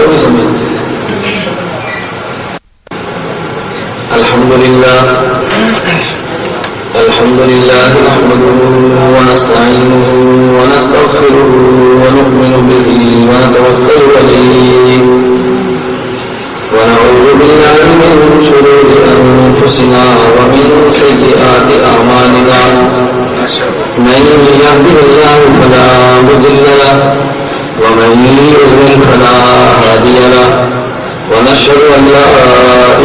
بھی سمجھ الحمد لله نحمده ونستعينه ونستغفره ونؤمن به ونتوكل عليه ونعوذ بالله من شرور أنفسنا ومن سيئات أعمالنا من يهده الله فلا مضل له ومن يضلل فلا هادي له ونشهد أن لا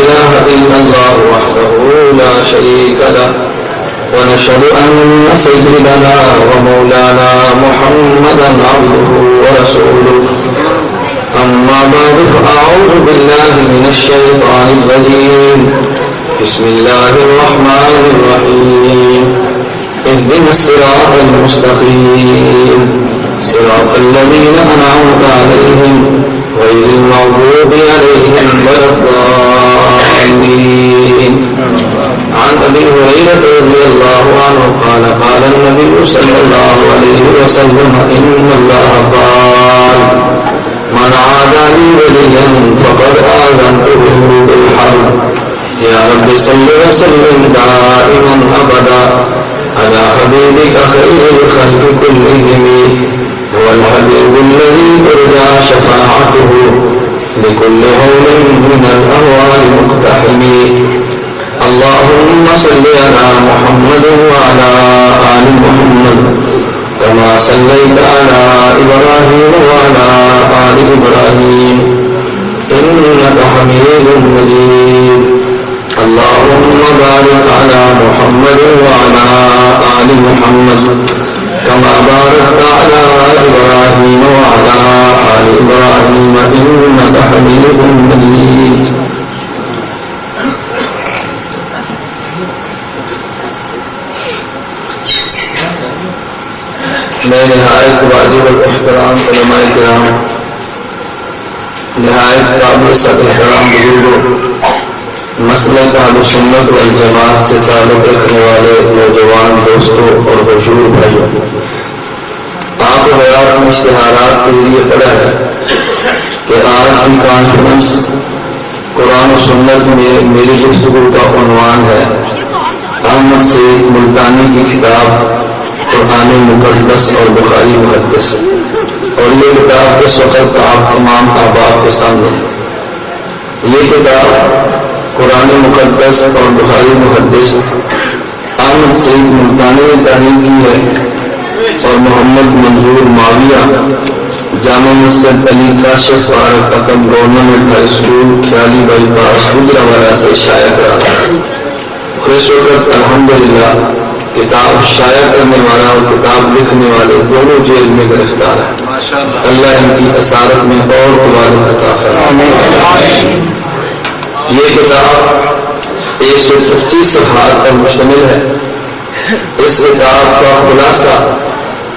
إله إلا الله وحده لا شريك له ونشهد أن سيدنا ومولانا محمدا عبده ورسوله أما بعد فأعوذ بالله من الشيطان الرجيم بسم الله الرحمن الرحيم اهدنا الصراط المستقيم صراط الذين أنعمت عليهم غير المغضوب عليهم ولا الضالين عن أبي هريرة رضي الله عنه قال قال النبي صلى الله عليه وسلم إن الله قال من عادى لي وليا فقد آذنته بالحرب يا رب صل وسلم دائما أبدا على حبيبك خير الخلق كلهم هو الحبيب الذي ترجى شفاعته لكل هول من الأهوال مقتحم اللهم صل على محمد وعلى آل محمد كما صليت على إبراهيم وعلى آل إبراهيم إنك حميد مجيد اللهم بارك على محمد وعلى آل محمد كما باركت على إبراهيم وعلى آل إبراهيم إنك حميد مجيد میں نہایت واجب الاحترام علماء کرام، نہایت قابل احترام بزرگوں، مسلک اہل سنت والجماعت سے تعلق رکھنے والے نوجوان دوستوں اور حضور بھائیوں، آپ حیات میں اشتہارات کے ذریعے پڑھا ہے کہ آج کی کانفرنس قرآن و سنت میں میری گفتگو کا عنوان ہے احمد سعید ملتانی کی کتاب قرآن مقدس اور بخاری مقدس، اور یہ کتاب اس وقت آپ تمام احباب کے سامنے ہے۔ یہ کتاب قرآن مقدس اور بخاری مقدس احمد سعید ملتانی نے تحریر کی ہے، اور محمد منظور معاویہ جامع مسجد علی کاشف پارک اکم گورنمنٹ ہائی اسکول خیالی بائی پاس گجرانوالہ سے شائع کرا تھا۔ اس وقت الحمدللہ کتاب شائع کرنے والا اور کتاب لکھنے والے دونوں جیل میں گرفتار ہیں۔ اللہ ان کی اسارت میں اور تبارک عطا فرمائے۔ یہ کتاب 125 صفحات پر مشتمل ہے۔ اس کتاب کا خلاصہ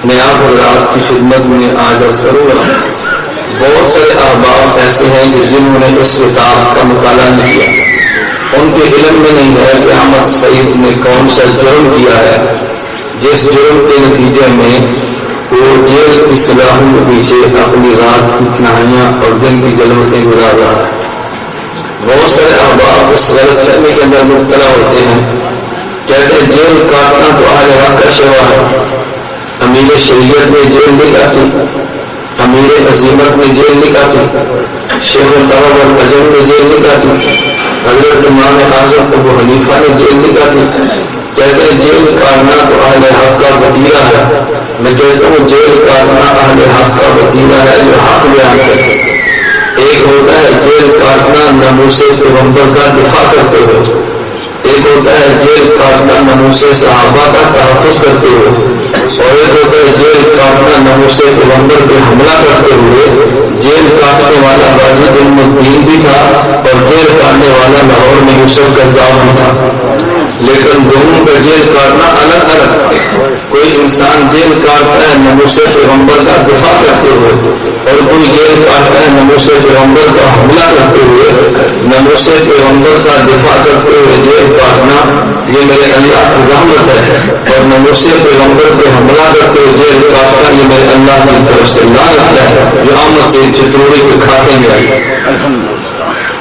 میں آپ حضرات کی خدمت میں آج عرض کروں گا۔ بہت سارے احباب ایسے ہیں کہ جنہوں نے اس کتاب کا مطالعہ نہیں کیا، ان کے علم میں نہیں ہے کہ احمد سعید نے کون سا جرم کیا ہے جس جرم کے نتیجے میں وہ جیل کی سلاخوں کے پیچھے اپنی رات کی تنہائیاں اور دن کی جلوتیں گزار رہا ہے۔ بہت سارے احباب اس غلط فہمی کے اندر مبتلا ہوتے ہیں، کہتے ہیں جیل کاٹنا تو اہل حق کا شیوا ہے، امیر شریعت نے جیل نہیں کاٹی، امیر عظیمت نے جیل نہیں کاٹی، شیخ الطرب العجم نے جیل نہیں کاٹی، حضرت امام اعظم ابو حنیفہ نے جیل نہیں کاٹی۔ کہتے ہیں جیل کاٹنا تو اہل حق کا وتیرہ ہے۔ میں کہتا ہوں جیل کاٹنا اہل حق کا وتیرہ ہے جو حق بیان کرتے۔ ایک ہوتا ہے جیل کاٹنا ناموس پیغمبر کا دفاع کرتے ہوئے، ایک ہوتا ہے جیل کاٹنا ناموس صحابہ کا تحفظ کرتے ہوئے، اور ایک ہوتا ہے جیل کاٹنا ناموس پیغمبر پہ حملہ کرتے ہوئے۔ جیل کاٹنے والا غازی بن الدین بھی تھا اور جیل کاٹنے والا لاہور میں یوسف قذاب بھی تھا، لیکن دونوں کا جیل کاٹنا الگ الگ تھا۔ کوئی انسان جیل کاٹتا ہے ناموس پیغمبر کا دفاع کرتے ہوئے، اور کوئی جیل کاٹتا ہے ناموس پیغمبر کا حملہ کرتے ہوئے۔ ناموس پیغمبر کا دفاع کرتے ہوئے جیل کاٹنا یہ میرے اللہ کی رحمت ہے، اور ناموس پیغمبر پہ حملہ کرتے ہوئے جیل کاٹنا یہ میرے اللہ کی طرف سے لعنت ہے جو آمد سے چتروڑی کے کھاتے میں آئی۔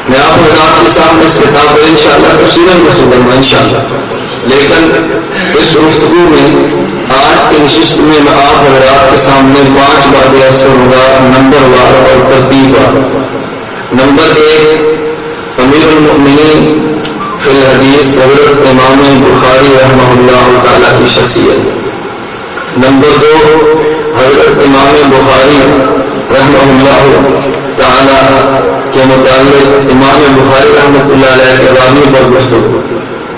میں آپ حضرات کے سامنے اس کتاب پر انشاءاللہ تفصیلاً گفتگو کروں گا انشاءاللہ، لیکن اس گفتگو میں آج کی نشست میں آپ حضرات کے سامنے 5 باتیں عرض کروں گا، نمبر وار اور ترتیب وار۔ نمبر 1، امیر المؤمنین فی الحدیث حضرت امام بخاری رحمہ اللہ تعالیٰ کی شخصیت۔ نمبر 2، حضرت امام بخاری رحمہ اللہ تعالیٰ کے متعلق امام بخاری رحمۃ اللہ علیہ کے راوی پر گفتگو،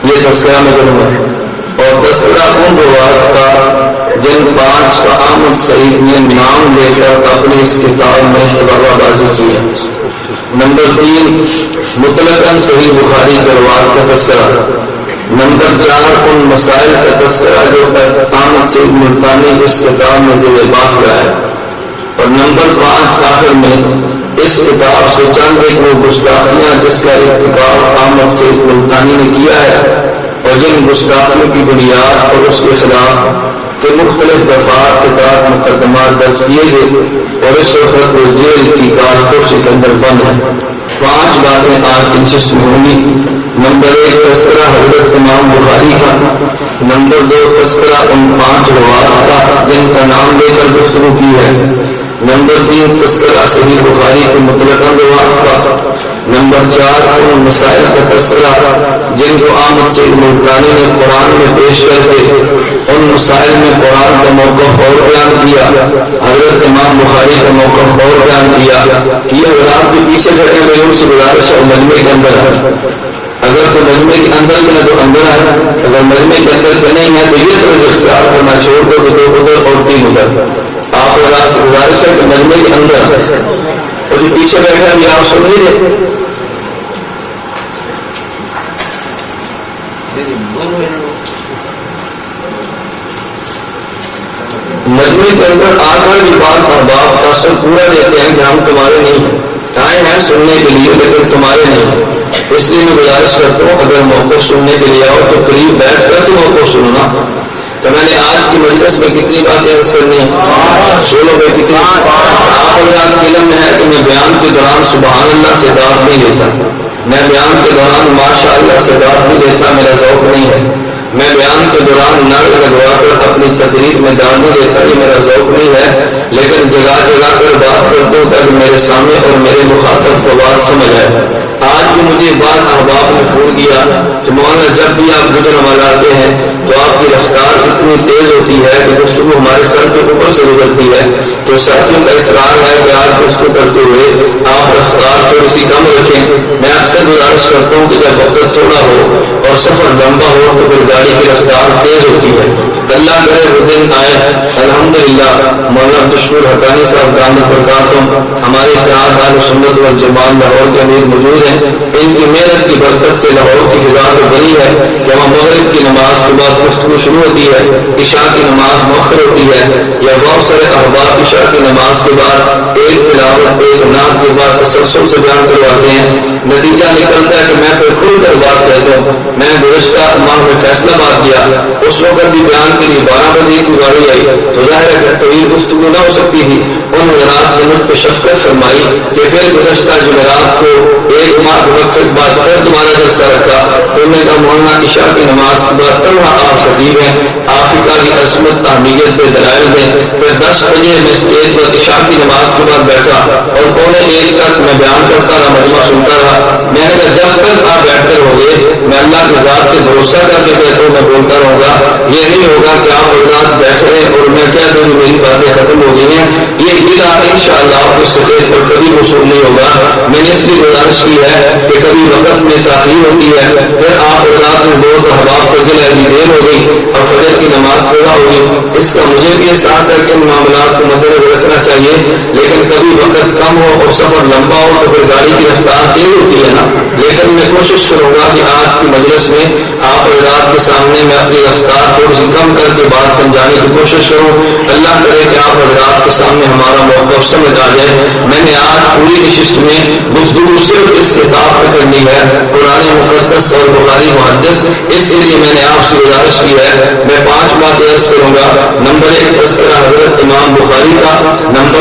یہ تذکرہ میں کروں گا، اور تذکرہ ان روایات کا جن 5 کا احمد سعید نے نام لے کر اپنی اس کتاب میں خبر بازی کی ہے۔ نمبر 3، مطلقاً صحیح بخاری کے روایات کا تذکرہ۔ نمبر 4، ان مسائل کا تذکرہ جو احمد سعید ملتانی اس کتاب میں زیر باس رہا ہے۔ اور نمبر 5، آخر میں اس کتاب سے چند ایک وہ گستاخیاں جس کا ارتکاب احمد سعید ملتانی نے کیا ہے، اور جن گستاخیوں کی بنیاد اور اس کے خلاف کے مختلف دفعات کے تحت مقدمات درج کیے گئے، اور اس وقت وہ جیل کی کارپوش کے اندر بند ہے۔ 5 باتیں آج کی نشست میں ہوں گی۔ نمبر 1، تذکرہ حضرت امام بخاری کا۔ نمبر 2، تذکرہ ان 5 روایات کا جن کا نام لے کر گفتگو کی ہے۔ نمبر 3، تذکرہ صحیح بخاری کے مطلقاً روایات کا۔ نمبر 4، ان مسائل کا تذکرہ جن کو احمد سعید ملتانی نے قرآن میں پیش کر کے ان مسائل میں قرآن کا موقف اور بیان کیا، حضرت امام بخاری کا موقف اور بیان کیا۔ یہ حضرات کے پیچھے کھڑے ہوئے ان سے گزارش ہے مجمع کے اندر ہے، اگر تو مجمع کے اندر میں ہے تو اندر ہے، اگر مجمع کے اندر کا نہیں ہے تو یہ طرز اختیار کرنا چھوڑ دو کہ 2 ادھر اور 3 ادھر۔ آپ حضرات سے گزارش ہے کہ مجمع کے اندر ہے، اور جو پیچھے بیٹھا بھی آپ سن لیجیے۔ مجمع کے اندر آ کر بھی بعض احباب تاثر پورا دیتے ہیں کہ ہم تمہارے نہیں ہیں، آئے ہیں سننے کے لیے لیکن تمہارے نہیں ہیں۔ اس لیے میں گزارش کرتا ہوں اگر موقف سننے کے لیے آؤ تو قریب بیٹھ کر تو موقف سننا۔ تو میں نے آج کی مجلس میں کتنی باتیں عرض کرنی ہیں؟ بولو بھائی کتنی؟ آپ حضرات کے علم میں ہے کہ میں بیان کے دوران سبحان اللہ سے داد نہیں لیتا، میں بیان کے دوران ماشاء اللہ سے داد نہیں لیتا، میرا ذوق نہیں ہے۔ میں بیان کے دوران نر لگوا کر اپنی تقریر میں داد نہیں دیتا، یہ میرا ذوق نہیں ہے، لیکن جگہ جگہ کر بات کرتا ہوں تاکہ میرے سامنے اور میرے مخاطب کو بات سمجھ آئے۔ آج بھی مجھے بات احباب نے فون کیا کہ مولانا جب بھی آپ گجرانوالہ آتے ہیں تو آپ کی رفتار اتنی تیز ہوتی ہے کہ گفتگو ہمارے سر کے اوپر سے گزرتی ہے، تو ساتھیوں کا اصرار ہے کہ آج گفتگو کرتے ہوئے آپ رفتار تھوڑی سی کم رکھیں۔ میں اکثر گزارش کرتا ہوں کہ جب وقت تھوڑا ہو اور سفر لمبا ہو تو پھر گاڑی کی رفتار تیز ہوتی ہے۔ اللہ کرے وہ دن آئے، الحمدللہ مولانا دشمن حقانی صاحب دامت برکاتہم ہمارے اتحاد اہل سنت والجماعت لاہور کے امیر موجود ہیں، ان کی محنت کی برکت سے لاہور کی فضا تو بنی ہے کہ وہاں مغرب کی نماز کے بعد گفتگو شروع ہوتی ہے، عشاء کی نماز مؤخر ہوتی ہے، یا بہت سارے احباب عشاء کی نماز کے بعد ایک تلاوت ایک نعت کے بعد تسلسل سے بیان کرواتے ہیں۔ نتیجہ نکلتا ہے کہ میں پھر کھل کر بات کہتا ہوں۔ میں گزشتہ ماہ میں فیصلہ بات کیا، اس وقت بھی بیان کے لیے 12 بجے کی باری آئی تو ظاہر ہے کہ طویل گفتگو نہ ہو سکتی تھی۔ ان حضرات نے مجھ پہ شفقت فرمائی کہ پھر گزشتہ جمعرات کو 1 ماہ وقفے بعد پھر دوبارہ جلسہ رکھا تو انہوں نے کہا مولانا عشاء کی نماز کے بعد تنہا آپ خطیب ہیں، آفریقہ کی عظمت اہمیت پہ دلائل دیں۔ پھر 10 بجے میں اسٹیج پر عشاء کی نماز کے بعد بیٹھا اور 12:45 تک میں بیان کرتا رہا، مجمع سنتا رہا۔ میں نے کہا جب تک آپ بیٹھ کر ہوگے میں اللہ کی ذات پہ بھروسہ کر کے کہتا ہوں میں بولتا رہوں گا، یہ نہیں ہوگا کہ آپ حضرات بیٹھ رہے اور میں کہہ دوں میری باتیں ختم ہو گئی ہیں۔ یہ دل انشاءاللہ آپ کو سطح پر کبھی وصول نہیں ہوگا۔ میں نے اس لیے گزارش کی ہے کہ کبھی وقت میں تاخیر ہوتی ہے، پھر آپ حضرات نے بہت احباب کو دل ایسی دیر ہو گئی اور فجر کی نماز پڑھا ہوگی۔ اس کا مجھے بھی احساس ہے کہ ان معاملات کو مد نظر رکھنا چاہیے، لیکن کبھی وقت کم ہو اور سفر لمبا ہو تو پھر گاڑی کی رفتار تیز ہوتی ہے نا۔ لیکن میں کوشش کروں گا کہ آج کی مجلس میں آپ حضرات کے سامنے میں اپنی رفتار تھوڑی سی کم کر کے بات سمجھانے کی کوشش کروں۔ اللہ کرے کہ آپ حضرات کے سامنے ہمارا موقف سمجھ آ جائے۔ میں نے آج پوری نشست میں گفتگو صرف اس کتاب پہ کرنی ہے، قرآن مقدس اور بخاری محدث، اس لیے میں نے آپ سے گزارش کی ہے میں 5 باتیں عرض کروں گا۔ نمبر 1 تذکرہ حضرت امام بخاری کا، نمبر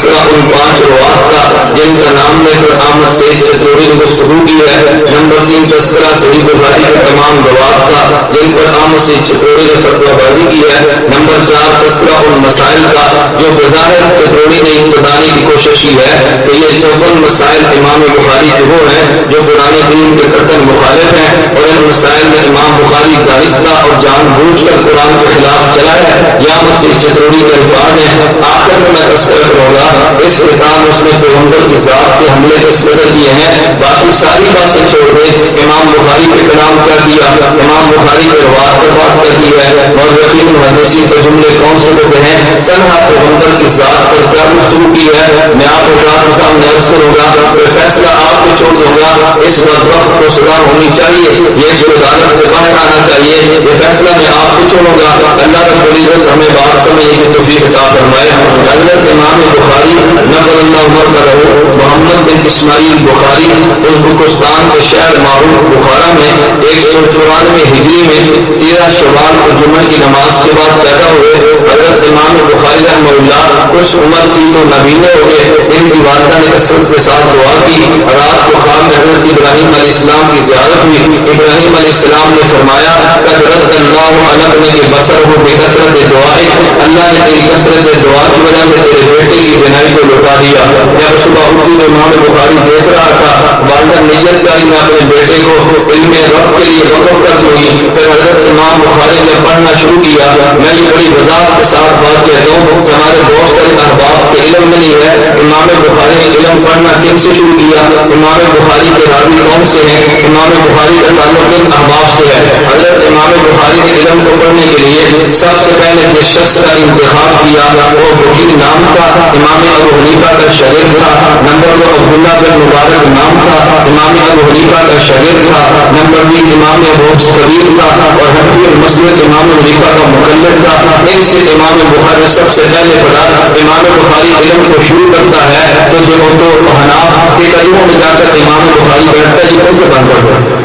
تذکرہ ان 5 روات کا جن کا نام لے کر احمد سید چتروڑی نے گفتگو کی ہے۔ نمبر 3 تذکرہ صحیح بخاری کے تمام روات کا جن پر احمد سید چتروڑی نے فتویٰ بازی کی ہے۔ نمبر 4 تذکرہ ان مسائل کا جو بظاہر چتروڑی نے بتانے کی کوشش کی ہے کہ یہ 54 مسائل امام بخاری کے وہ ہیں جو قرآن دین کے قطعاً مخالف ہیں، اور ان مسائل میں امام بخاری دانستہ اور جان بوجھ کر قرآن کے خلاف چلا ہے۔ یہ احمد سید چتروڑی کے الفاظ ہیں۔ آخر میں تذکرہ کروں گا اس کتاب اس نے پیغمبر کی ذات کے حملے کے صدر کیے ہیں، باقی ساری باتیں چھوڑ دے۔ امام بخاری کے کلام کیا کیا، امام بخاری کے روایت پر بات کیا کی ہے، اور یقین محدثین کے جملے کون سے بچے ہیں، تنہا پیغمبر کی ذات پر کیا گفتگو کی ہے، میں آپ حضرات کے سامنے عرض کروں گا، پھر فیصلہ آپ کو چھوڑ دوں گا۔ اس بدبخت کو سزا ہونی چاہیے، یہ اس عدالت سے باہر آنا چاہیے، یہ فیصلہ میں آپ کو چھوڑوں گا۔ اللہ رب العزت ہمیں بات سمجھنے کی توفیق عطا فرمائے۔ حضرت امام بخاری نقل اللہ عمر کا رہو محمد بن اسماعیل بخاری ازبکستان کے شہر معروف بخارا میں 194 ہجری میں 13 شوال کو جمعہ کی نماز کے بعد پیدا ہوئے۔ حضرت امام بخاری رحمہ اللہ کچھ عمر تھی تو نبینے ہو گئے۔ ان کی والدہ نے کثرت کے ساتھ دعا کی۔ رات کو خواب میں حضرت ابراہیم علیہ السلام کی زیارت ہوئی۔ ابراہیم علیہ السلام نے فرمایا قد رد اللہ علیہ کے بصر ہو بے کثرت دعائیں، اللہ نے تیری کثرت دعا کی وجہ سے تیرے بیٹے کی بینائی کو لوٹا دیا۔ جب صبح اٹھی تو امام بخاری دیکھ رہا تھا، والدہ نیت کاری میں اپنے بیٹے کو علم رب کے لیے وقف کر دوں گی۔ پھر حضرت امام بخاری نے پڑھنا شروع کیا۔ میں یہ بڑی وضاحت کے ساتھ بات کہتا ہوں کہ ہمارے بہت سارے احباب کے علم میں نہیں ہے امام بخاری نے علم پڑھنا کن سے شروع کیا، امام بخاری کے راوی کون سے ہیں، امام بخاری کا تعلق کن احباب سے ہے۔ حضرت امام بخاری نے علم کو پڑھنے کے لیے سب سے پہلے جس شخص کا انتخاب کیا وہ وکیل نام تھا، امام ابو حنیفہ کا شاگرد تھا۔ نمبر 2 عبداللہ بن مبارک نام تھا، امام ابو حنیفہ کا شاگرد تھا۔ نمبر 3 امام ابو کبیر تھا اور حنفی المسلک امام حنیفہ کا مقلد تھا۔ ان سے امام بخاری نے سب سے پہلے پڑھا۔ امام بخاری علم کو شروع کرتا ہے تو جو حناف کے قدموں میں جا کر امام بخاری بیٹھتا ہے، یہ ان کے بند کرتا ہے۔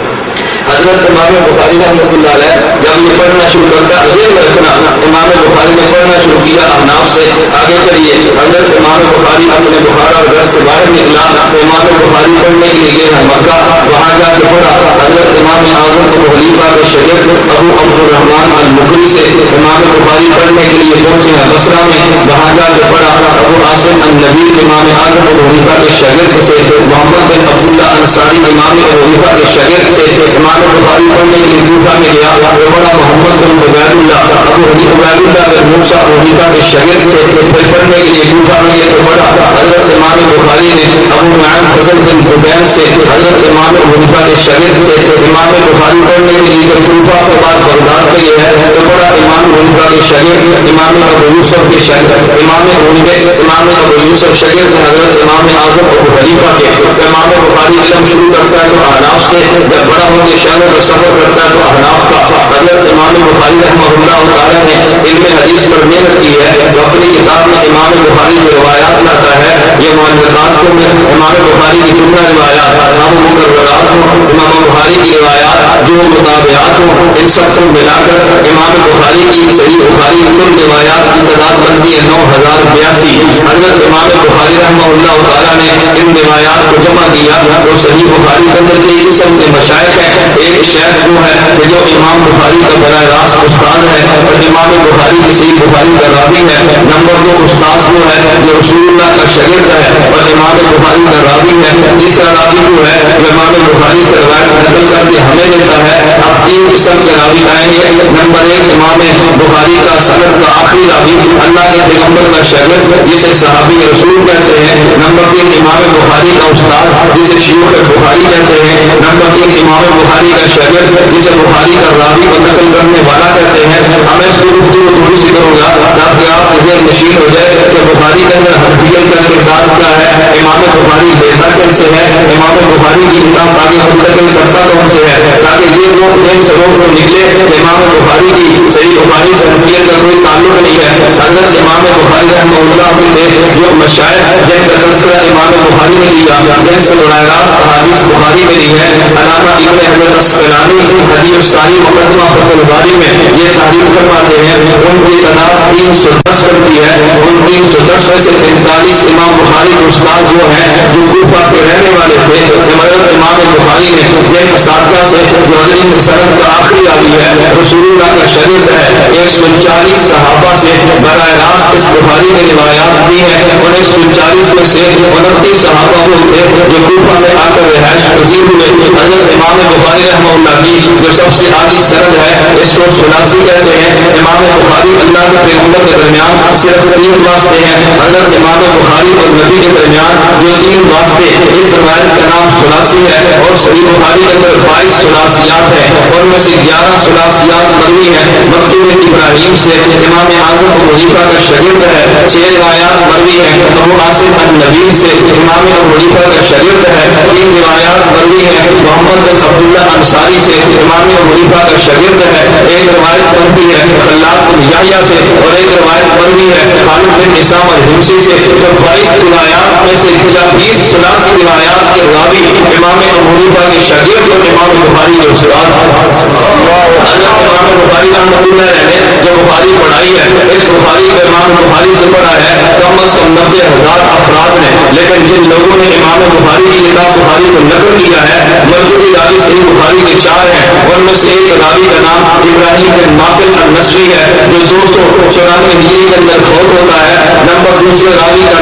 حضرت امام بخاری رحمۃ اللہ علیہ جب یہ پڑھنا شروع کرتا ہے، ذہن میں رکھنا امام بخاری نے پڑھنا شروع کیا احناف سے۔ آگے چلیے، حضرت امام بخاری اپنے بخارا اور گھر سے باہر نکلا تو امام بخاری پڑھنے کے لیے گئے مکہ، وہاں جا کے پڑھا۔ حضرت امام اعظم ابو حنیفہ کے شاگرد ابو عبد الرحمن المقری سے امام بخاری پڑھنے کے لیے پہنچے ہیں بصرہ میں، وہاں جا کے پڑھا۔ ابو عاصم النبی امام اعظم ابو حنیفہ کے شاگرد سے، محمد بن عبداللہ انصاری امام ابو حنیفہ کے شاگرد سے امام بخاری پڑھنے کے لیے کوفہ میں گیا، وہ بڑا محمد بن عبید اللہ ابو عبید اللہ بن موسیٰ ابو حنیفہ کے شاگرد سے پھر پڑھنے کے لیے کوفہ میں گیا تو پڑھا۔ حضرت امام بخاری نے ابو نعیم فضل بن عبید سے حضرت امام ابو حنیفہ کے شاگرد سے امام بخاری پڑھنے کے لیے کوفہ کے بعد بغداد میں گیا ہے تو پڑھا۔ امام حنیفہ کے شاگرد امام ابو یوسف کے شاگرد امام ابو یوسف شاگرد حضرت امام اعظم ابو حنیفہ کے۔ امام بخاری علم شروع کرتا ہے تو احناف سے، جب بڑا ہو کے شہروں کا سفر کرتا ہے تو احناف کا۔ حضرت امام بخاری رحمہ اللہ تعالیٰ نے علم حدیث پر محنت کی ہے، جو اپنی کتاب میں امام بخاری کی روایات لاتا ہے۔ یہ معلومات میں امام بخاری کی جملہ روایات تمام مقررات ہوں، امام بخاری کی روایات جو مطابعات ہوں، ان سب کو ملا کر امام بخاری کی صحیح بخاری کل روایات کی تعداد بنتی ہے 9082۔ حضرت امام بخاری رحمہ اللہ تعالیٰ نے ان روایات کو جمع کیا تو صحیح بخاری کے اندر کئی قسم کے مشائخ ہیں۔ ایک شیخ وہ ہے کہ جو امام بخاری کا براہ راست استاد ہے اور امام بخاری کی صحیح بخاری کا راوی ہے۔ نمبر 2 استاد وہ ہے جو رسول اللہ کا شاگرد ہے اور امام بخاری کا راوی ہے۔ تیسرا راوی وہ ہے جو امام بخاری سے روایت نقل کر کے ہمیں دیتا ہے۔ اب 3 قسم کے راوی آئیں گے۔ نمبر 1 امام بخاری کا سند کا آخری راوی اللہ کے پیغمبر کا شاگرد جسے صحابی رسول کہتے ہیں۔ نمبر 3 امام بخاری کا استاد جسے شیوخ بخاری کہتے ہیں۔ نمبر 3 امام بخاری کا شاگرد جسے بخاری کا راوی و نقل کرنے والا کہتے ہیں۔ ہم اس کی گفتگو تھوڑی سی کروں گا تاکہ آپ ذہن نشین ہو جائے کہ بخاری کے اندر حنفیت کا کردار کیا ہے، امام بخاری لیتا کیسے ہے، امام بخاری کی کتاب آگے منتقل کرتا کون سے ہے، تاکہ یہ لوگ ذہن سے لوگ کو نکلے کہ امام بخاری کی صحیح بخاری سے حنفیت کا کوئی تعلق نہیں ہے۔ حضرت امام بخاری رحمہ رحمہ اللہ بھی تھے جو مشائخ جن کا تذکرہ امام بخاری نے کیا، جن سے براہ راست احادیث بخاری میں لی ہے۔ علامہ ابن حجر اسقلانی حدیث الثانی مقدمہ فتح الباری میں یہ تحریر فرماتے ہیں، ان کی تعداد 310 بنتی ہے۔ ان 310 میں سے 45 امام بخاری کے استاد وہ ہیں جو کوفہ کے رہنے والے تھے۔ حضرت امام بخاری نے جن اساتذہ سے جو حضرت سند کا آخری راوی ہے رسول اللہ کا شاگرد ہے، 140 صحابہ سے براہ راست اس بخاری نے روایات دی ہیں۔ اور 140 میں سے 29 صحابہ وہ تھے جو کوفہ میں آ کر رہائش پذیر ہوئے۔ حضرت امام بخاری رحمہ اللہ کی جو سب سے اعلیٰ سند ہے اس کو ثلاثی کہتے ہیں۔ امام بخاری اللہ کے پیغمبر کے درمیان صرف 3 واسطے ہیں۔ حضرت امام بخاری اور نبی کے درمیان جو 3 واسطے، اس روایت کا نام ثلاثی ہے۔ اور صحیح بخاری کے اندر 22 ثلاثیات ہیں، ان میں سے 11 ثلاثیات مروی ہیں۔ مکی بن ابراہیم سے امام اعظم ابو حنیفہ کا شاگرد ہے، 6 روایات مروی ہیں۔ ابو عاصم النبیل سے امام ابو حنیفہ کا شاگرد ہے، 3 روایات مروی ہیں۔ محمد بن عبداللہ انصاری سے امام ابو حنیفہ کا شاگرد ہے، 1 روایت مروی ہے۔ خلاد بن یحییٰ سے اور 1 روایت مروی ہے۔ خالد بن نظام الحمصی سے تو 22 روایات میں سے 20 ثلاثی روایات کے راوی امام ابو حنیفہ کے شاگرد اور امام بخاری کے استاد۔ امام بخاری رحمۃ اللہ علیہ نے جو بخاری پڑھائی ہے، اس بخاری کو امام بخاری سے پڑھا ہے کم از کم 90,000 افراد نے۔ لیکن جن لوگوں نے امام بخاری کی کتاب بخاری کو نقل کیا ہے، مرکزی راوی صحیح بخاری کے 4 ہیں۔ ان میں سے ایک راوی کا نام ابراہیم بن ماقل النصری ہے جو 294 ہجری کے اندر فوت ہوتا ہے۔ دوسرے راوی کا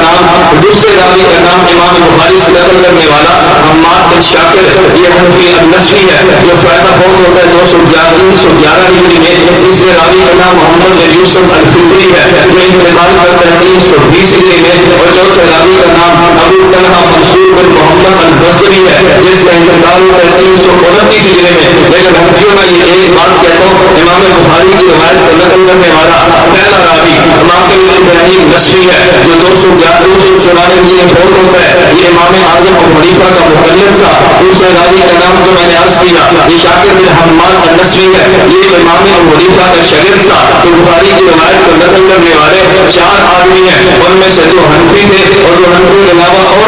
نام امام بخاری سے نقل کرنے والا حماد بن شاکر یہ حنفی النصری ہے جو فائدہ فوت ہوتا ہے 311 ہجری میں۔ تیسرے راوی کا نام محمد بن یوسف الفبری ہے جو انتقال کرتا ہے 320 ہجری میں۔ اور چوتھے راوی کا نام ابو طلحہ منصور بن محمد البصری ہے جس کا انتقال ہوتا ہے 329 ہجری میں۔ لیکن حنفیوں میں یہ ایک بات کہتا ہوں، امام بخاری کی روایت کو نقل کرنے والا پہلا راوی امام ابراہیم نصری ہے جو 294 ہجری میں فوت ہوتا ہے، یہ امام اعظم ابو حنیفہ کا مقلد تھا۔ دوسرے راوی کا نام جو میں نے عرض کیا یہ شاکر بن حماد النصری ہے، یہ امام ابو حنیفہ کا شاگرد تھا۔ تو بخاری کی روایت کو نقل کرنے والے 4 آدمی ہیں، ان میں سے 2 حنفی تھے اور 2 حنفی کے علاوہ اور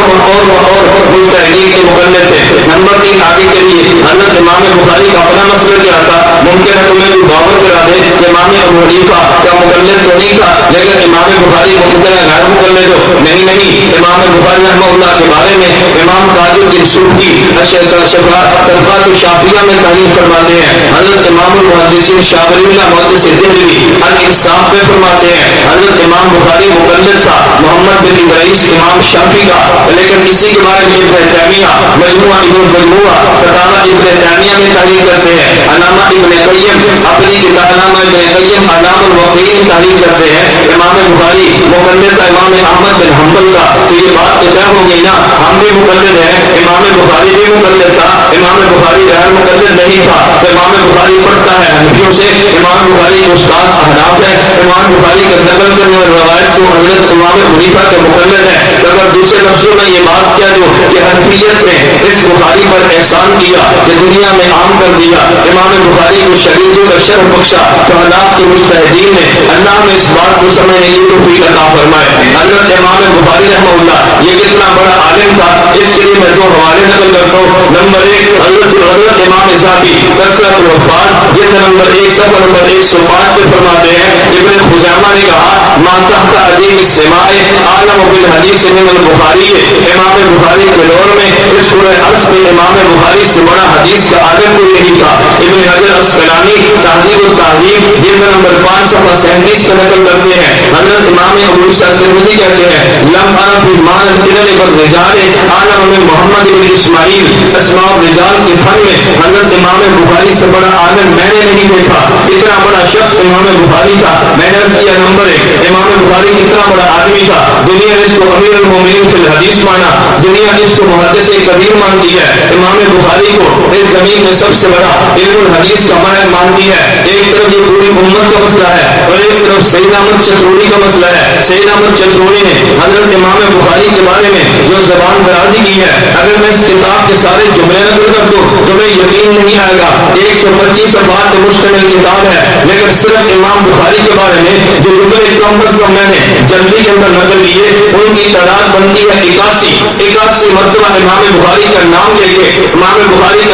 مجتہدین کے مقلد تھے۔ نمبر 3 آگے چلیے، حضرت امام بخاری کا اپنا مسئلہ کیا تھا؟ ممکن ہے تمہیں بھی باور کرا دے کہ امام ابو حنیفہ کا مقلد تو نہیں تھا، لیکن امام بخاری ممکن ہے غیر مقلد ہو۔ نہیں، امام بخاری رحمہ اللہ کے بارے میں امام تاج الدین سبکی طبقات الشافعیہ میں تحریر فرماتے ہیں۔ حضرت امام المحدثین شاہ ولی اللہ محدث دہلوی الانصاف میں فرماتے ہیں حضرت امام بخاری مقلد تھا محمد بن ابراہیم امام شافعی کا، لیکن اسی کے بارے میں ابن تیمیہ فتاوی ابن تیمیہ میں تحریر کرتے ہیں۔ علامہ ابن قیم اپنی کتاب علامہ ابن قیم علام الوقیعین تحریر کرتے ہیں امام بخاری مقلد تھا امام احمد بن حنبل کا۔ تو یہ بات تو طے ہو گئی نا، ہم بھی مقلد ہیں، امام بخاری بھی مقلد تھا، امام بخاری غیر مقلد نہیں تھا۔ تو امام بخاری پڑھتا ہے حنفیوں سے، امام بخاری کے استاد احناف ہے، امام بخاری کا نقل کرنے والی روایت کو حضرت امام حنیفہ کے مقلد ہے۔ اگر دوسرے لفظوں میں یہ بات کیا جو کہ حنفیت نے اس بخاری پر احسان کیا کہ دنیا میں عام کر دیا، امام بخاری کو شہیدوں کا شرف بخشا، تو احناف کے مجتہدین نے اللہ میں اس بات کو سمجھنے کی توفیق عطا فرمائے۔ حضرت امام بخاری رحمہ اللہ یہ کتنا بڑا عالم تھا، اس کے لیے میں 2 حوالے نقل کرتا ہوں۔ نمبر 1 حضرت امام ذاتی تذکرۃ الوفات جلد نمبر 1 صفحہ نمبر 105 پہ فرماتے ہیں ابن خزیمہ نے کہا ما تحت ادیم السماء عالم بالحدیث من البخاری، امام بخاری کے دور میں اس سورہ عرض میں امام بخاری سے بڑا حدیث کا عالم کوئی نہیں تھا۔ ابن حجر اسقلانی تہذیب التہذیب جلد نمبر 5 صفحہ 37 پہ نقل کرتے ہیں حضرت امام ابو عیسیٰ ترمذی کہتے ہیں لم ارى في مان القلل والرجال عالم من محمد بن اسماعیل، اسماء الرجال کے فن میں حضرت امام بخاری سے بڑا عالم میں نے نہیں دیکھا۔ اتنا بڑا شخص امام بخاری تھا۔ میں نے عرض کیا نمبر 1 امام بخاری کتنا بڑا آدمی تھا، دنیا نے اس کو امیر المومنین فی الحدیث مانا، دنیا نے اس کو محدث کبیر مانتی ہے۔ امام بخاری کو اس زمین میں سب سے بڑا علم الحدیث کا ماہر مانتی ہے۔ ایک طرف یہ پوری امت کا مسئلہ ہے اور ایک طرف سید احمد چتروڑی کا مسئلہ ہے۔ سید احمد چتروڑی نے حضرت امام بخاری کے بارے میں جو زبان درازی کی ہے، اگر میں اس کتاب کے سارے جملے نقل کر دوں تو میں یقین نہیں آئے گا۔ 125 صفحات پر مشتمل کتاب ہے، لیکن صرف امام بخاری کے بارے میں جو جملے کم از کم میں نے جلدی کے اندر نقل کیے، ان کی تعداد بنتی ہے 81 مرتبہ امام بخاری کا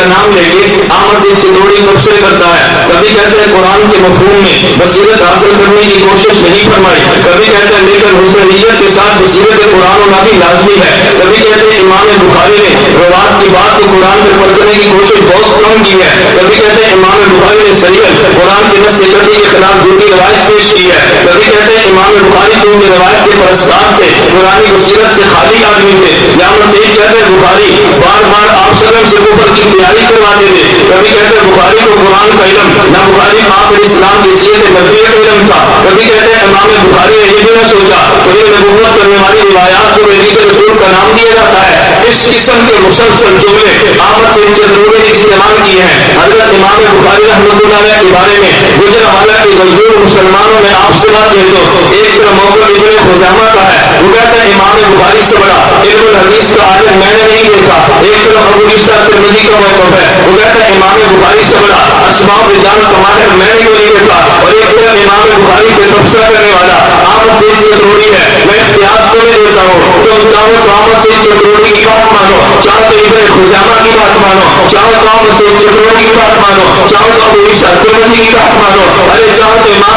نام لے کے آمد سے چندوڑی تبصرے کرتا ہے. کبھی کہتے ہیں قرآن کے مفہوم میں بصیرت حاصل کرنے کی کوشش نہیں فرمائی، کبھی کہتے ہیں لیکن حسن نیت کے ساتھ بصیرت قرآن ہونا بھی لازمی ہے. کبھی کہتے ہیں امام بخاری نے روایت کی بات کو قرآن پر پرکھنے کی کوشش بہت کم کی ہے. کبھی کہتے ہیں امام بخاری نے صحیح قرآن کے نص کردی کے خلاف جھوٹی روایت پیش کی ہے. کبھی کہتے ہیں امام بخاری جو کہ روایت کے پرستار تھے، قرآن بصیرت سے خالی آدمی تھے. جامع سعید کہتے ہیں بخاری بار بار آپ سلم سے کفر کی تیاری کرواتے تھے. کبھی کہتے ہیں بخاری کو قرآن کا علم نہ، بخاری آپ اسلام کی سیرت نبویت کا علم تھا. کبھی کہتے ہیں امام بخاری نے یہ بھی نہ سوچا تو یہ نبوت کرنے والی روایات کو حدیث رسول کا نام دیا جاتا ہے. اس قسم کے مسلسل جملے آمد سے چندروڑی نے استعمال کیے ہیں. حضرت امام بخاری رحمۃ اللہ علیہ کے بارے میں گجرا والا کے مزدور مسلمانوں میں آپ سے بات کہتے ہو، ایک طرح موقع ابن خزیمہ کا ہے، وہ کہتا ہے امام بخاری سے بڑا علم الحدیث کا عالم میں نے نہیں دیکھا. ایک طرف ابو عیسیٰ ترمذی کا موقف ہے، وہ کہتا ہے امام بخاری سے بڑا اسماء رجال کا ماہر میں نے نہیں دیکھا. اور ایک طرف امام بخاری پہ تبصرہ کرنے والا آمد سے چندروڑی ہے. میں اختیار تو نہیں دیتا ہوں، چاہو تو آمد سے چندروڑی کی بات مانو، چاہو تو ابن خزیمہ کی بات مانو، چاہو تو آمد سے چندروڑی کی بات مانو، چاہو تو ابو عیسیٰ ترمذی کی بات مانو، ارے چاہو تو امام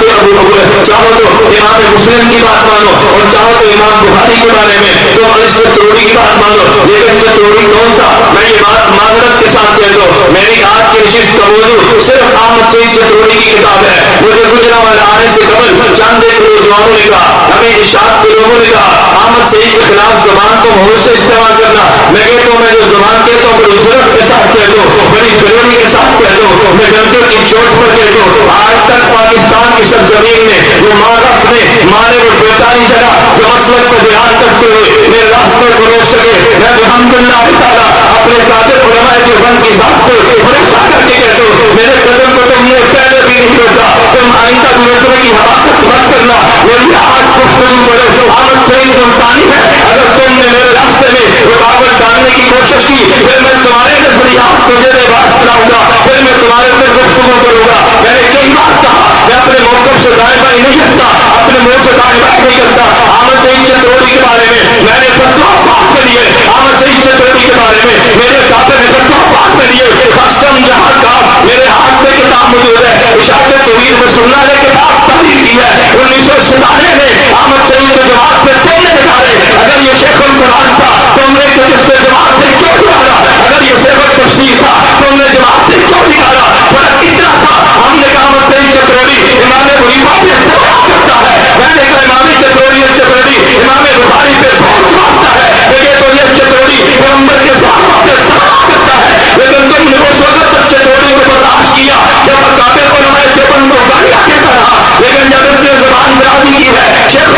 چاہو تو امام مسلم کی بات مانو، اور چاہو تو امام بخاری کے بارے میں تو چندروڑی کی بات مانو. لیکن چندروڑی کون تھا؟ میں یہ بات معذرت کے ساتھ کہتا ہوں، میری آج کی نشست کا موضوع صرف آمد سے چندروڑی کی کتاب ہے. مجھے گجرا والا آنے سے قبل چند ایک نوجوانوں نے کہا، ہمیں اشاعت کے لوگوں نے کہا آمد سے کے خلاف زبان کو بہت سے استعمال کرنا. میں کہتا ہوں میں جو زبان کہتا ہوں بڑی جرأت کے ساتھ کہتا ہوں، بڑی گرمی کے ساتھ کہتا ہوں، میں ڈنڈے کی چوٹ پر کہتا ہوں. آج تک پاکستان کی سرزمین میں جو ماں اپنے مانے اور بیتاری جگہ جو مسلک کو بیان کرتے ہوئے میرے راستے کو روک سکے، میں الحمدللہ تعالیٰ اپنے قادر علماء دیوبند کی ذات پر بھروسہ کر کے کہتا ہوں، میرے قدم کو تم نے پہلے بھی نہیں روکا، تم آئندہ دوسرے کی حماقت مت کرنا. میری آج گفتگو کرو آمد صحیح ملتانی ہے. اگر تم نے میرے راستے میں رکاوٹ ڈالنے کی کوشش کی، پھر میں تمہارے نظریات کو زیر باز لاؤں گا، پھر میں تمہارے سے گفتگو کروں گا. میں نے کئی بار کہا میں اپنے موقف سے دائیں بائیں نہیں ہٹتا، اپنے منہ سے دائیں بائیں نہیں کرتا. آمد صحیح چندروڑی کے بارے میں نے فتویٰ پاک کے لیے، آمد صحیح چندروڑی کے بارے میں میرے کاتب نے فتویٰ پاک کے لیے خاصم جہاں کا میرے ہاتھ میں کتاب موجود ہے. اشاعت توحید رسولہ نے کتاب تحریر کی ہے 1997 میں. آمد صحیح کے جماعت پہ تم نے نکالے. اگر یہ شیخ القرآن تھا تم نے جس سے جماعت نے کیوں نکالا؟ اگر یہ شیخ التفسیر تھا تم نے جماعت نے کیوں نکالا؟ فرق اتنا تھا. ہم نے کہا آمد صحیح چندروڑی امام حنیفہ پہ اتفاق کرتا ہے. میں نے کہا امام چندروڑی امام بخاری پہ بہت مانتا ہے. لیکن تو یہ چندروڑی پیغمبر کے صحابہ پہ اتفاق کرتا ہے. لیکن تم نے اس وقت تک چندروڑی کو برداشت کیا جب کافر علماء دیوبند کو گالیاں دیتا رہا. لیکن جب اس نے زبان درازی کی ہے، شیخ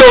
2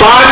5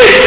1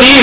3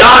4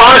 5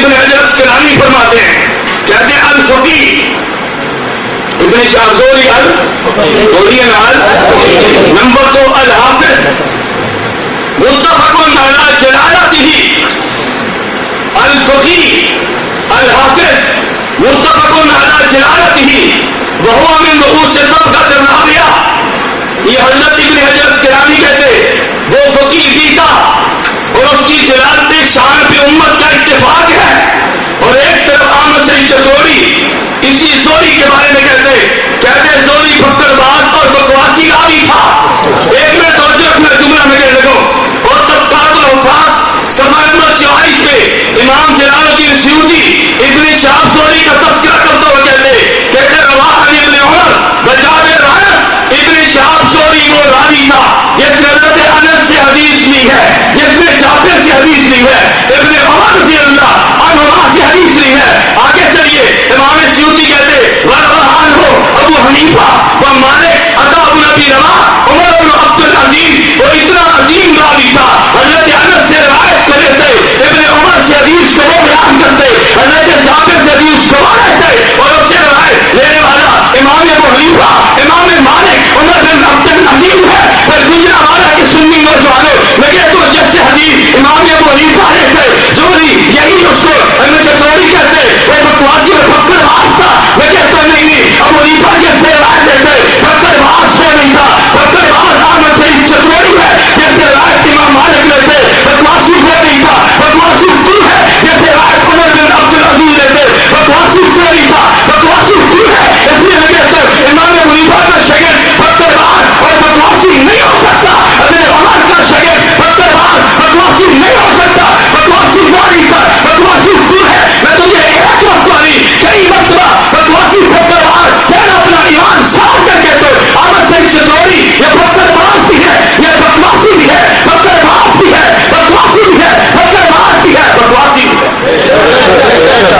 ابن حجر اسقلانی فرماتے ہیں، کہتے ہیں الفقی ابن شہاب زوری نمبر 2 الحافظ متفق علی جلالتہ، الفقی الحافظ متفق علی جلالتہ وہو من رؤوس طبقۃ الرابعہ. یہ حضرت ابن حجر اسقلانی کہتے وہ فقیہ بھی تھا اور اس کی جلالت شان پہ امت کا اتفاق ہے. اور ایک طرف احمد سعید چتوڑی اسی زوری کے بارے میں کہتے زوری پھکڑ باز اور بکواسی راوی تھا. ایک میں توجہ رکھنا جملہ میں کہہ لگوں. اور طبقات الحفاظ صفحہ نمبر 44 پہ امام جلال الدین سیوطی ابن شہاب زوری کا تذکرہ کرتے ہوئے کہتے رواہ عن ابن عمر بجاد رائف ابن شہاب زوری وہ راوی تھا جس نے حضرت انس سے حدیث لی ہے، جس نے جابر سے حدیث لی ہے، ابن عمر رضی اللہ عنہما سے حدیث لی ہے. آگے چلیے امام سیوطی کہتے ورواہ عنہ ابو حنیفہ و مالک عطا بن ابی رباح عمر بن عبد العزیز. وہ اتنا عظیم راوی تھا، حضرت انس سے روایت کرتے، ابن عمر سے حدیث کو وہ بیان کرتے، حضرت جابر سے حدیث کو وہ رہتے اور اس سے روایت لینے والا امام ابو حنیفہ امام مالک عمر بن عبد العزیز ہے. پر گجرا والا کے سنی نوجوانوں میں کہتا ہوں جس سے حدیث امام ابو حنیفہ رہتے زوری یہی اس کو چتوڑی کہتے وہ بکواسی اور پکڑ باز تھا. میں کہتا ہوں نہیں ابو حنیفہ جس سے روایت دیتے پکڑ باز وہ نہیں تھا، پکڑ باز احمد سعید چتوڑی ہے. جیسے روایت امام مالک لیتے بکواسی وہ نہیں تھا، بکواسی تو ہے. جیسے روایت عمر بن عبد العزیز لیتے بکواسی تو نہیں تھا، بکواسی تو ہے. اس لیے میں کہتا ہوں امام ابو حنیفہ کا شاگرد پکڑ باز اور بکواسی نہیں ہو سکتا. حضرت عمر کا شاگرد پکڑ باز بکواسی نہیں ہو سکتا. بکواسی وہ نہیں تھا، بکواسی تو ہے. میں تجھے ایک مرتبہ نہیں کئی مرتبہ بکواسی پکڑ باز کہنا اپنا ایمان صاف کر کے تو احمد سعید چتوڑی یہ پکڑ باز بھی ہے، یہ بکواسی بھی ہے، پکڑ باز بھی ہے، بکواسی بھی ہے، پکڑ باز بھی ہے، بکواسی بھی ہے.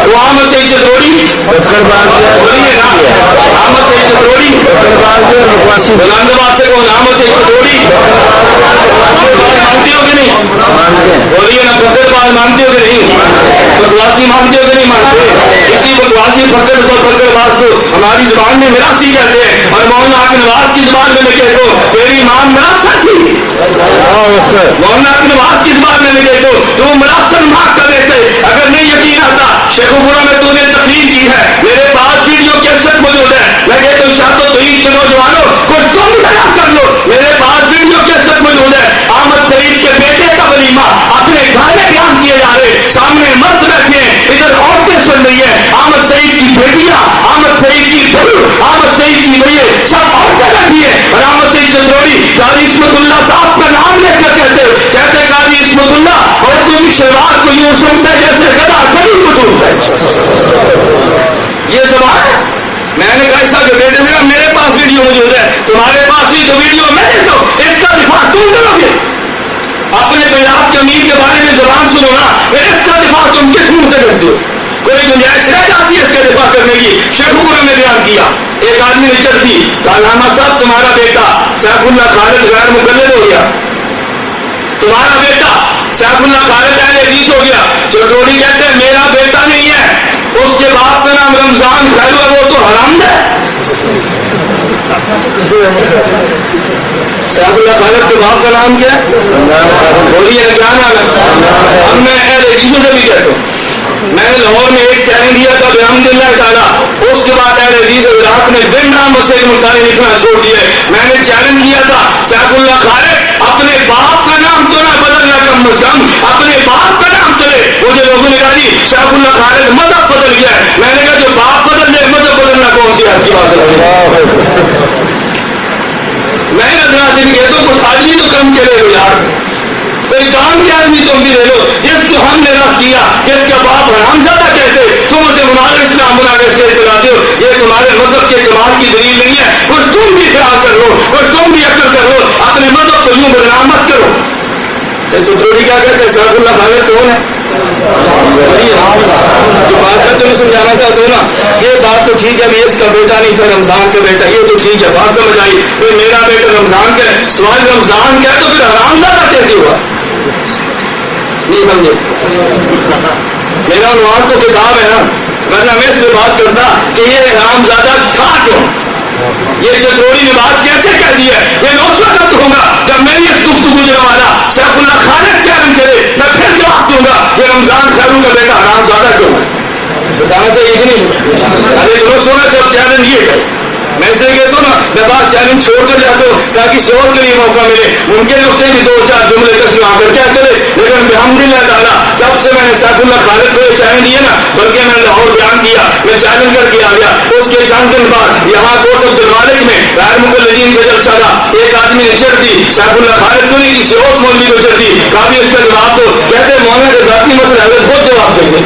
وہ احمد سعید چتوڑی پکڑ باز بولیے نا، احمد سعید چتوڑی پکڑ باز اور بکواسی. بلند آواز سے کون احمد سعید چتوڑی مانتے ہو کہ نہیں؟ بولیے نا پکڑ باز مانتے ہو کہ نہیں؟ بکواسی مانتے ہو کہ نہیں مانتے؟ اسی بکواسی پکڑ باز کو ہماری زبان میں مراسی کہتے ہیں. اور مولانا حق نواز کی زبان میں میں کہتا ہوں تیری ماں مراسا تھی. مولانا حق نواز کی زبان میں میں کہتا ہوں تو مراسن ماں کر دیتے. اگر نہیں یقین آتا شیخ پورا میں تو نے تقریر کی ہے، میرے پاس ویڈیو کیسٹ موجود ہے. میں کہتا ہوں شاہ تو توحید کے نوجوانوں کوئی تم بیان کر لو، میرے پاس ویڈیو کیسٹ موجود ہے. احمد شریف کے بیٹے کا ولیمہ اپنے گھر میں بیان کیے جا رہے، سامنے مرد بیٹھے ہیں، ادھر عورتیں سن رہی ہیں. احمد سعید کی بیٹیاں، احمد سعید کی بہو، احمد سعید کی بھائی سب عورتیں بیٹھی ہیں. اور احمد سعید چتوڑی قاضی عصمت اللہ صاحب کا نام لے کر کہتے قاضی عصمت اللہ اور تم شلوار کو یوں سنتے جیسے گدا گدی کو سنتا ہے. یہ زبان ہے. میں نے کہا صاحب کے بیٹے سے میرے پاس ویڈیو موجود ہے، تمہارے پاس بھی تو ویڈیو میں دیتا ہوں، اس کا دفاع تم کرو گے. اپنے پنجاب کے امیر کے بارے میں زبان سنو نا، اس کا دفاع تم کس منہ سے کرتے ہو؟ کوئی گنجائش رہ جاتی ہے اس کا دفاع کرنے کی؟ شیخ پورا نے بیان کیا ایک آدمی نے چلتی علامہ صاحب تمہارا بیٹا سیف اللہ خالد غیر مقلد ہو گیا، تمہارا بیٹا سیف اللہ خالد اہل حدیث ہو گیا. چتوڑی کہتے ہیں میرا بیٹا نہیں ہے، اس کے باپ کا نام رمضان خیر ہے، وہ تو حرام ہے. سیف اللہ خالد کے باپ کا نام کیا ہے؟ بولیے کیا نام ہے؟ اب میں اہل حدیثوں سے بھی کہتا ہوں، میں نے لاہور میں ایک چیلنج دیا تھا بحمد اللہ تعالیٰ، اس کے بعد اہل حدیث عراق نے بن نام سے مطالعے لکھنا چھوڑ دیا. میں نے چیلنج دیا تھا سیف اللہ خالد اپنے باپ کا نام تو نہ بدلنا، کم از کم اپنے باپ کا نام چلے. مجھے لوگوں نے کہا جی سیف اللہ خالد مذہب بدل گیا ہے. میں نے کہا جو باپ بدل جائے مذہب بدلنا کون سی آپ کی بات ہے؟ میں نظرہ سے بھی کہتا ہوں کچھ آدمی تو کم چلے ہو یار، کوئی کام کے آدمی تم بھی لے لو. جس کو ہم نے رکھ دیا، جس کا باپ حرام زیادہ کہتے تم اسے مناظر اسلام بنا کے اسٹیج پہ لاتے ہو، یہ تمہارے مذہب کے کمال کی دلیل نہیں ہے. کچھ تم بھی خیال کر لو، کچھ تم بھی عقل کر لو، اپنے مذہب کو یوں بدنام مت کرو. چتوڑی کیا کہتے ہیں سیف اللہ خالد کون ہے؟ جو بات میں تمہیں سمجھانا چاہتا ہوں نا، یہ بات تو ٹھیک ہے بھی اس کا بیٹا نہیں تھا رمضان کا بیٹا، یہ تو ٹھیک ہے بات سمجھ آئی. میرا بیٹا رمضان کا سوال رمضان کا ہے تو پھر حرام زیادہ کیسے ہوا؟ نہیں سمجھے؟ میرا عنوان تو کتاب ہے نا، ورنہ میں اس پہ بات کرتا کہ یہ حرامزادہ تھا کیوں، یہ چتروڑی نے بات کیسے کہہ دی ہے. یہ میں اس وقت ہوں گا جب میری اس گفتگو جو والا سیف اللہ خالد چیلنج کرے، میں پھر جواب دوں گا یہ رمضان خیروں کا بیٹا حرامزادہ کیوں ہے. بتانا چاہیے کہ نہیں؟ ارے درست ہونا جب چیلنج یہ ہے. میں اسے کہتا ہوں نا میں بات چیلنج چھوڑ کر جاتا ہوں تاکہ کسی اور کے لیے موقع ملے. ممکن اس نے بھی 2-4 جملے کس آ کر کیا کرے، لیکن الحمدللہ تعالیٰ جب سے میں نے سیف اللہ خالد کو یہ چیلنج دیا نا، بلکہ میں نے لاہور بیان کیا، میں چیلنج کر کے آ گیا. اس کے چند دن بعد یہاں کوٹ عبدالمالک میں غیر مقلدین کا جلسہ تھا. ایک آدمی نے چڑھ دی، سیف اللہ خالد کو نہیں کسی اور مولوی کو چڑھ دی. کافی اس کا جواب دو، کہتے مولانا کے ذاتی مسئلہ حضرت خود جواب دیں گے.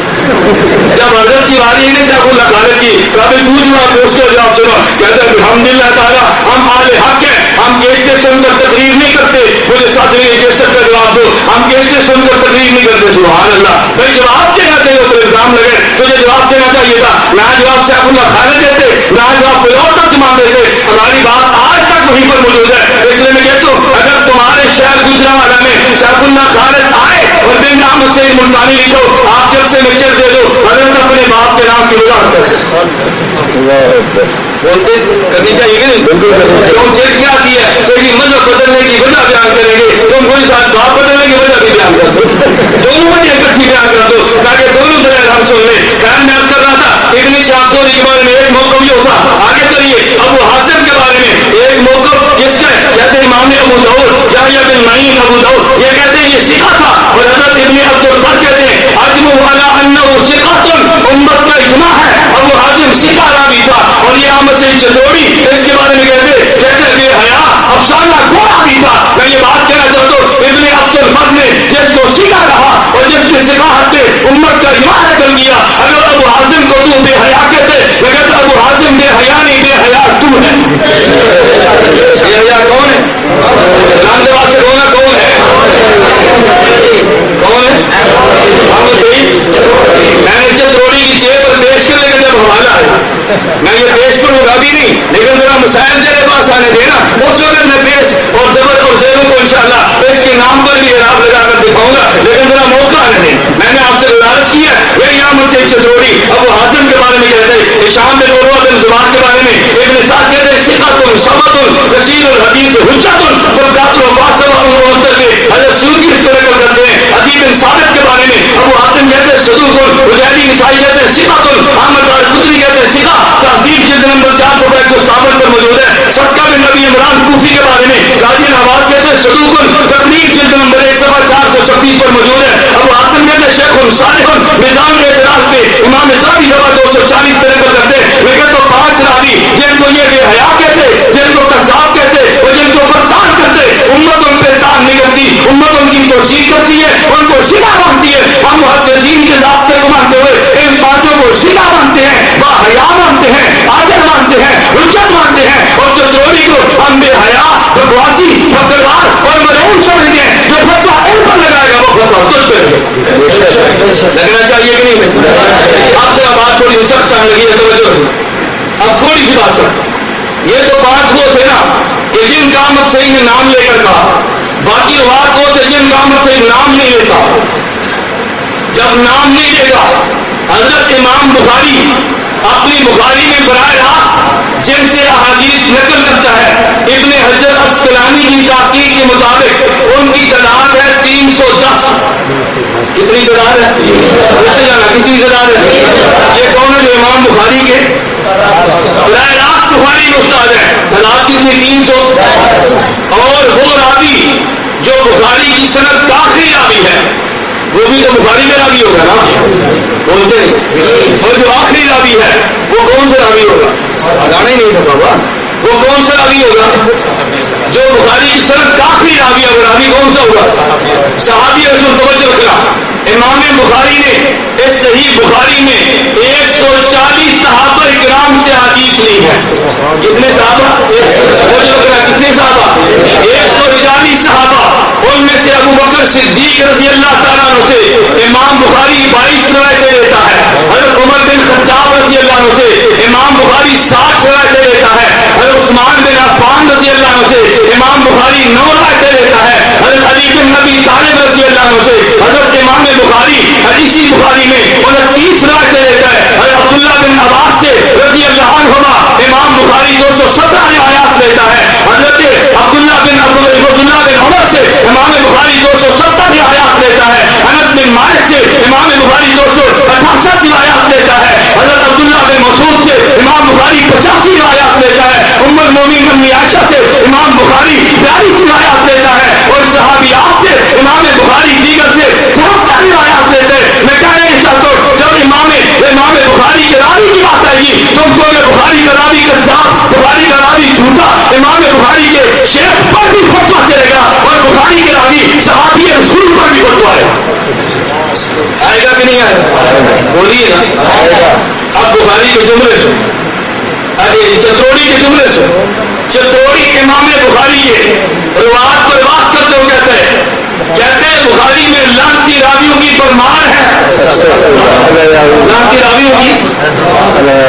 جب حضرت کی باری نہیں سیف اللہ خالد کی، کافی تو جواب دے، اس کا جواب سنو. کہتے ہیں الحمدللہ تعالیٰ ہم اہل حق ہیں، ہم کیسے سن کر تقریر نہیں کرتے. مجھے ساتھ نہیں کیسے کا جواب دو، ہم کیسے سن کر تقریر نہیں کرتے. سبحان اللہ. بھائی جواب دینا چاہیے تو الزام لگے، تجھے جواب دینا چاہیے تھا. نہ جواب سیف اللہ خالد دیتے، نہ جواب کوئی اور تک جمع دیتے. ہماری بات آج تک وہیں پر موجود ہے. اس لیے میں کہتا ہوں اگر تمہارے شہر گجرانوالہ میں سیف اللہ خالد آئے اور بن نام سے ملتانی لکھو، آپ جب سے مکسچر دے دو، حضرت اپنے باپ کے نام کی وضاحت کرتے بولتے کرنی چاہیے کہ نہیں. تم چیک کیا آتی ہے کوئی مذہب بدلنے کی وجہ بیان کریں گے، تم کوئی ساتھ باپ بدلنے کی وجہ بھی بیان کر دو، دونوں وجہ اکٹھی بیان کر دو تاکہ دونوں دلائل ہم سن لیں. خیر میں کر رہا تھا ابن شہاب کے بارے میں ایک موقع بھی ہوتا. آگے چلیے ابو حازم کے بارے میں ایک موقع کس کا ہے، کہتے ہیں امام ابو داؤد یحییٰ بن معین ابو داؤد، یہ کہتے ہیں یہ ثقہ تھا. اور حضرت ابن عبد البر کہتے ہیں اجمع علی انہ ثقۃ، امت کا اجماع ہے ابو حازم ثقہ راوی تھا. اور یہ احمد سعید چتوڑی اس کے بارے میں کہتے بے حیا افسانہ گو راوی تھا. میں یہ بات کہنا چاہتا ہوں ابن عبد البر نے جس کو ثقہ کہا اور جس نے ثقافت امت کا اجماع کر دیا، اگر ابو حازم کو تو بے حیا کہتے، میں کہتا ابو حازم بے حیا نہیں، بے حیا تو ہے. بے حیا کون ہے؟ رام دیوا سے بولا کون ہے؟ کون ہے؟ احمد سعید. میں نے چتروڑی کی جیب پر پیش کرنے کا جب حوالہ ہے، میں یہ پیش کروں گا بھی نہیں، لیکن ذرا مسائل میرے پاس آنے دینا، اس وقت میں پیش اور زبر اور زیروں کو انشاءاللہ اس کے نام پر بھی اعراب لگا کر دکھاؤں گا، لیکن ذرا موقع آنے دیں. میں نے آپ سے گزارش کی ہے یہی احمد سعید چتروڑی ابو حازم کے بارے میں کہتے ہیں، ہشام بن عروہ بن زبان کے بارے میں ابن سعد کہتے ہیں ثقۃ ثبت کثیر الحدیث حجۃ والقاتل وفاسق ومعتد. حضرت سیوطی اس کو نقل کرتے ہیں حدیث بن ثابت کے بارے میں ابو حاتم کہتے ہیں صدوق، حجیری نسائی کہتے ہیں ثقۃ، احمد دارقطنی کہتے ہیں ثقہ. تہذیب جلد نمبر 452 پر موجود ہے. صدقہ بن نبی عمران کوفی کے بارے میں قاضی نواز کہتے ہیں صدوق، تقریب جلد نمبر 1 صفحہ 436 پر موجود ہے. ابو حاتم کہتے ہیں شیخ صالح میزان کے اعتراض پہ امام ذہبی صفحہ 240 پر نقل کرتے ہیں. لیکن تو 5 راوی جن کو یہ بے حیا کہتے، جن کو کذاب کہتے اور جن کو پرتان کرتے، امت ان پہ تان نہیں کرتی، امت ان کی توثیق کرتی ہے، ان کو ثقہ مانتی ہے. ہم محدثین کے ضابطے کو مانتے ہوئے ان پانچوں کو ثقہ مانتے ہیں، با حیا مانتے ہیں، عادل مانتے ہیں، حجت مانتے ہیں. اور چتروڑی کو ہم بے حیا، بکواسی، بکروار اور ملعون سمجھتے ہیں. جو فتویٰ ان پر لگائے گا وہ فتویٰ تجھ پہ لگنا چاہیے کہ نہیں؟ آپ سے بات تھوڑی سخت آنے لگی ہے، توجہ اب تھوڑی سی بات سخت. یہ تو 5 وہ تھے نا کہ جن کا احمد سعید نے نام لے کر کہا، باقی روایت وہ تھے جن کا احمد سعید نام نہیں لیتا. جب نام نہیں لے گا حضرت امام بخاری اپنی بخاری میں براہ راست جن سے احادیث نقل کرتا ہے، ابن حجر اسقلانی کی تحقیق کے مطابق ان کی تعداد ہے 310. کتنی تعداد ہے؟ کتنی تعداد ہے؟ یہ کون ہے جو امام بخاری کے براہ راست بخاری میں استاد ہے؟ تعداد کتنی؟ 300. اور وہ راوی جو بخاری کی سند کا آخری راوی ہے وہ بھی تو بخاری میں راوی ہوگا نا، بولتے ہیں. اور جو آخری راوی ہے وہ کون سے راوی ہوگا؟ گانا ہی نہیں تھا بابا. وہ کون سا راوی ہوگا؟ جو بخاری کی سند کا آخری راوی ہے، وہ راوی کون سا ہوگا؟ صحابی رسول. توجہ رکھنا، امام بخاری نے اس صحیح بخاری میں 140 صحابہ اکرام سے حدیث لی ہے. کتنے صحابہ؟ کتنے صحابہ؟ 140 صحابہ. ان میں سے ابو بکر صدیق رضی اللہ تعالیٰ عنہ سے امام بخاری 22 روایتیں لیتا ہے. حضرت عمر بن خطاب رضی اللہ عنہ سے امام بخاری 60 روایتیں لیتا ہے. حضرت عثمان بن عفان رضی اللہ عنہ سے امام بخاری 9 روایتیں لیتا ہے. حضرت علی بن ابی طالب رضی اللہ عنہ سے حضرت امام بخاری حدیثی بخاری میں لیتا ہے. حضرت عبداللہ بن عمر سے امام بخاری 270 روایات لیتا ہے. انس بن مالک سے امام بخاری 268 روایات لیتا ہے. حضرت عبداللہ بن مسعود سے امام بخاری 85 روایات لیتا ہے. ام المومنین امی عائشہ سے امام بخاری 42 روایات لیتا ہے. اور صحابیات سے امام بخاری دیگر سے 74 روایات لیتے ہیں. میں کہنا یہ چاہتا ہوں جب امام بخاری کے راوی کی بات آئے گی تو ہم کو بخاری کا راوی کذاب، بخاری کا راوی جھوٹا، امام بخاری کے شیخ پر بھی فتویٰ چلے گا اور بخاری کے راوی صحابی رسول پر بھی فتویٰ آئے گا کہ نہیں آئے گا؟ بولیے نا. اب بخاری کے جملے سے چتروڑی کے جملے سے چتروڑی امام بخاری کے روایت پر بات کرتے ہوئے کہتے ہیں بخاری میں لعنتی راویوں کی پرمار ہے. لعنتی راویوں کی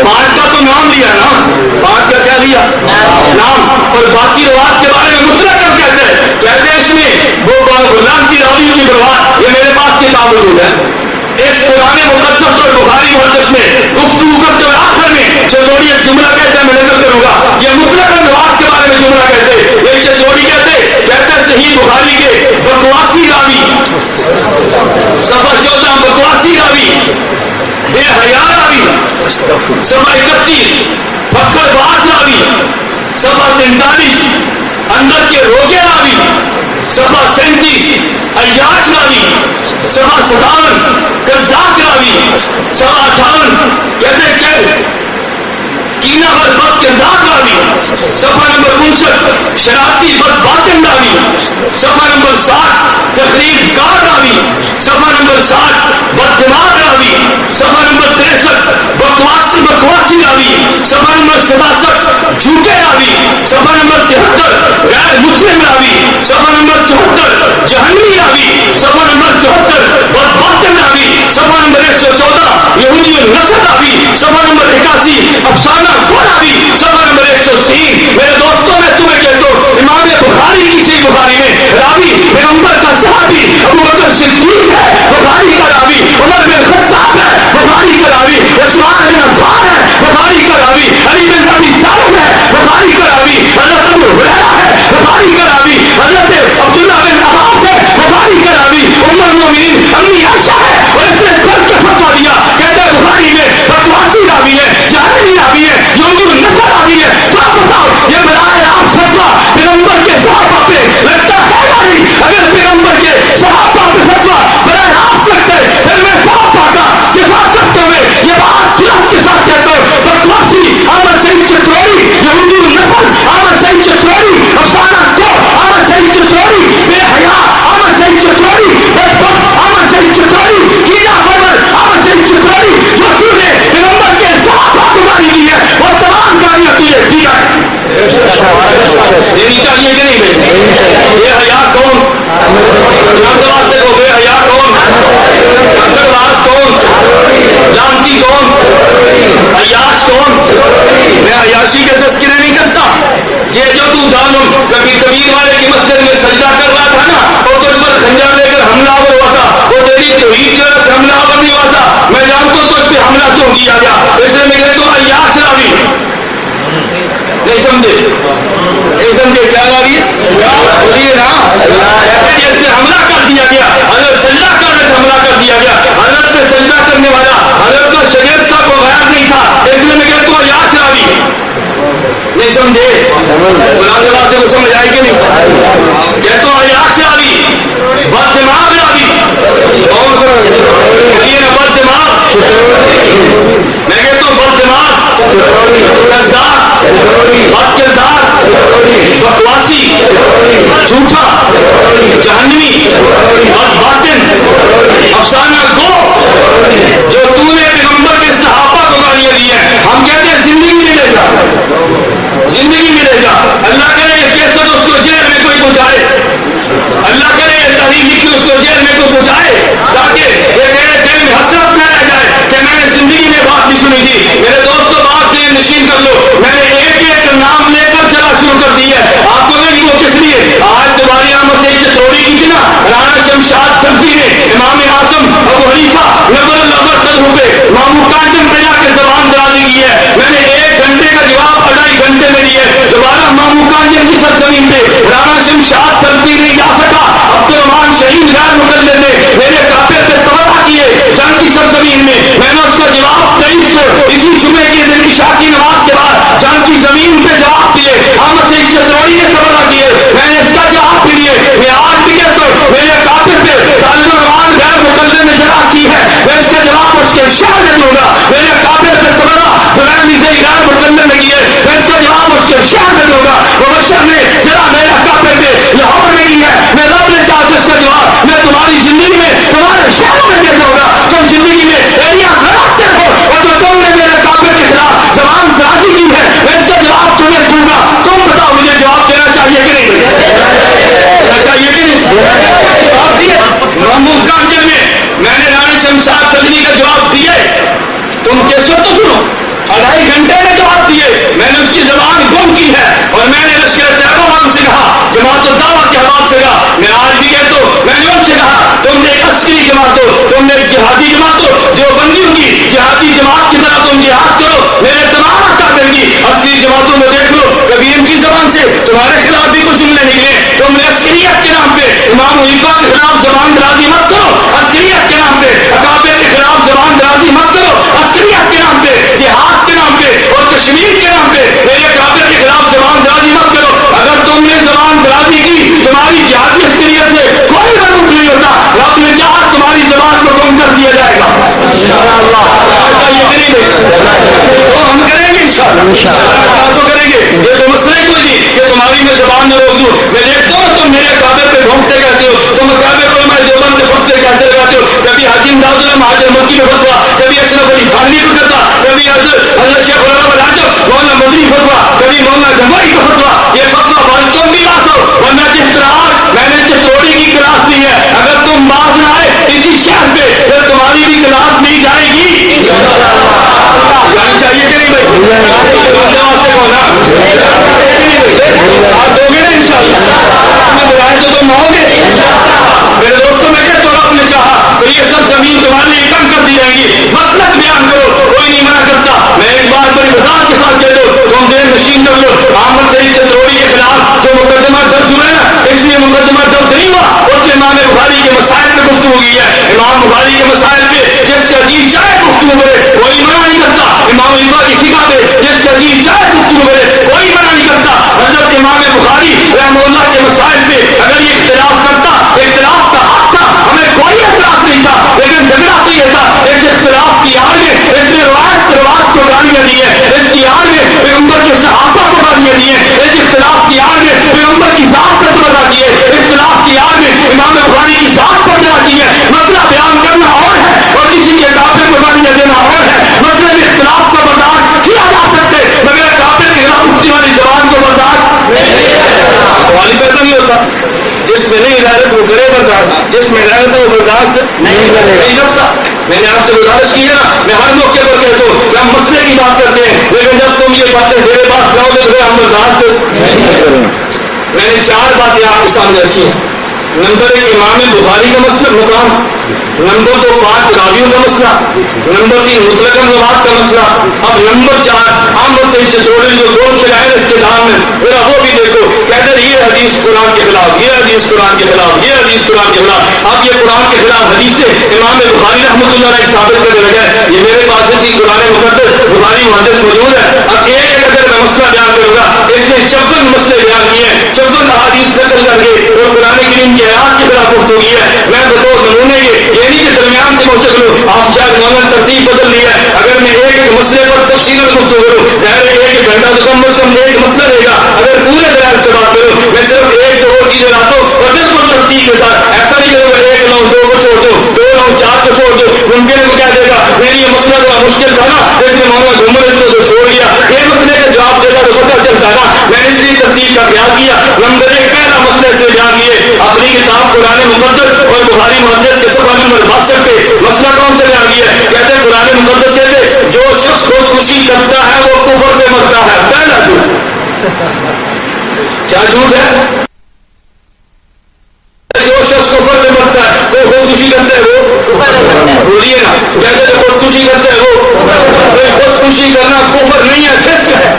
5 کا تو نام لیا نا، 5 کا کیا لیا نام، اور باقی روایت کے بارے میں مطلق کر کہتے ہیں اس میں وہ لعنتی راویوں کی پرمار. یہ میرے پاس کتاب موجود ہے. اس قرآن مقدس اور بخاری مقدس میں گفتگو کرتے ہوئے آخر میں چتوڑی ایک جملہ کہتے ہیں، میں نقل کروں گا. یہ مطلق روایت کے بارے میں جملہ کہتے ہیں. یہ چتوڑی کہتے صحیح بخاری کے بکواسی راوی، صفحہ 14 بکواسی راوی، بے حیا راوی، صفحہ 31 پکڑ باز راوی، صفحہ 43 اندر کے روگے راوی، صفحہ 37 عیاش راوی، صفحہ 57 قزاق راوی، صفحہ 58 کہتے کہ کینہ بر بد کردار راوی، صفحہ نمبر 59 شرارتی بد باطن راوی، صفحہ نمبر 60 تخریب کار راوی، صفحہ نمبر 60 بد دماغ راوی، صفحہ نمبر 63 بکواسی راوی، صفحہ نمبر 67 جھوٹے راوی، صفحہ نمبر 73 غیر مسلم راوی، صفحہ نمبر 74 جہنمی راوی، صفحہ نمبر 74 بد باطن راوی، صفحہ نمبر 114 یہودی النصر راوی، صفحہ نمبر 81 افسانہ کو راوی، صفحہ نمبر 103. میرے دوستوں میں تمہیں کہتا ہوں امام بخاری کی صحیح بخاری میں راوی پیغمبر کا صحابی ابو بکر صدیق ہے، بخاری کا راوی عمر بن خطاب ہے، بخاری کا راوی عثمان بن عفان ہے، بخاری کا راوی علی بن ابی طالب ہے، بخاری کا راوی حضرت ابو ہریرہ ہے، بخاری کا راوی حضرت عبداللہ بن عباس ہے، بخاری کا راوی ام المومنین امی عائشہ ہے. اور اس نے کھل کے فتویٰ دیا، کہتا ہے بخاری میں بکواسی راوی ہے، جہنمی راوی ہے، یہودی النصر راوی ہے. تو آپ بتاؤ یہ براہ راست فتویٰ پیغمبر کے صحابہ پہ لگتا ہے یا نہیں؟ اگر پیغمبر کے صحابہ پہ فتویٰ براہ راست لگتا ہے پھر میں صحابہ کا دفاع کرتے ہوئے یہ بات جرأت کے ساتھ کہتا ہوں بکواسی احمد سعید چتوری، یہودی النصر احمد سعید چتوری، افسانہ کو احمد سعید چتوری، بے حیا احمد سعید چتوری، بدبخت احمد سعید چتوری، کینہ پرور احمد سعید چتوری، جو تو نے پیغمبر کے صحابہ کو گالی دی ہے وہ تمام گالیاں تجھے دیا ہے. دینی چاہیے کہ نہیں بھائی؟ بے حیا کون؟ نمدواز سے کو بے حیا کون؟ نمدواز کون؟ لعنتی کون؟ عیاش کون؟ میں عیاشی کے تذکرے نہیں کرتا. یہ جو تو دانم کبھی کبیر والے کی مسجد میں سجدہ کر رہا تھا نا اور تجھ پر خنجر لے کر حملہ ہوا تھا، وہ تیری توحید کی وجہ سے حملہ نہیں ہوا تھا. میں جانتا ہوں تجھ پہ حملہ کیوں کیا گیا، اس لیے میں کہتا ہوں عیاش راوی. نہیں سمجھے کیا راوی بولیے نا. اس نے حملہ کر دیا گیا، حضرت سجدہ کرنے سے حملہ کر دیا گیا. حضرت پہ سجدہ کرنے والا حضرت کا شریعت کا کوئی غیر نہیں تھا، اس لیے میں کہتا ہوں عیاش راوی. نہیں سمجھے غلام نواز سے کو سمجھ آئی کہ نہیں؟ کہتا ہوں عیاش راوی، بد دماغ راوی اور بولیے نا بد دماغ. میں کہتا ہوں بد دماغ، قزاق، بد کردار، بکواسی، جھوٹا، جہنمی، بد باطن، افسانہ اسی جمعے کے دن عشاء کی نماز کے بعد جنگ کی زمین پہ جواب دیے، احمد سعید چتروڑی نے تبرہ کیے، میں نے اس کا جواب بھی دیے، میں آج بھی کہتا ہوں میرے کافر پہ طالب الرحمان غیر مقلد نے جرح کی ہے، میں اس کا جواب اس کے شہر میں دوں گا، میرے کافر پہ تبرہ زبانی سے غیر مقلد نے کی ہے، میں اس کا جواب اس کے شہر میں دوں گا، مبشر نے جرح میرا کافر پہ لاہور میں کی ہے، میں رب نے چاہتا اس کا جواب میں تمہاری زندگی میں تمہارے شہروں میں دے دوں گا، تم زندگی میں ایریا لڑاتے ہو اور جو تم نے میرے کافر کے خلاف زبان درازی کی ہے، میں اس کا جواب تمہیں دوں گا، تم بتاؤ مجھے جواب دینا چاہیے کہ نہیں دینا چاہیے کہ نہیں؟ جواب دیے محمود کانجے میں نے رانی شمشاد تلوی کا جواب دیے، تم کیسے تو سنو 2.5 گھنٹے میں جواب دیے، میں نے اس کی زبان گم کی ہے اور میں نے لشکر طیبہ والوں سے کہا، جماعت الدعوہ کے احباب سے کہا، میں آج بھی کہتا ہوں میں نے ان سے کہا تم نے ایک عسکری جماعت ہو، تم نے ایک جہادی جماعت ہو، جو بندیوں کی جہادی جماعت کی طرح تم جہاد کرو، میرے تمام اکابر کی عسکری جماعتوں میں دیکھ لو، کبھی ان کی زبان سے تمہارے خلاف بھی کچھ جملے نکلے، تم نے عسکریت کے نام پہ امام حنیفہ کے خلاف زبان درازی مت کرو، عسکریت کے نام پہ اکابر کے خلاف زبان درازی مت کرو، عسکریت کے نام پہ جہاد کے نام پہ اور کشمیر کے نام پہ میرے کافر کے خلاف زبان درازی مت کرو، اگر تم نے زبان درازی کی تمہاری جہادی عسکریت سے کوئی تعلق نہیں ہوتا، رب نے چاہا تمہاری زبان کو گم کر دیا جائے گا انشاءاللہ، تو ہم کریں گے انشاءاللہ، تو کریں گے، یہ تو مسئلہ کوئی نہیں کہ تمہاری میں زبان نہ روک دوں، میں دیکھتا ہوں تم میرے کعبے پہ گھومتے کیسے ہو، تم کعبے کو میں دیوبند کے فتوے کیسے لگاتے ہو، کبھی حکیم داؤد مہاجر مکی میں فتوا، کبھی اشرف علی تھانوی کو کرتا، کبھی حضرت شیخ علامہ العجب مولانا مدنی فتوا، کبھی مولانا گنگوئی کا فتوا، یہ فتوا بھائی تم بھی باز ہو، ورنہ جس طرح میں نے چتروڑی کی کلاس لی ہے، اگر تم باز نہ آئے اسی شہر پہ پھر تمہاری بھی کلاس لی جائے گی، جانی چاہیے کہ نہیں بھائی؟ آپ دو گے نا انشاءاللہ، بلائے تو تم ہوں گے میرے دوستوں، میں کہتا ہوں آپ نے چاہا تو یہ سب زمین تمہارے لیے کم کر دی جائے گی، مسلک بیان کرو، کوئی نہیں منع کرتا، میں ایک بار بڑی وضاحت کے ساتھ کہتا ہوں، تم ذہن نشین کر لو، احمد سعید چتروڑی کے خلاف جو مقدمہ درج ہوا ہے نا، اس لیے مقدمہ درج نہیں ہوا، اس میں امام بخاری کے مسائل پہ گفتگو کی ہے، امام بخاری کے مسائل پہ جس کا جی چاہے گفتگو کرے کوئی منع نہیں کرتا، امام حنیفہ کی فقہ پہ جس کا جی چاہے گفتگو کرے کوئی منع نہیں کرتا، حضرت امام بخاری رحمہ اللہ کے مسائل پہ اگر یہ اختلاف کرتا، اختلاف کا حق تھا، ہمیں کوئی اعتراض نہیں تھا، لیکن جھگڑا تو یہ تھا اس اختلاف کی آڑ میں اس نے روایت کو گالیاں دی ہے، اس کی آڑ میں پیغمبر کے صحابہ کو گالیاں دی ہیں، اس اختلاف کی آڑ میں پیغمبر کی ذات پر تبرہ کی ہے، اختلاف کی آڑ میں امام بخاری کی ذات پر تبرہ کی ہے، مسئلہ بیان کرنا اور ہے اور کسی کے کافر کو گالیاں دینا اور ہے، مسئلے میں اختلاف کا برداشت کیا جا سکتے مگر کافر کے خلاف اٹھنے والی زبان کو برداشت سوال ہی پیدا نہیں ہوتا، جس میں نہیں غیرت وہ کرے برداشت، جس میں غیرت ہے وہ برداشت نہیں کرتا، میں نے آپ سے گزارش کی ہے نا، میں ہر موقع پر کہتا ہوں کہ ہم مسئلے کی بات کرتے ہیں لیکن جب تم یہ باتیں زیر بات لاؤ گے ہم برداشت نہیں کریں گے۔ میں نے 4 باتیں آپ کے سامنے رکھی ہیں، نمبر 1 امام بخاری کا مسئلہ مقام، نمبر 2 5 راویوں کا مسئلہ، نمبر 3 مطلق روایت کا مسئلہ، اب نمبر 4 احمد سعید چتروڑی جو گول چلائے اس کے نام میں ذرا وہ بھی دیکھو، کہتے ہیں یہ حدیث قرآن کے خلاف، یہ حدیث قرآن کے خلاف، یہ حدیث قرآن کے خلاف، اب یہ قرآن کے خلاف حدیث سے امام بخاری رحمۃ اللہ علیہ ثابت کرنے لگا ہے، یہ میرے پاس اسی قرآن مقدس بخاری محدث موجود ہے، اب ایک اگر میں مسئلہ بیان کروں گا، اس نے 54 مسئلے بیان کیے ہیں، 54 احادیث نقل کر کے اور قرآن کریم کی آیات کی طرف گفتگو کی ہے، میں بطور نمونے یہ نہیں کہ درمیان سے پہنچ لوں، آپ شاید مولانا ترتیب بدل لی ہے، اگر میں ایک مسئلے پر تفصیل گفتگو کروں ظاہر ہے ایک گھنٹہ تو کم از کم ایک مسئلہ رہے گا، اگر پورے دلائل سے بات کروں میں صرف 1-2 چیزیں لاتا ہوں اور بالکل ترتیب کے ساتھ، ایسا نہیں کروں گا 1 لاؤں 2 کو چھوڑ دوں 2 لاؤں 4 کو چھوڑ دوں، ممکن ہے وہ کہہ دے گا میری یہ مسئلہ بڑا مشکل تھا نا اس میں مولانا گھومر اس کو تو چھوڑ دیا، یہ مسئلے کا جواب دے گا تو پتہ چلتا نا، میں نے اس لیے ترتیب کا خیال کیا، نمبر 1 پہلا مسئلہ سے بیان کیے اپنی کتاب قرآن مقدس اور بخاری محدث کے صفحہ نمبر 62 پہ مسئلہ کون سے بیان کیا ہے، کہتے ہیں قرآن مقدس کہتے جو شخص خودکشی کرتا ہے وہ کفر پہ مرتا ہے، پہلا جھوٹ، کیا جھوٹ ہے، جو شخص کفر پہ مرتا ہے وہ خودکشی کرتا ہے وہ بولیے نا، کہتے ہیں خودکشی کرتا ہے وہ خودکشی کرنا کفر نہیں ہے، فسق ہے،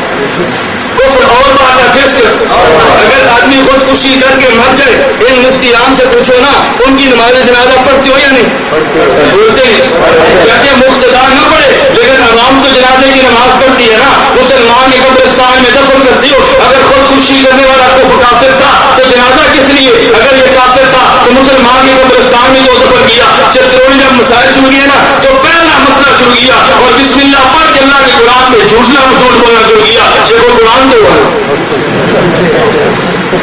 کفر اور بات ہے فسق، اگر آدمی خودکشی کر کے مر جائے ان مفتیان سے پوچھو نا ان کی نماز جنازہ پڑھتے ہو یا نہیں، بولتے ہیں، کہتے ہیں مقتدا نہ پڑھے لیکن عوام تو جنازے خودکشی کرنے والا کفر کافر تھا تو جنازہ کس لیے؟ اگر یہ کافر تھا تو مسلمان نے قبرستان میں جو دفن کیا. چتروڑی جب مسائل شروع کیے نا تو پہلا مسئلہ شروع کیا اور بسم اللہ پڑھ کے اللہ کے قرآن پہ جھوٹ بولنا شروع کیا. شیخ القرآن تو ہوا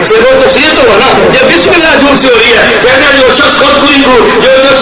شیخ التفسیر تو ہوا نا. یہ بسم اللہ جھوٹ سے ہو رہی ہے. کہتے ہیں جو شخص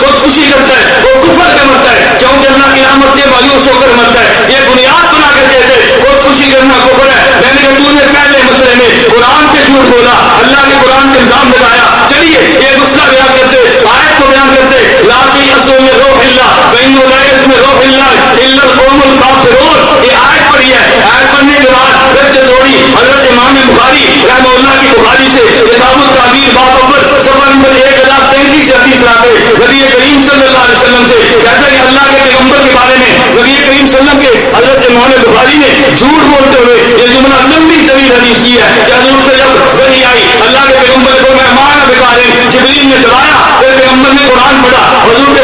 خودکشی کرتا ہے وہ کفر کا مرتا ہے کیونکہ اللہ کی رحمت سے مایوس ہو کر مرتا ہے. یہ بنیاد بنا کر کہتے خودکشی کرنا کفر ہے. میں نے تو نے پہلے مسئلے میں قرآن پہ جھوٹ بولا, اللہ کے قرآن پہ الزام لگایا. چلیے ایک مسئلہ بیان کرتے, آیت کو بیان کرتے. لا تیأسوا من روح اللہ فإنه لا يئس من روح اللہ الا القوم الکافرون. یہ آیت پڑھی ہے. آیت پڑھنے کے بعد رد توڑی حضرت امام بخاری رحمہ اللہ کی بخاری سے کتاب التعبیر باب اول صفحہ نمبر 1033 سے حدیث لاتے نبی کریم صلی اللہ علیہ وسلم سے. کہتا ہے اللہ کے پیغمبر کے بارے میں نبی کریم صلی اللہ علیہ وسلم کے حضرت امام بخاری نے جھوٹ بولتے ہوئے یہ جملہ لمبی طویل حدیث کی ہے کہ حضور پہ جب وحی آئی اللہ کے پیغمبر کو مہمان بکارے جبریل نے ڈرایا پھر پیغمبر نے قرآن پڑھا. حضور پہ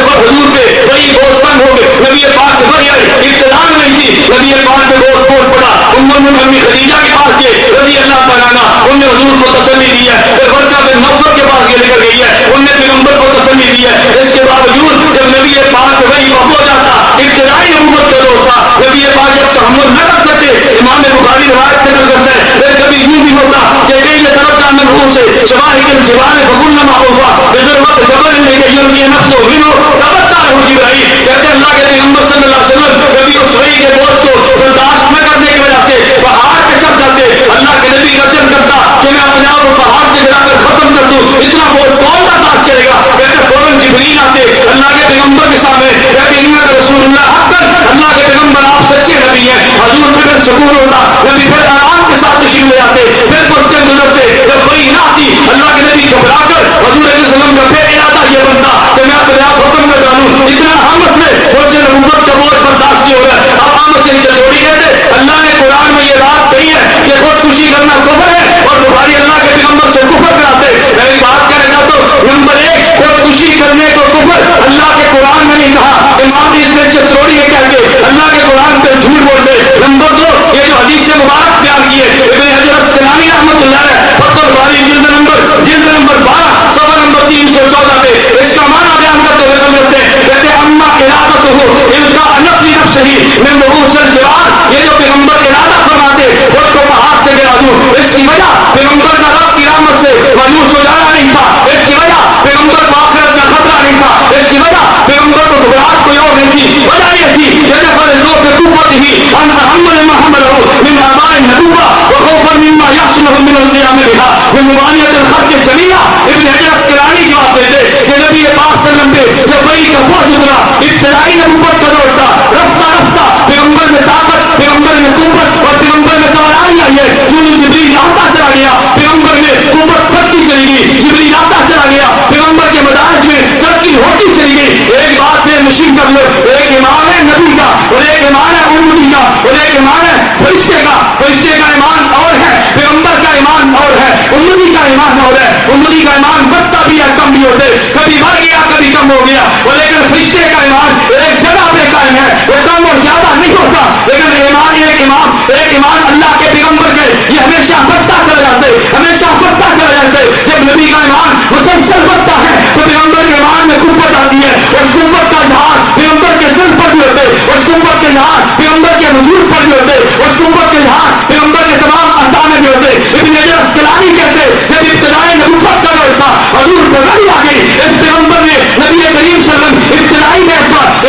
وحی بہت تنگ ہو گئے. نبی پاک پہ وحی آئی ابتدا نہیں تھی. نبی پاک پہ بہت پڑا. امی خدیجہ کے پاس گئے رضی اللہ تعالیٰ عنہ, ان نے حضور کو تسلی دی ہے. پھر ورقہ بن نوفل کے پاس یہ لے کر گئی ہے, ان نے پیغمبر کو تسلی دی ہے. اس کے باوجود جب نبی پاک وحی ہو جاتا ابتدائی نبوت کا دور تھا, نبی پاک جب تحمل نہ کر سکتے امام بخاری روایت نقل کرتا ہے پھر کبھی یوں بھی ہوتا کہ یہ طرف کا نبو سے شواہد الجبال فقلنا معروفا بضرورت جبل لے کے یلقی نفسه منه تبتع ہو جبرائیل. کہتے اللہ کے پیغمبر صلی اللہ علیہ وسلم کبھی اس وحی کے بوجھ کو برداشت نہ کرنے کی وجہ سے پہاڑ پہ چڑھ جاتے. اللہ کے نبی گردن کرتا کہ میں اپنے آپ کو پہاڑ سے گرا کر ختم کر دوں, اتنا بہت کون برداشت کرے گا. کہتے فوراً جبریل آتے اللہ کے پیغمبر کے سامنے کہتے انک رسول اللہ حقا, اللہ کے پیغمبر آپ سچے نبی ہیں. حضور پہ پھر سکون ہوتا, نبی پھر آرام کے ساتھ تشریف لے آتے, پھر پڑھتے گزرتے. جب وہی نہ آتی اللہ کے نبی گھبرا کر حضور علیہ السلام کا پھر ارادہ یہ بنتا کہ میں اپنے آپ ختم کر ڈالوں. اتنا ہمت میں وہ سے نبوت کا بوجھ برداشت نہیں ہو رہا ہے. اب ہم سے چلوڑی کہتے اللہ نے قرآن میں یہ بات کہی ہے کہ خودکشی کرنا کفر ہے اور بخاری اللہ کے پیغمبر سے کفر کراتے. میں ایک بات کہنا چاہتا ہوں, نمبر 1 خودکشی کرنے کو کفر اللہ کے قرآن میں نہیں کہا, امام اس نے چتروڑی ہے کہہ کے اللہ کے قرآن پہ جھوٹ بولتے. نمبر 2 یہ جو حدیث مبارک بیان کیے ابن حجر اسقلانی رحمۃ اللہ علیہ فتح الباری جلد نمبر 12 صفحہ نمبر 314 پہ اس کا معنی بیان کرتے ہوئے کہتے ہیں اما ارادتہ القاء نفس نفسه من رؤوس الجبال. یہ جو پیغمبر ارادہ فرماتے خود کو پہاڑ سے گرا دوں, اس کی وجہ پیغمبر کا رب کی رحمت سے مایوس ہو جانا نہیں تھا. اس کی وجہ پیغمبر کو آخرت کا خطرہ نہیں تھا. اس کی وجہ پیغمبر کو گھبراہٹ کوئی اور نہیں تھی. وجہ یہ تھی کہ ذوق قوت ہی ان تحمل ما حمله من آباء النبوة وخوفا مما يحصل من القيام بها من مبانية الخلق الجميلة. ابن حجر اسقلانی جواب دیتے کہ نبی پاک صلی اللہ علیہ وسلم پہ جب وحی کا بوجھ اترا ابتدائی نبوت کا دور تھا, رفتہ رفتہ پیغمبر میں طاقت, پیغمبر میں قوت اور پیغمبر میں توانائی آئی ہے. جبریل آتا چلا گیا, پیغمبر میں قوت بڑھتی چلی گئی. جبریل آتا چلا گیا, پیغمبر کے مدارج میں ترقی ہوتی چلی گئی. ایک بات پہ نشین کر لو, ایک ایمان ہے نبی کا اور ایک ایمان ہے امتی کا اور ایک ایمان ہے فرشتے کا. فرشتے کا ایمان اور ہے, پیغمبر کا ایمان اور ہے, امتی کا ایمان اور ہے. امتی کا ایمان بڑھتا بھی ہے کم بھی ہوتے, کبھی بڑھ گیا کبھی کم ہو گیا, اور لیکن فرشتے کا ایمان ایک جگہ پہ قائم ہے, وہ کم اور زیادہ نہیں ہوتا. لیکن ایمان ایک ایمان اللہ کے پیغمبر کے یہ ہمیشہ بڑھتا چلا جاتے, ہمیشہ بڑھتا چلا جاتے. جب نبی کا ایمان مسلسل بڑھتا ہے تو پیغمبر کے ایمان میں قوت آتی ہے. اس قوت کا اظہار پیغمبر کے دل پر بھی ہوتے, اس قوت کے اظہار پیغمبر کے وجود پر بھی ہوتے, اس قوت کے اظہار پیغمبر کے تمام اعضاء میں بھی ہوتے. ابن حجر اسقلانی کہتے جب ابتدائی نبوت کا دور تھا حضور پر وحی آ گئی, اس پیغمبر نے نبی کریم صلی اللہ علیہ وسلم ابتدائی بیعت پر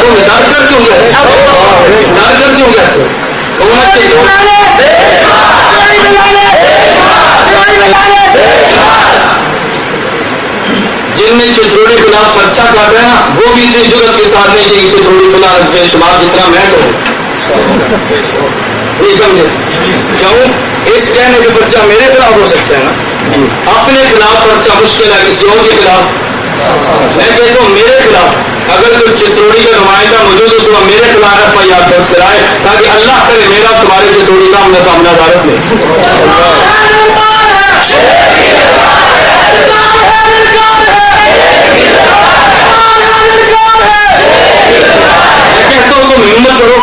تم ڈر کر کیوں گئے؟ ڈر کر کیوں گئے؟ جن نے چتروڑی خلاف پرچہ کاٹا ہے نا وہ بھی اتنی جرت کے ساتھ نہیں کہ چتروڑی خلاف بے شمار جتنا میں کروں نہیں سمجھے کیوں اس کہنے کے پرچہ میرے خلاف ہو سکتا ہے نا اپنے خلاف پرچہ مشکل ہے کسی اور کے خلاف میں کہتا ہوں میرے خلاف اگر کوئی چتروڑی کا نمائندہ موجود ہے صبح میرے خلاف ایف آئی آر درج کرائے تاکہ اللہ کرے میرا تمہارے چتروڑی کا ہم سامنا عدالت میں تم ہمت کرو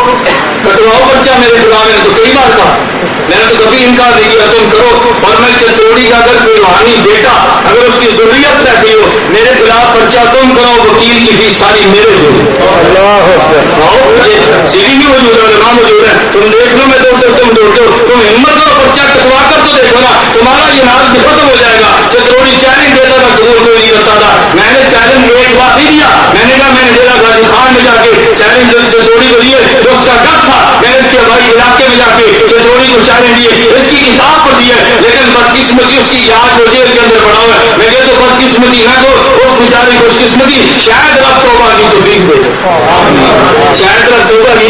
کٹواؤ پرچہ میرے خلاف ہے تو کئی بار کہا میں نے تو کبھی انکار نہیں کیا تم کرو اور میں چتروڑی کا اگر کوئی روحانی بیٹا اگر اس کی ضروریت بیٹھی ہو میرے خلاف پرچہ تم کرو وکیل کی فیس ساری میرے سی بھی موجود ہے علماء موجود ہے تم دیکھ لو میں دوڑتے ہو تم دوڑتے ہو تم ہمت کرو پرچہ کٹوا کر تو دیکھو نا تمہارا یہ ناز بھی ختم ہو جائے گا چتروڑی چیلنج دیتا تھا قبول کوئی نہیں کرتا تھا میں نے چیلنج ایک بار نہیں دیا میں نے کہا میں نے ضلع غازی خان میں جا کے چیلنج چتروڑی کو دیے جو اس کا ڈر تھا میں نے اس کے بھائی علاقے میں جا کے چتروڑی کو چیلنج دیے اس کی کتاب پر دی ہے لیکن بدقسمتی اس کی یاد جو جیل کے اندر پڑا ہوا ہے میں کہتا ہوں بدقسمتی نہ دو اس بیچاری خوش قسمتی شاید رب توبہ کی توفیق دے شاید رب توبہ کی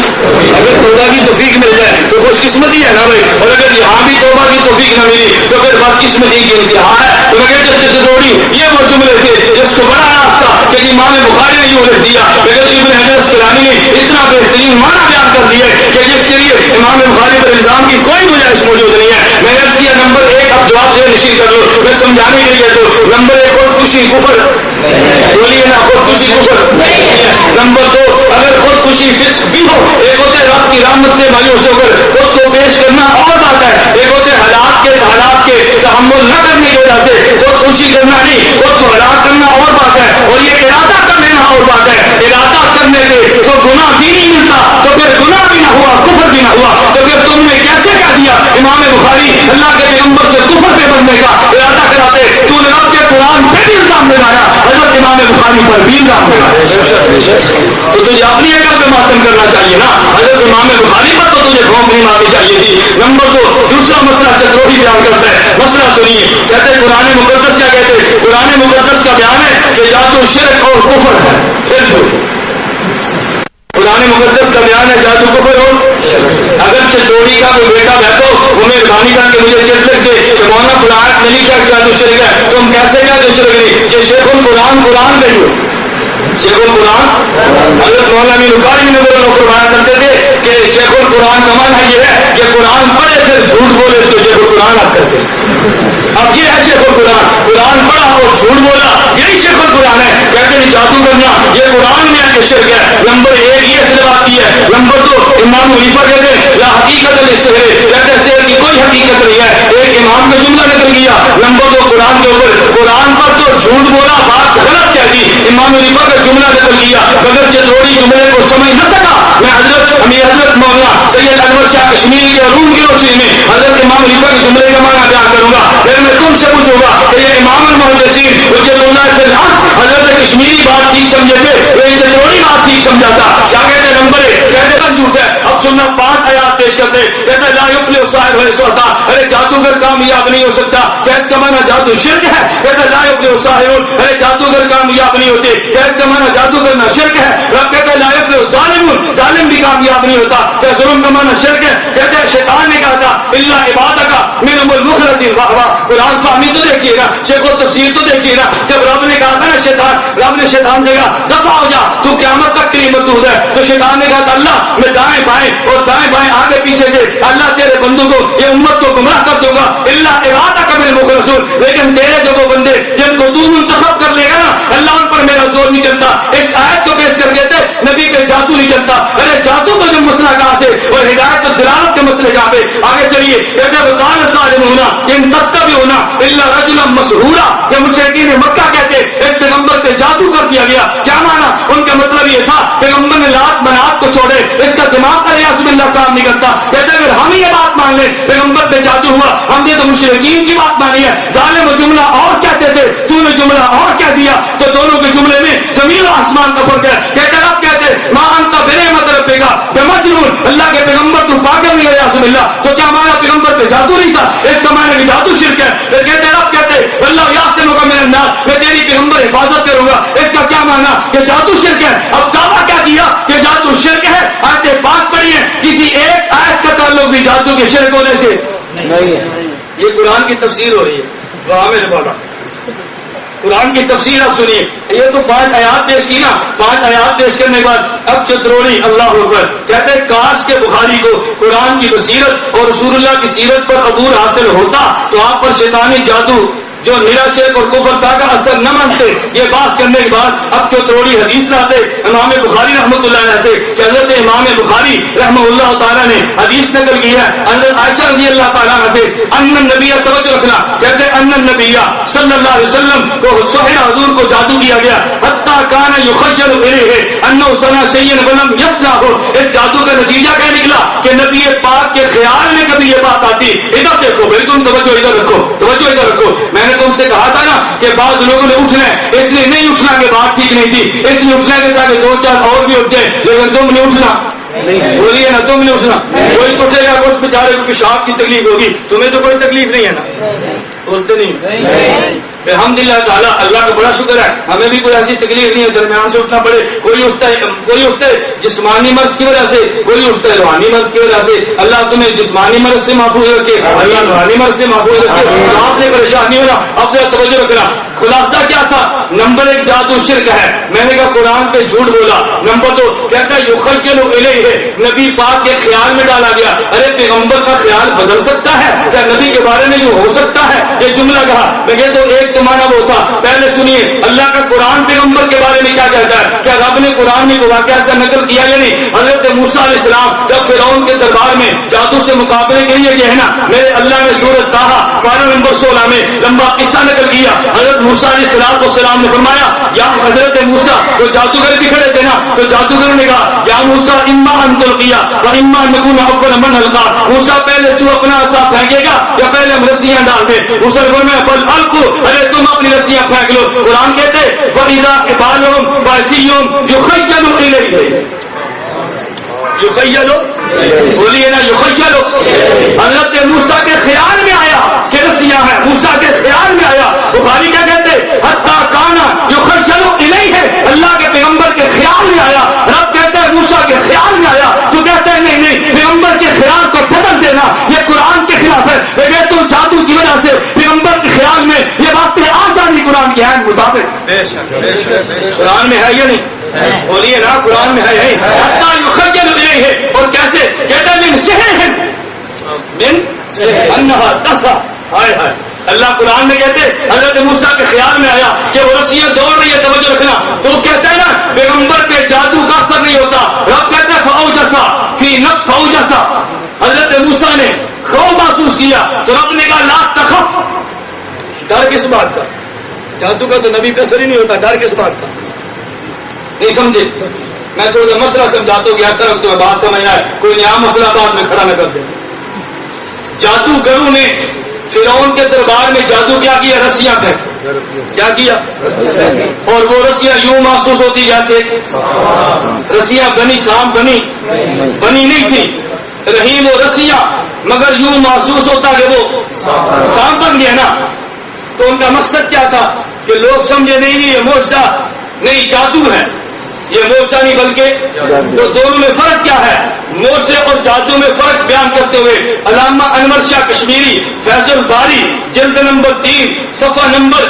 اگر توبہ کی توفیق مل جائے تو خوش قسمتی ہے نا بھائی اور اگر یہاں بھی توبہ کی توفیق نہ ملی تو پھر بدقسمتی کی انتہا ہے تو میں کہتا ہوں چتروڑی یہ وہ جملے تھے جس کو بڑا راستہ کہ امام بخاری نے یوں لکھ دیا لیکن ابن حجر اسقلانی نے اتنا بہترین معنی بیان کر دیا کہ جس کے لیے امام بخاری پر الزام کی کوئی گنجائش موجود نہیں ہے میں نے کیا نمبر ایک اب جواب سے نشین کر لو میں سمجھانے کے لیے تو نمبر ایک خودکشی کفر بولیے نا خودکشی کفر نمبر دو اگر خودکشی فسق بھی ہو ایک ہوتے رب کی رحمت سے مایوس ہو کر خود کو پیش کرنا اور بات ہے ایک ہوتے حالات کے تحمل نہ کرنے کی وجہ سے خودکشی کرنا نہیں خود کو ہلاک کرنا اور بات ہے اور یہ ارادہ کر لینا اور بات ہے ارادہ کرنے سے تو گناہ بھی نہیں ملتا تو پھر گناہ بھی نہ ہوا کفر بھی نہ ہوا تو پھر تم نے کیسے کہہ دیا امام بخاری اللہ کے پیغمبر سے کفر پہ بننے کا ارادہ کراتے تو نے رب کے قرآن پہ بھی الزام لگایا حضرت امام بخاری پر بھی الزام لگایا تو تجھے اپنی عقل پہ ماتم کرنا چاہیے نا حضرت امام بخاری پر تو تجھے بھونک نہیں مارنی چاہیے تھی نمبر دو دوسرا مسئلہ چتروڑی بیان کرتا ہے مسئلہ سنیے کہتے قرآن مقدس کیا کہتے قرآن مقدس کا بیان ہے کہ جادو شرک اور کفر ہے پھر قرآن مقدس کا بیان ہے جادو کفر ہو اگر چتروڑی کا کوئی بیٹا بیٹھو وہ مہربانی کر کے مجھے چٹ لکھ دے کہ مولانا فلاحت نہیں کیا جادو شرک ہے تم کیسے کیا جو شرک نہیں یہ شیخ القرآن بیٹھو شیخ القرآن حضرت مولانا امین القاری نظر اللہ فرمایا کرتے تھے کہ شیخ القرآن کا معنی یہ ہے کہ قرآن پڑھے پھر جھوٹ بولے اس کو شیخ القرآن آپ کرتے اب یہ ہے شیخ قرآن پڑھا اور جھوٹ بولا یہی شیخ القرآن ہے کہتے ہیں جادو کرنا یہ قرآن میں ہے کہ شرک ہے نمبر ایک یہ اختلافی ہے نمبر دو امام حنیفہ کہتے ہیں لا حقیقت للسحر کہتے ہیں سحر کی کوئی حقیقت نہیں ہے ایک امام کا جملہ نکل گیا نمبر دو قرآن کے اوپر قرآن پر تو جھوٹ بولا بات غلط کہہ دی امام حنیفہ کا جملہ نکل گیا مگر چتروڑی جملے کو سمجھ نہ سکا میں حضرت مولانا سید انور شاہ کشمیری کے علوم کی روشنی میں حضرت امام حنیفہ کے جملے کا معنی بیان کروں گا پھر میں تم سے پوچھوں گا کہ یہ امام المحدثین حجت اللہ فی الارض حضرت کشمیری بات ٹھیک سمجھے تھے یہ چتروڑی بات ٹھیک سمجھاتا کیا کہتے نمبر ایک کہتے ہیں جھوٹ ہے اب سننا 5 آیات پیش کرتے کہتے لا یفلح الساحر ولا سلطا ارے جادوگر کامیاب نہیں ہو سکتا کیا اس کا معنی جادو شرک ہے کہتے لا یفلح الساحر ارے جادوگر کامیاب نہیں ہوتے کیا اس کا معنی جادو کرنا شرک ہے رب کہتا ہے لا یفلح الظالمون ظالم بھی کامیاب نہیں ہوتا کیا ظلم کا معنی شرک ہے کہتے ہیں شیطان نے کہا تھا الا عبادک منهم المخلصین واہ واہ قرآن فہمی تو دیکھیے نا شیخ و تفسیر تو دیکھیے نا جب رب نے کہا تھا نا رب نے شیطان سے کہا دفع ہو جا تو قیامت تک کے لیے مردود ہے تو شیطان نے کہا تھا اللہ میں دائیں بائیں اور دائیں بائیں آگے پیچھے سے اللہ تیرے بندوں کو یہ امت کو گمراہ کر دوں گا الا عبادک منهم المخلصین لیکن تیرے جو وہ بندے جن کو تو منتخب کر لے گا نا اللہ ان پر میرا زور نہیں چلتا اس آیت کو پیش کر کہتے نبی پہ جادو نہیں چلتا ارے جادو کا جو مسئلہ کہاں سے اور ہدایت اور دلالت کے مسئلے کہاں پہ آگے چلیے کہتے ہیں وقال الصالحون ان تتبعون الا رجلا مسحورا یہ مشرکین مکہ کہتے اس پیغمبر پہ جادو کر دیا گیا کیا معنی ان کا مطلب یہ تھا پیغمبر نے لات منات کو چھوڑے اس کا دماغ کا ریاض باللہ کام نہیں کرتا کہتے اگر ہم یہ بات مان لیں پیغمبر پہ جادو ہوا ہم نے تو مشرکین کی بات مانی ہے ظالم و جملہ اور کہتے تھے تو نے جملہ اور کہہ دیا تو دونوں کے جملے میں زمین و آسمان کا فرق ہے کہتے رب کہتے ما انت سے حفاظت کروں گا. اس کا کیا مانا کہ جادو شرک ہے. اب دعویٰ کیا کیا کہ جادو شرک ہے. آیت پاک پڑھی ہے, کسی ایک آیت کا تعلق بھی جادو کے شرک ہونے سے نہیں ہے. یہ قرآن کی تفسیر ہو رہی ہے. عامر والا قرآن کی تفسیر آپ سنیے. یہ تو 5 آیات پیش کی نا, 5 آیات پیش کرنے کے بعد اب چتروڑی اللہ اکبر کہتے ہیں کاش کے بخاری کو قرآن کی بصیرت اور رسول اللہ کی سیرت پر عبور حاصل ہوتا تو آپ پر شیطانی جادو جو نرا شرک اور کفر تھا کا اثر نہ مانتے. یہ بات کرنے کے بعد اب چتروڑی حدیث لاتے امام بخاری رحمۃ اللہ علیہ سے کہ حضرت امام بخاری رحمہ اللہ تعالیٰ نے حدیث نقل کی ہے حضرت عائشہ رضی اللہ تعالیٰ عنہ سے ان النبی, توجہ رکھنا, کہتے ہیں ان النبی صلی اللہ علیہ وسلم کو سحر, حضور کو جادو کیا گیا حتی کان یخیل الیہ انہ صنع شیئا ولم یصنعہ. اس جادو کا نتیجہ کیا نکلا کہ نبی پاک کے خیال میں کبھی یہ بات آتی. ادھر دیکھو بھائی, تم توجہ ادھر رکھو, توجہ ادھر رکھو. میں نے تم سے کہا تھا نا کہ بعض لوگوں نے اٹھنا ہے, اس لیے نہیں اٹھنا کہ بات ٹھیک نہیں تھی, اس لیے اٹھنا کہ تاکہ 2-4 اور بھی اٹھ جائے, لیکن تم نہیں اٹھنا. بولیے نا, تم نہیں اٹھنا. کوئی اٹھے گا اس بیچارے کو پیشاب کی تکلیف ہوگی, تمہیں تو کوئی تکلیف نہیں ہے نا, بولتے نہیں. الحمدللہ تعالیٰ, اللہ کا بڑا شکر ہے, ہمیں بھی کوئی ایسی تکلیف نہیں ہے درمیان سے اٹھنا پڑے. کوئی اٹھتا ہے جسمانی مرض کی وجہ سے, کوئی اٹھتا ہے روحانی مرض کی وجہ سے. اللہ تمہیں جسمانی مرض سے محفوظ رکھے, اللہ روحانی مرض سے محفوظ رکھے. آپ نے پریشان نہیں ہونا, اب ذرا توجہ رکھنا. خلاصہ کیا تھا؟ نمبر 1 جادو شرک ہے. میں نے کہا قرآن پہ جھوٹ بولا. نمبر 2 کہتا ہے یخیل الیہ ہے, نبی پاک کے خیال میں ڈالا گیا. ارے پیغمبر کا خیال بدل سکتا ہے کیا؟ نبی کے بارے میں یہ ہو سکتا ہے؟ یہ جملہ کہا. میں کہتا ہوں ایک تو مانا وہ تھا. پہلے سنیے اللہ کا قرآن پیغمبر کے بارے میں کیا کہتا ہے. کیا رب نے قرآن میں واقعہ ایسا نقل کیا یا نہیں؟ حضرت موسیٰ علیہ السلام جب فرعون کے دربار میں جادو سے مقابلے کے لیے گئے نا, میرے اللہ نے سورۃ طٰہٰ پارہ نمبر 16 میں لمبا قصہ نقل کیا. حضرت موسیٰ علیہ السلام نے فرمایا, یا حضرت موسیٰ تو جادوگر بھی کھڑے تھے نا, تو جادوگر نے کہا یا موسیٰ اما ان تلقی و اما ان نکون اول من القا. موسیٰ پہلے تو اپنا عصا پھینکے گا یا پہلے ہم رسیاں ڈال دیں؟ موسیٰ نے فرمایا بل القوا, ارے تم اپنی رسیاں پھینک لو. قرآن کہتے فاذا حبالهم وعصیهم یخیل الیہ, یخیل, بولیے نا یخیل. حضرت موسیٰ کے خیال میں آیا کہ رسیاں ہیں, موسیٰ کے خیال میں آیا. بخاری کیا کہتے حتی کانا یخیل الیہ, اللہ کے پیغمبر کے خیال میں آیا. رب کہتا ہے موسیٰ کے خیال میں آیا, تو کہتا ہے نہیں پیغمبر کے خیال کو بدل دینا یہ قرآن کے خلاف ہے. میں تو جادو کی وجہ سے پیغمبر کے خیال میں یہ باتیں آ جانی قرآن کے عین مطابق. قرآن میں ہے یا نہیں؟ بولیے نا, قرآن میں ہے. حتی یخیل الیہ, اور کیسے کہتا ہے من سحرہم, من انہا تسعى. ہائے ہائے, اللہ قرآن میں کہتے حضرت موسیٰ کے خیال میں آیا کہ وہ رسیاں دوڑ رہی ہے, توجہ رکھنا. تو وہ کہتا ہے نا پیغمبر پہ جادو کا اثر نہیں ہوتا. رب کہتا ہے فاوجس فی نفس, فاوجس, حضرت موسیٰ نے خوف محسوس کیا تو رب نے کہا لا تخف. ڈر کس بات کا؟ جادو کا تو نبی پہ اثر ہی نہیں ہوتا, ڈر کس بات کا؟ نہیں سمجھے؟ میں تھوڑا سا مسئلہ سمجھاتا ہوں کہ ایسا رکھتا ہوں بات سمجھنا ہے, کوئی نیا مسئلہ بعد میں کھڑا نہ کر دے. جادوگروں نے فرعون کے دربار میں جادو کیا کیا؟ رسیاں پھینکی. کیا کیا؟ اور وہ رسیاں یوں محسوس ہوتی جیسے رسیاں بنی سانپ بنی نہیں تھی, رہی وہ رسیاں, مگر یوں محسوس ہوتا کہ وہ سانپ بن گیا نا. تو ان کا مقصد کیا تھا کہ لوگ سمجھے نہیں یہ معجزہ نہیں, جادو ہے. یہ معجزہ نہیں بلکہ تو دونوں میں فرق کیا ہے؟ معجزے اور جادو میں فرق بیان کرتے ہوئے علامہ انور شاہ کشمیری فیض الباری جلد نمبر 3 صفحہ نمبر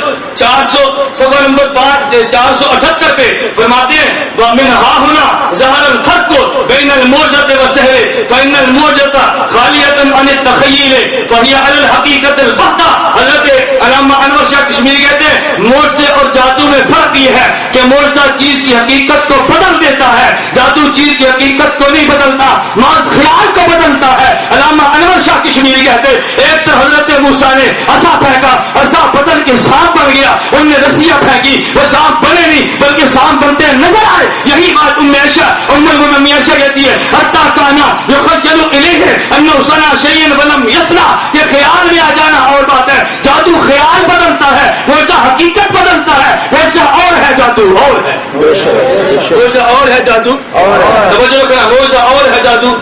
5 478 پہ فرماتے ہیں وَمِنْ هَا هُنَا ظَهَرَ الْفَرْقُ بَيْنَ الْمُعْجَزَةِ وَالسِّحْرِ فَإِنَّ الْمُعْجَزَةَ خَالِيَةٌ عَنِ التَّخَيُّلِ فَهِيَ عَلَى الْحَقِيقَةِ الْبَتَّةِ. حضرت علامہ انور شاہ کشمیری کہتے ہیں معجزے اور جادو میں فرق یہ ہے کہ معجزہ چیز کی حقیقت کو بدل دیتا ہے, جادو چیز کی حقیقت کو نہیں بدلتا, محض خیال کو بدلتا ہے. علامہ انور شاہ کشمیری کہتے ایک تو حضرت موسیٰ نے عصا پھینکا, عصا بدل کے سانپ بن گیا, ان نے رسیاں پھینکی, وہ سانپ بنے نہیں بلکہ سانپ بنتے نظر آئے. یہی بات ام المؤمنین عائشہ کہتی ہے حتی کانا یخیل الیہ انہ صنع شیئا ولم یصنع, کہ خیال میں آ جانا اور بات ہے. جادو خیال بدلتا ہے, ویسا حقیقت بدلتا ہے, ویسا اور ہے جادو, اور ہے ویسا اور ہے جادو, توجہ کرنا, ویسا اور ہے جادو.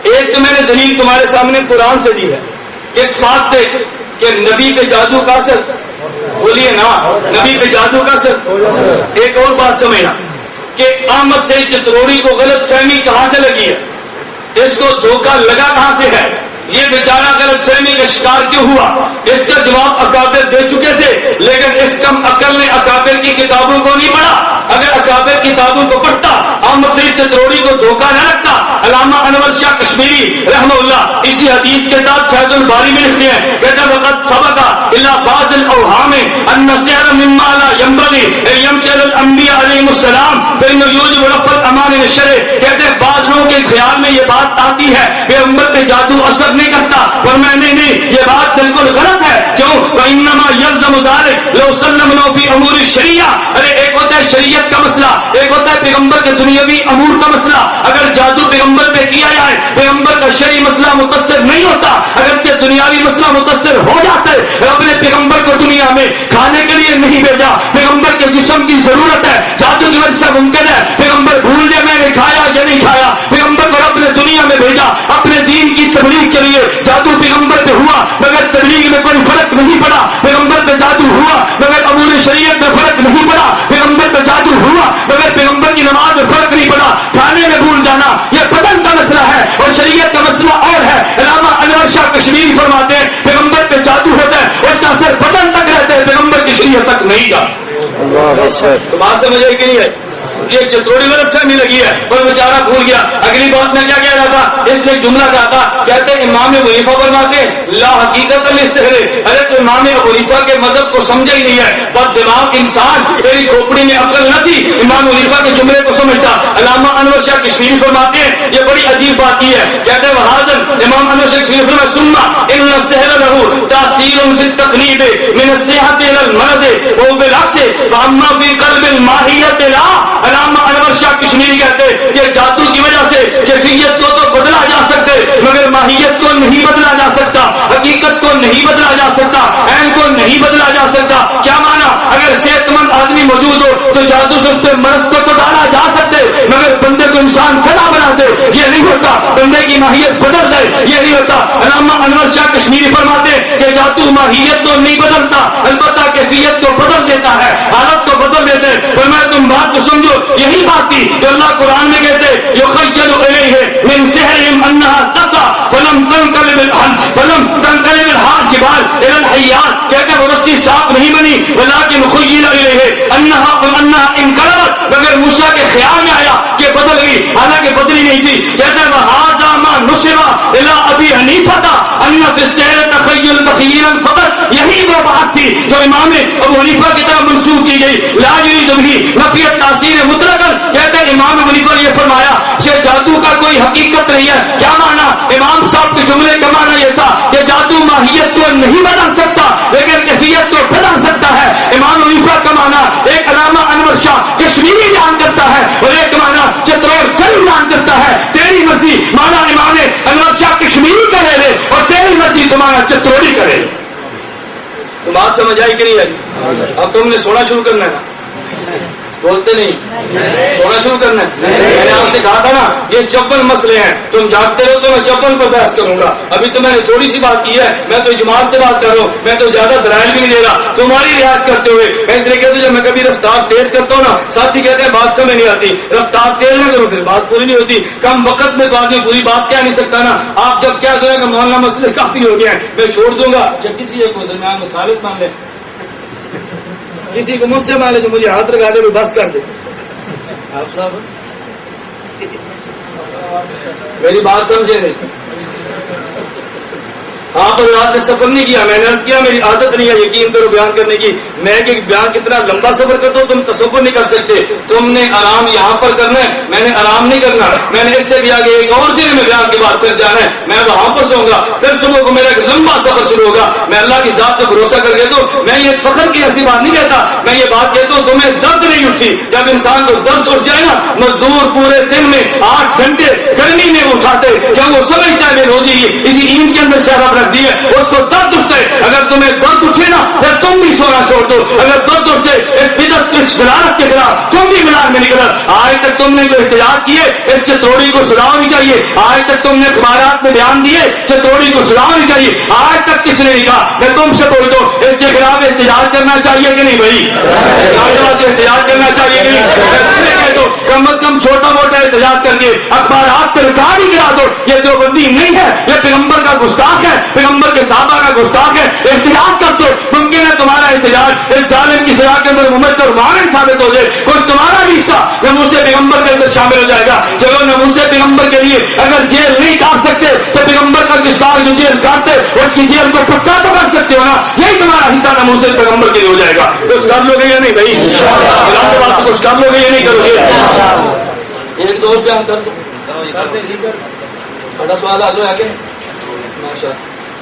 ایک تو میں نے دلیل تمہارے سامنے قرآن سے دی ہے, کس بات پہ کہ نبی پہ جادو کا اثر بولیے نا نبی پہ جادو کا اثر. ایک اور بات سمجھنا کہ احمد سے چتروڑی کو غلط فہمی کہاں سے لگی ہے, اس کو دھوکہ لگا کہاں سے ہے, یہ بیچارہ غلط فہمی کا شکار کیوں ہوا؟ اس کا جواب اکابر دے چکے تھے, لیکن اس کم عقل نے اکابر کی کتابوں کو نہیں پڑھا. اگر اکابر کتابوں کو پڑھتا احمد سعید چتروڑی کو دھوکہ نہ لگتا. علامہ انور شاہ کشمیری رحمہ اللہ اسی حدیث کے ساتھ فیض الباری میں لکھتے ہیں, کہتے ہیں وقت سبق الا بعض الاوہام ان السحر مما لا ينبغي ان يمثل الانبیاء علیہم السلام فانه یوجب رفع الامان الشرع. کہتے ہیں بعض لوگوں کے خیال میں یہ بات آتی ہے پیغمبر پہ جادو اثر نہیں کرتا, اور میں نہیں, یہ بات بالکل غلط ہے. کیوں؟ وانما يلزم ذلك لو سلمنا في امور الشریعہ. ارے ایک ہوتا ہے شریعت کا مسئلہ, ایک ہوتا ہے پیغمبر کے دنیاوی امور کا مسئلہ. اگر جادو پیغمبر پہ کیا جائے پیغمبر کا شرعی مسئلہ متاثر نہیں ہوتا, اگرچہ دنیاوی مسئلہ متاثر ہو جاتا ہے. رب نے پیغمبر کو دنیا میں کھانے کے لیے نہیں بھیجا, پیغمبر کے جسم کی ضرورت ہے, جادو کی وجہ سے ممکن ہے پیغمبر بھول جائے میں نے کھایا یا نہیں کھایا. پیغمبر کو رب نے دنیا میں بھیجا اپنے دین کی تبلیغ کے لیے. جادو پیغمبر پہ ہوا مگر تبلیغ میں کوئی فرق نہیں پڑا. پیغمبر پہ جادو ہوا مگر امور شریعت میں فرق نہیں پڑا. پیغمبر پہ جادو ہوا مگر پیغمبر کی نماز میں فرق نہیں پڑا. کھانے میں بھول جانا یہ بدن کا مسئلہ ہے اور شریعت کا مسئلہ اور ہے. علامہ انور شاہ کشمیری فرماتے ہیں پیغمبر پہ جادو ہوتا ہے اس کا اثر بدن تک رہتا ہے, پیغمبر کی شریعت تک نہیں جاتا. تو بات سمجھ آئی کہ نہیں ہے؟ یہ چتروڑی میں اچھا نہیں لگی ہے اور بیچارہ بھول گیا. اگلی بات میں کیا کہہ رہا تھا, اس نے جملہ کہا تھا, کہتے ہیں امام ابو حنیفہ فرماتے لا حقیقت للسحر. ارے تو امام ابو حنیفہ کے مذہب کو سمجھا ہی نہیں ہے, پر دماغ انسان تیری کھوپڑی میں عقل نہ تھی امام ابو حنیفہ کے جملے کو سمجھتا. علامہ انور شاہ کشمیری فرماتے ہیں یہ بڑی عجیب بات کی ہے, کہتے ہیں وحاظن امام انور شاہ کشمیری فرماتے ثم ان السحر له تاثیر فی التقلیب من الصحت الى المرض وبالعكس واما فی قلب الماہیت لا. علامہ انور شاہ کشمیری کہتے کہ جادو کی وجہ سے کیفیت کو تو بدلا جا سکتے مگر ماہیت کو نہیں بدلا جا سکتا, حقیقت کو نہیں بدلا جا سکتا, عین کو نہیں بدلا جا سکتا. کیا مانا؟ اگر صحت مند آدمی موجود ہو تو جادو سے اس پہ مرض کو تو ڈالا جا سکتے مگر بندے کو انسان کھڑا بنا دے یہ نہیں ہوتا, بندے کی ماہیت بدل دے یہ نہیں ہوتا. علامہ انور شاہ کشمیری فرماتے کہ جادو ماہیت کو نہیں بدلتا البتہ کیفیت کو بدل دیتا ہے, حالت کو بدل دیتے. فرمایا تم بات کو سمجھو, یہی بات تھی جو اللہ قرآن میں کہتے یخیل الیہ من سحرہم انہا تسع فلم تنقلب الحال جبال الى الحیات. کہتے وہ رسی صاف نہیں بنی ولکن خیل الیہ انہا انقلبت, مگر موسیٰ کے خیال میں آیا کہ بدل گئی حالانکہ بدلی نہیں تھی. کہتے وہذا ما نسب الی ابی حنیفہ ان فی السحر تخیل تخیلا فقط. یہی وہ بات تھی جو امام ابو حنیفہ کی طرف منسوخ کی گئی. لا یرید بہ نفی التاثیر مطلقاً. کہتے ہیں امام ابو حنیفہ نے یہ فرمایا کہ جادو کا کوئی حقیقت نہیں ہے. کیا مانا؟ امام صاحب کے جملے کا مانا یہ تھا کہ جادو ماہیت کو نہیں بدل سکتا لیکن کیفیت کو بدل سکتا ہے. امام ابو حنیفہ کا مانا ایک علامہ انور شاہ کشمیری بیان کرتا ہے اور ایک مانا چتروڑ کل بیان کرتا ہے. تیری مرضی مانا امام انور شاہ کشمیری کرے لے اور تیری مرضی تمہارا چتروڑی کرے. تو بات سمجھ آئی کہ نہیں آئی؟ اب تم نے سونا شروع کرنا ہے, بولتے نہیں, سونا شروع کرنا ہے. میں نے آپ سے کہا تھا نا یہ 54 مسئلے ہیں, تم جانتے ہو تو میں 54 پر بحث کروں گا. ابھی تو میں نے تھوڑی سی بات کی ہے, میں تو جماعت سے بات کر رہا ہوں, میں تو زیادہ دلائل بھی نہیں دے رہا تمہاری رعایت کرتے ہوئے. میں اس لیے کہتا ہوں جب میں کبھی رفتار تیز کرتا ہوں نا ساتھی کہتے ہیں بات سمجھ نہیں آتی, رفتار تیز نہ کرو پھر بات پوری نہیں ہوتی. کم وقت میں بعد میں پوری بات کہہ نہیں سکتا نا. آپ جب کیا کریں گے مولانا مسئلے کافی ہو گئے ہیں میں چھوڑ دوں گا یا کسی ایک کو درمیان میں ثابت مان لے, کسی کو مجھ سے مان لے جو مجھے ہاتھ لگا دے وہ بس کر دے. آپ صاحب میری بات سمجھے نہیں, آپ حضرات نے سفر نہیں کیا, میں نے عرض کیا میری عادت نہیں ہے یقین کرو بیان کرنے کی. میں کہ بیان کتنا لمبا سفر کرتا ہوں تم تصور نہیں کر سکتے. تم نے آرام یہاں پر کرنا ہے, میں نے آرام نہیں کرنا. میں نے اس سے بھی آگے ایک اور ضلع میں بیان کے بعد پھر جانا ہے, میں وہاں پر سوں گا, پھر صبح کو میرا ایک لمبا سفر شروع ہوگا. میں اللہ کی ذات پہ بھروسہ کر کے تو میں یہ فخر کی ایسی بات نہیں کہتا, میں یہ بات کہتا ہوں تمہیں درد نہیں اٹھی. جب انسان کو درد اٹھ جائے نا, مزدور پورے دن میں 8 گھنٹے گرمی میں اٹھاتے کیا وہ سمجھتا ہے روزی اسی اینٹ کے اندر شہر رکھ دی ہے, اس کو درد اٹھتے. اگر تمہیں درد اٹھے نا پھر تم بھی سونا چھوڑ دو. اگر درد اٹھتے اس بدعت اس ضلالت کے خلاف تم بھی میدان میں نکلو. آج تک تم نے جو احتجاج کیے اس چتوڑی کو سزا ہونی چاہیے. آج تک تم نے اخبارات میں بیان دیے چتوڑی کو سزا ہونی چاہیے. آج تک کس نے نہیں کہا؟ میں تم سے پوچھتا ہوں اس کے خلاف احتجاج کرنا چاہیے کہ نہیں بھائی؟ سے احتجاج کرنا چاہیے کہ نہیں؟ تم نے کہہ دو کم از کم چھوٹا موٹا احتجاج کر کے اخبارات پہ ریکارڈ ہی کرا دو یہ دیوبندی نہیں ہے، یہ پیغمبر کا گستاخ ہے، پیغمبر کے صحابہ کا گستاخ ہے. احتجاج کر دو. ممکن ہے تمہارا احتجاج اس ظالم کی سزا کے اندر ممت اور معاون ثابت ہو جائے. کچھ تمہارا بھی حصہ ناموس پیغمبر کے اندر شامل ہو جائے گا. چلو ناموس پیغمبر کے لیے اگر جیل نہیں کاٹ سکتے تو پیغمبر کا گستاخ جو جیل کاٹتے اس کی جیل کو پکا تو کر سکتے ہو نا. یہی تمہارا حصہ ناموس پیغمبر کے لیے ہو جائے گا. کچھ کر لو گے یا نہیں بھائی؟ کچھ کر لو گے یا نہیں کرو گے؟ ایک دو بیان کر دو. بڑا سوال آ لو آگے.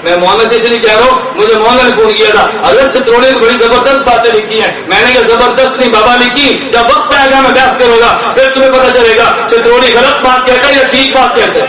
میں مولانا سے نہیں کہہ رہا ہوں، مجھے مولانا نے فون کیا تھا حضرت چتروڑی نے بڑی زبردست باتیں لکھی ہیں. میں نے کہا زبردست نہیں بابا لکھی، جب وقت آئے گا میں بحث کروں گا پھر تمہیں پتہ چلے گا چتروڑی غلط بات کہتا ہے یا ٹھیک بات کہتا ہے.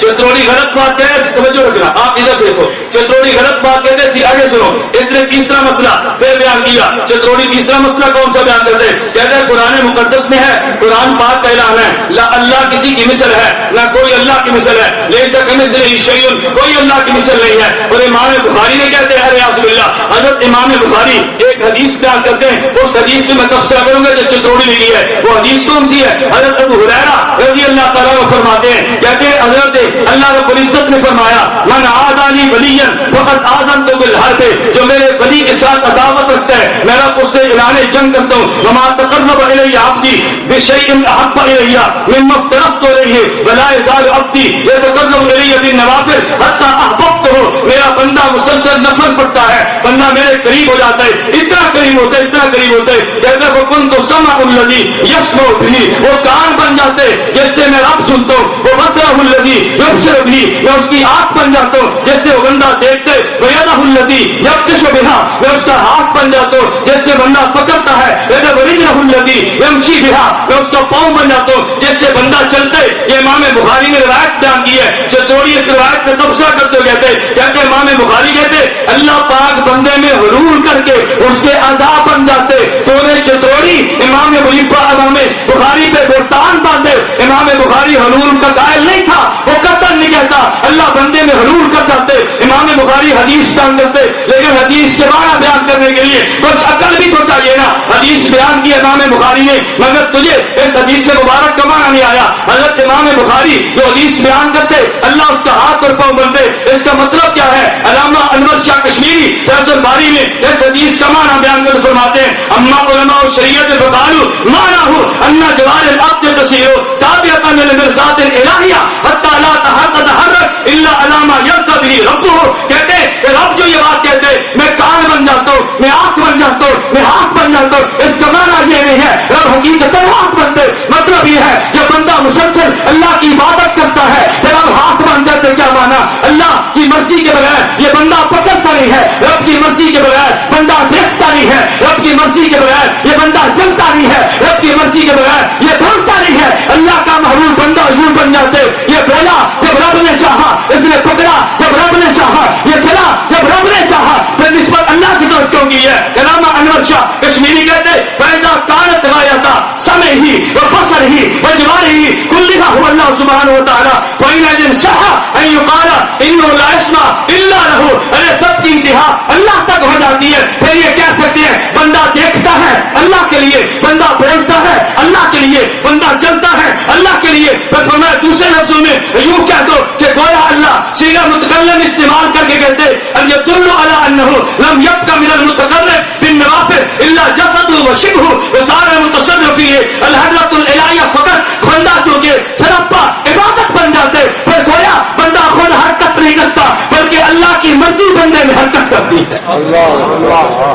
چتروڑی غلط بات کہہ توجہ رکھنا. آپ ادھر دیکھو چتروڑی غلط بات کہتے تھے. آگے سنو اس نے تیسرا مسئلہ پھر بیان کیا. چتروڑی تیسرا مسئلہ کون سا بیان کرتے؟ کہتے ہیں قرآن مقدس میں ہے، قرآن پاک کا اعلان ہے لا اللہ کسی کی مثل ہے نہ کوئی اللہ کی مثل ہے. لیسا کمثلہ شیء، کوئی اللہ کی مثل نہیں ہے. اور امام بخاری نے کہتے ہیں ارے اعوذ باللہ، حضرت امام بخاری ایک حدیث بیان کرتے ہیں. اس حدیث میں تبصرہ کروں گا جو چتروڑی لکھی ہے. وہ حدیث کون سی ہے؟ حضرت ابو ہریرہ رضی اللہ تعالیٰ عنہ فرماتے ہیں، کہتے ہیں حضرت اللہ رب العزت نے فرمایا من عادانی ولیًا فقد آذنت بالحرب، جو میرے ولی کے ساتھ عداوت رکھتا ہے میں رب اس سے اعلان جنگ کرتا ہوں. وما تقرب الی عبدی بشیء احب الی مما افترضت علیہ ولا یزال عبدی یتقرب الی بالنوافل حتی احببته. میرا بندہ مسلسل نفل پڑھتا ہے، بندہ میرے قریب ہو جاتا ہے، اتنا قریب ہوتا ہے اتنا قریب ہوتا ہے. کہتے ہیں وکنت سمع الذی یسمع به، وہ کان بن جاتے جس سے میں رب سنتا ہوں. وہ بصر الذی یبصر به، میں اس کی آنکھ بن جاتا ہوں جس سے وہ بندہ دیکھتے. ویدہ الذی یبطش بها، میں اس کا ہاتھ بن جاتا ہوں جس سے بندہ پکڑتا ہے. ورجلہ الذی یمشی بها، میں اس کا پاؤں بن جاتا ہوں جس سے بندہ چلتے. یہ امام بخاری نے روایت بیان کی ہے. چتوڑی اس روایت میں تبصرہ کرتے ہوئے کہتے امام بخاری کہتے اللہ پاک بندے میں حلول کر کے اس کے اعضاء بن جاتے. تو انہیں چتوڑی امام امام بخاری پہ بہتان باندھے. امام بخاری حلول کا قائل نہیں تھا، وہ قطعاً نہیں کہتا اللہ بندے میں حلول کر جاتے. امام بخاری حدیث بیان کرتے لیکن حدیث کے معنی بیان کرنے کے لیے کچھ عقل بھی تو چاہیے نا. حدیث بیان کی امام بخاری نے مگر تجھے اس حدیث سے مبارک کا معنی نہیں آیا. حضرت امام بخاری جو حدیث بیان کرتے اللہ اس کا ہاتھ اور پاؤں بنتے. اس کا مطلب کیا ہے؟ علامہ انور شاہ کشمیری فیض الباری میں اس حدیث کا معنی بیان کر فرماتے ہیں اما علماء شریعت فقالوا معناه ان جوار العبد تسير تابعه للمرزات الالهيه حتى لا تتحرك الا على ما يرضى به ربه. کہتے کہ رب جو یہ بات کہتے میں کان بن جاتا ہوں، میں آنکھ بن جاتا ہوں، میں ہاتھ بن جاتا ہوں، اس کا معنی یہ نہیں ہے رب حقیقت ہاتھ بنتے. مطلب یہ ہے جب بندہ مسلسل اللہ کی عبادت کرتا ہے پھر اب ہاتھ بن جاتے. کیا مانا؟ اللہ کی مرضی کے بغیر یہ بندہ پکڑتا نہیں ہے، رب کی مرضی کے بغیر بندہ دیکھتا نہیں ہے، رب کی مرضی کے بغیر یہ بندہ چلتا نہیں ہے، رب کی مرضی کے بغیر یہ بولتا نہیں ہے. اللہ کا محبوب بندہ حضور بن جاتے. یہ بولا جب رب نے چاہا، اس نے پکڑا جب رب نے چاہا، یہ چلا جب رب نے چاہا. پھر نسبت اللہ کی طرف کیوں کی ہے؟ علامہ انور شاہ کشمیری کہتے فیضا کانت غایتا سمع ہی و بصر ہی و جوار ہی کلھا هو اللہ سبحانہ وتعالی فإن صح ان يقال انه لا يسمع الا له. ارے سب کی انتہا اللہ تک ہو جاتی ہے. پھر یہ کہہ سکتے ہیں بندہ دیکھتا ہے اللہ کے لیے، بندہ بولتا ہے اللہ کے لیے، بندہ چلتا ہے اللہ کے لیے. پھر فرمایا دوسرے لفظوں میں یوں کہہ دو کہ گویا اللہ صیغہ متکلم استعمال کر کے کہتے ان يدل على انه لم يبق من المتقرب بالنوافل الا جسده وشبهه وصار المتصرف فيه الحضرة الالهیہ. فقط بندہ جو کہ سرپا عبادت بن جاتے. پھر گویا بندہ خود حرکت نہیں کرتا بلکہ اللہ کی مرضی بندے میں حرکت کرتی ہے.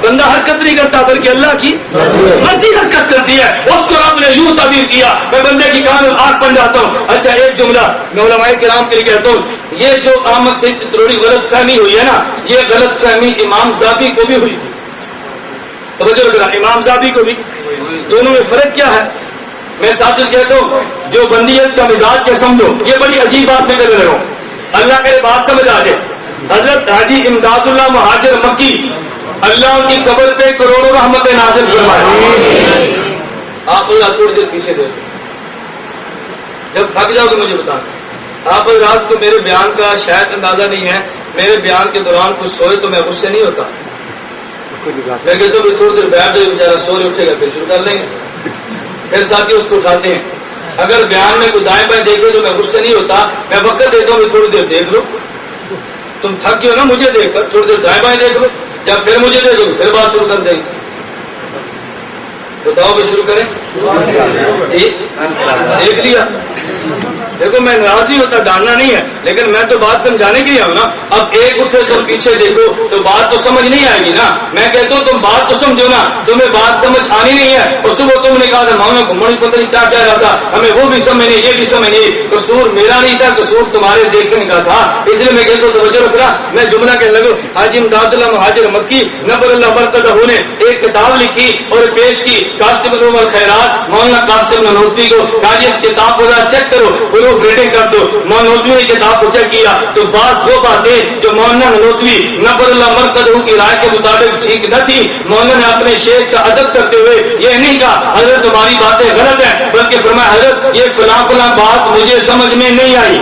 بندہ حرکت نہیں کرتا بلکہ اللہ کی مرضی حرکت کرتی ہے. اس کو رب نے یوں تعبیر کیا میں بندے کی کان اور آنکھ بن جاتا ہوں. اچھا ایک جملہ میں علماء کرام کے لیے کہتا ہوں، یہ جو احمد سے چتروڑی غلط فہمی ہوئی ہے نا، یہ غلط فہمی امام زابی کو بھی ہوئی تھی. توجہ رکھنا، امام زابی کو بھی. دونوں میں فرق کیا ہے؟ میں ساتھ کہتا ہوں جو بندیت کا مزاج کے سمجھو، یہ بڑی عجیب بات میں کر رہا ہوں، اللہ کرے بات سمجھ آ جائے. حضرت حاجی امداد اللہ مہاجر مکی اللہ ان کی قبر پہ کروڑوں رحمتیں نازل فرمائے. آپ تھوڑی دیر پیچھے دے دیں, جب تھک جاؤ گے مجھے بتانا. آپ رات کو میرے بیان کا شاید اندازہ نہیں ہے, میرے بیان کے دوران کچھ سوئے تو میں غصے نہیں ہوتا, میں کہتا ہوں تھوڑی دیر بیٹھ جائے, بیچارہ سو رہے, اٹھے گا پھر شروع کر لیں گے. پھر ساتھی اس کو اٹھاتے ہیں. اگر بیان میں کوئی دائیں بائیں دیکھے تو میں غصے نہیں ہوتا, میں وقت دیتا ہوں تھوڑی دیر دیکھ لو, تم تھک گئے ہو نا مجھے دیکھ کر, تھوڑی دیر دائیں بائیں دیکھ لو, جب پھر مجھے دیکھ لو پھر بات شروع کر دیں گے. بتاؤ بھی شروع کریں. دیکھ لیا. دیکھو میں ناراض نہیں ہوتا, ڈالنا نہیں ہے, لیکن میں تو بات سمجھانے کے لیے آؤں نا. اب ایک اٹھے تم پیچھے دیکھو تو بات تو سمجھ نہیں آئے گی نا. میں کہتا ہوں تم بات تو سمجھو نا, تمہیں بات سمجھ آنی نہیں ہے. اور صبح تم نے کہا تھا ماں میں گھومنے پتہ نہیں کیا کہہ رہا تھا, ہمیں وہ بھی سمجھ نہیں, یہ بھی سمجھ نہیں. قصور میرا نہیں تھا, قصور تمہارے دیکھنے کا تھا. اس لیے میں کہتا ہوں توجہ رکھنا. میں جملہ کہنے لگوں, حاجی امداد اللہ مہاجر مکی نبر اللہ برکتہ نے ایک کتاب لکھی اور پیش کی قاسم بن خیرات مولانا قاسم نانوتوی کو. کہا جی اس کتاب کو چیک کرو, پروف ریڈنگ کر دو. مولانا نے کتاب کو چیک کیا تو بعض وہ باتیں جو مولانا نانوتوی نبر اللہ مرکز کی رائے کے مطابق ٹھیک نہ تھی, مولانا نے اپنے شیخ کا ادب کرتے ہوئے یہ نہیں کہا حضرت تمہاری باتیں غلط ہیں, بلکہ فرمایا حضرت یہ فلاں فلاں بات مجھے سمجھ میں نہیں آئی,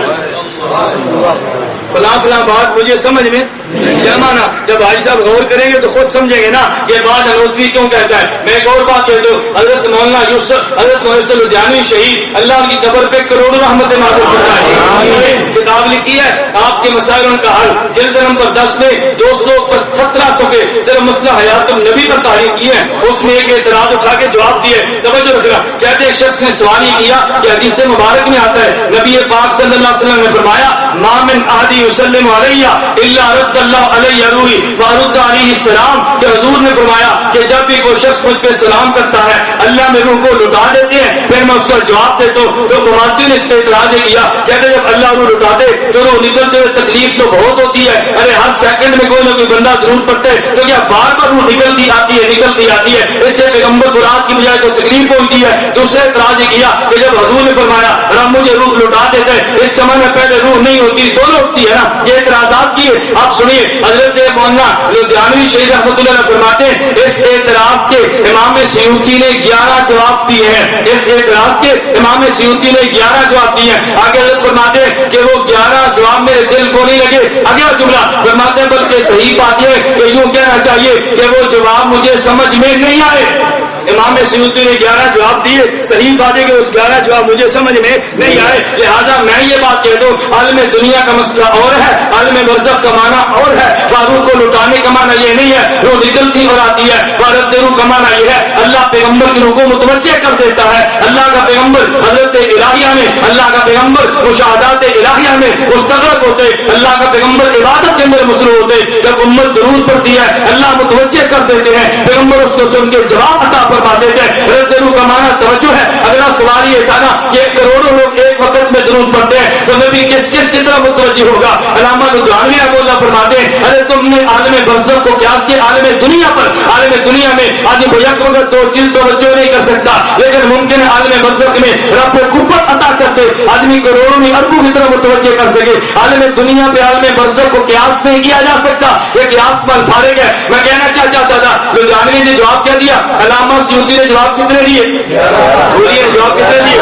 فلاں فلاں بات مجھے سمجھ میں. کیا مانا, جب حاجی صاحب غور کریں گے تو خود سمجھیں گے نا یہ بات نانوتوی کیوں کہتا ہے. میں ایک اور بات کہتا ہوں, حضرت مولانا یوسف حضرت محسن لدھیانوی شہید اللہ ان کی قبر پہ کروڑوں رحمتیں نازل فرمائے, کتاب لکھی ہے آپ کے مسائل کا حل, جلد نمبر 10 میں 217 صفحے صرف مسئلہ حیات النبی پر تحریر کی ہے. اس میں ایک اعتراض اٹھا کے جواب دیے. توجہ رکھنا, کہتے ہیں ایک شخص نے سوال یہ کیا کہ حدیث مبارک میں آتا ہے نبی پاک صلی اللہ علیہ وسلم نے فرمایا ما من احد یسلم علی الا رد اللہ علیہ روحی فارد علیہ السلام, کہ حضور نے فرمایا کہ جب بھی کوئی شخص مجھ پہ سلام کرتا ہے اللہ میں روح کو لٹا دیتے ہیں, پھر میں اس کا جواب دیتا ہوں. تو کمالتی نے اس پہ اعتراض کیا, کہتے جب اللہ روح لٹا دے تو روح نکلتے ہوئے تکلیف تو بہت ہوتی ہے, ارے ہر سیکنڈ میں کوئی نہ کوئی بندہ ضرور پڑتا ہے, تو کیا بار بار روح نکلتی آتی ہے. اس سے پیغمبر برات کی بجائے تو تکلیف ہوتی ہے. دوسرے اعتراض کیا کہ جب حضور نے فرمایا رب مجھے روح لٹا دیتا ہے, اس کا معنی پہلے روح نہیں ہوتی دونوں ہوتی ہے نا. یہ اعتراضات کیے. آپ سنیے حضرت مولانا لدھیانوی شہید رحمۃ اللہ علیہ فرماتے ہیں اس اعتراض کے امام سیوطی نے 11 جواب دیے ہیں. اس اعتراض کے امام سیوطی نے 11 جواب دیے ہیں. آگے حضرت فرماتے ہیں کہ وہ 11 جواب میرے دل کو نہیں لگے. اگلا جملہ فرماتے ہیں بلکہ صحیح بات یہ ہے کہ یوں کہنا چاہیے کہ وہ جواب مجھے سمجھ میں نہیں آئے. امام سیوطی نے 11 جواب دیے, صحیح بات ہے کہ اس 11 جواب مجھے سمجھ میں نہیں آئے. لہٰذا میں یہ بات کہہ دوں عالم دنیا کا مسئلہ اور ہے, عالم برزخ کا معنی اور ہے. روح کو لٹانے کا معنی یہ نہیں ہے روح نکلتی اور آتی ہے. بھارت روح کا معنی یہ ہے اللہ پیغمبر کی روح کو متوجہ کر دیتا ہے. اللہ کا پیغمبر حضرت الہیہ میں, اللہ کا پیغمبر مشاہدات الہیہ میں مستغرق ہوتے, اللہ کا پیغمبر عبادت کے اندر مصروف ہوتے. جب امت درود پڑتی ہے اللہ متوجہ کر دیتے ہیں, پیغمبر اس کو سن کے جواب عطا فرما دیتے ہیں. حضرت روح کا معنی توجہ ہے. اگلا سوال یہ تھا نا کہ کروڑوں لوگ ایک وقت میں درود پڑھتے ہیں تو نبی کس کس کی طرح متوجہ ہوگا. علامہ لدھیانوی اللہ فرماتے ہیں ارے تم نے عالم برزخ کو قیاس کیا عالم دنیا پر. عالم دنیا میں آدمی کو یک وقت 2 چیز توجہ نہیں کر سکتا, لیکن ممکن ہے عالم برزخ میں رب قوت عطا کرتے آدمی کروڑوں میں اربوں کی طرح متوجہ کر سکے. عالم دنیا پہ عالم برزخ کو قیاس نہیں کیا جا سکتا, یہ قیاس پر فارغ ہے. میں کہنا کیا چاہتا تھا, لدھیانوی نے جواب کیا دیا, علامہ سیوطی نے جواب کتنے دیے, بولیے جواب کتنے دیے,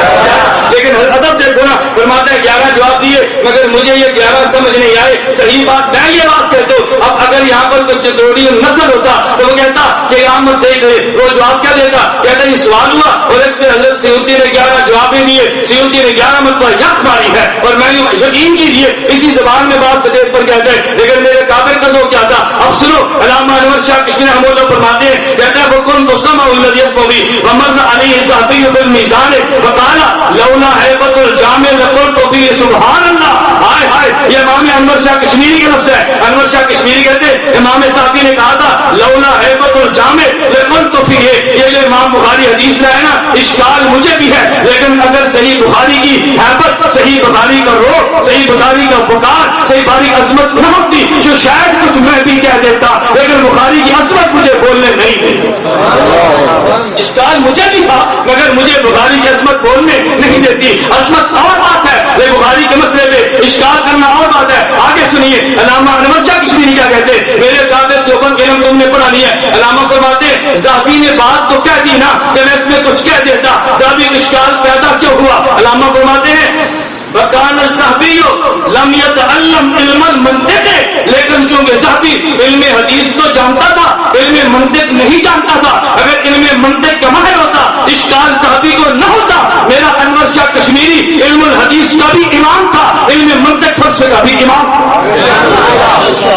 لیکن ادب دیکھو نا فرماتا ہے 11 جواب دیے مگر مجھے یہ 11 سمجھ نہیں آئے. صحیح بات میں یہ بات کہتا ہوں, اب اگر یہاں پر کوئی چتوڑی نسل ہوتا تو وہ کہتا کہ احمد صحیح کرے, وہ جواب کیا دیتا, کہتا یہ سوال ہوا اور اس پہ حضرت سیوطی نے 11 جواب ہی دیے. سیوطی نے 11 مرتبہ یک ماری ہے اور میں یقین کیجیے اسی زبان میں بات سٹیج پر کہتے ہیں, لیکن میرے قابل کا ذوق کیا تھا. اب سنو علامہ انور شاہ کشمیر احمد فرماتے ہیں, کہتے ہیں فکن تو سما الذی یسمع بی ومرنا علیہ صحابی فی المیزان وقال لولا ہیبت الجامع لقلت فی سبحان اللہ. ہائے ہائے, یہ امام انور شاہ کشمیری کے لفظ ہے. انور شاہ کشمیری کہتے ہیں امام صاحبی نے کہا تھا لولا ہیبت الجامع لقلت فی, یہ جو امام بخاری حدیث لائے نا اشکال مجھے بھی ہے, لیکن اگر صحیح بخاری کی ہیبت, صحیح بخاری کا روح, صحیح بخاری کا پکار, صحیح بخاری عظمت نہ ہوتی جو شاید کچھ میں بھی کہہ دیتا, لیکن بخاری کی عظمت مجھے بولنے نہیں دیتی. اشکال مجھے بھی تھا مگر مجھے بخاری کی عظمت بولنے نہیں دیتی. عظمت اور بات ہے, یہ بخاری کے مسئلے پہ اشکال کرنا اور بات ہے. آگے سنیے علامہ انور شاہ کشمیری کیا کہتے ہیں. میرے قابل دیوبند علم تم نے پڑھا نہیں ہے. علامہ فرماتے ہیں ذہبی نے بات تو کہہ دی نا کہ میں اس میں کچھ کہہ دیتا, ذہبی اشکال پیدا کیوں ہوا. علامہ فرماتے ہیں وکان الذہبی لم یتعلم علم المنطق, لیکن چونکہ ذہبی علم حدیث تو جانتا تھا, علم منطق نہیں جانتا تھا. اگر علم منطق کا ماہر ہوتا اشکال ذہبی کو نہ ہوتا. میرا انور شاہ کشمیری علم الحدیث کا بھی امام تھا, علم منطق فلسفے کا بھی امام,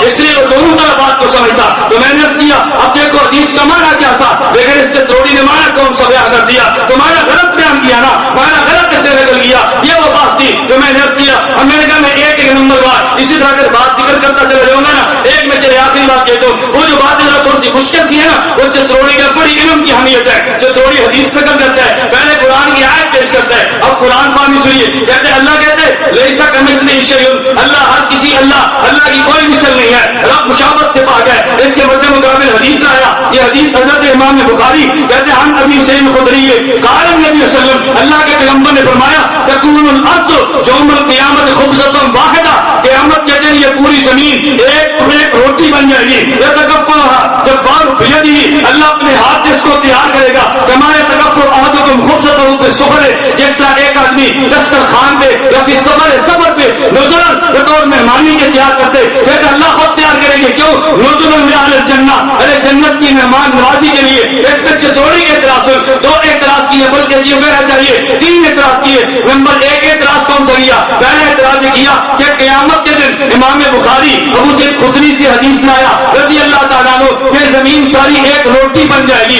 اس لیے وہ دونوں طرح بات کو سمجھتا. تو میں نے عرض کیا اب دیکھو حدیث کا معنی کیا تھا, لیکن اس نے تھوڑی نے معنی کون سا بیان کر دیا, تمہارا غلط بیان کیا نا, معنی غلط اس نے نکل گیا. یہ وہ بات تھی جو میں نے عرض کیا. اب میں نے کہا میں ایک نمبر بات اسی طرح اگر بات ذکر کرتا چلا جاؤں گا نا, ایک میں چلے آخری بات کہتا ہوں. وہ جو بات ذرا تھوڑی سی مشکل سی ہے نا, وہ چتروڑی کا بڑی علم کی اہمیت ہے. چتروڑی حدیث نقل کرتا ہے, پہلے قرآن کی آیت پیش کرتا ہے. اب قرآن فہمی سنیے, کہتے اللہ کہتے لیسا کمثلہ شیء, اللہ ہر کسی اللہ کی کوئی مثل نہیں ہے, رب مشابہت سے پاک ہے. اس کے مد مقابل حدیث آیا, یہ حدیث حضرت امام بخاری کہتے ہیں عن ابی سعید الخدری قال النبی صلی اللہ علیہ وسلم, اللہ کے پیغمبر نے فرمایا تکون الارض یوم القیامت خبزۃ واحدہ, قیامت کے دن یہ پوری زمین ایک روٹی بن جائے گی. یتکفلھا جبار بیدہ, اللہ اپنے ہاتھ سے اس کو تیار کرے گا. کما یتکفل احدکم خبزۃ بالسفر, جس طرح ایک آدمی دسترخوان پہ یا پھر سفر پہ نزلاً بطور مہمانی کے تیار کرتے, کہتے اللہ خود تیار کریں گے. کیوں؟ نزلاً لأہل الجنہ, ارے جنت کی مہمان نوازی کے لیے. اس میں چتوڑی کے اعتراض, دو اعتراض کیے, بلکہ یہ کہنا چاہیے تین اعتراض کیے. نمبر ایک اعتراض کون سا کیا؟ پہلا اعتراض یہ کیا کہ قیامت کے دن امام بخاری ابو سعید خدری سے حدیث لایا رضی اللہ تعالیٰ عنہ, یہ زمین ساری ایک روٹی بن جائے گی.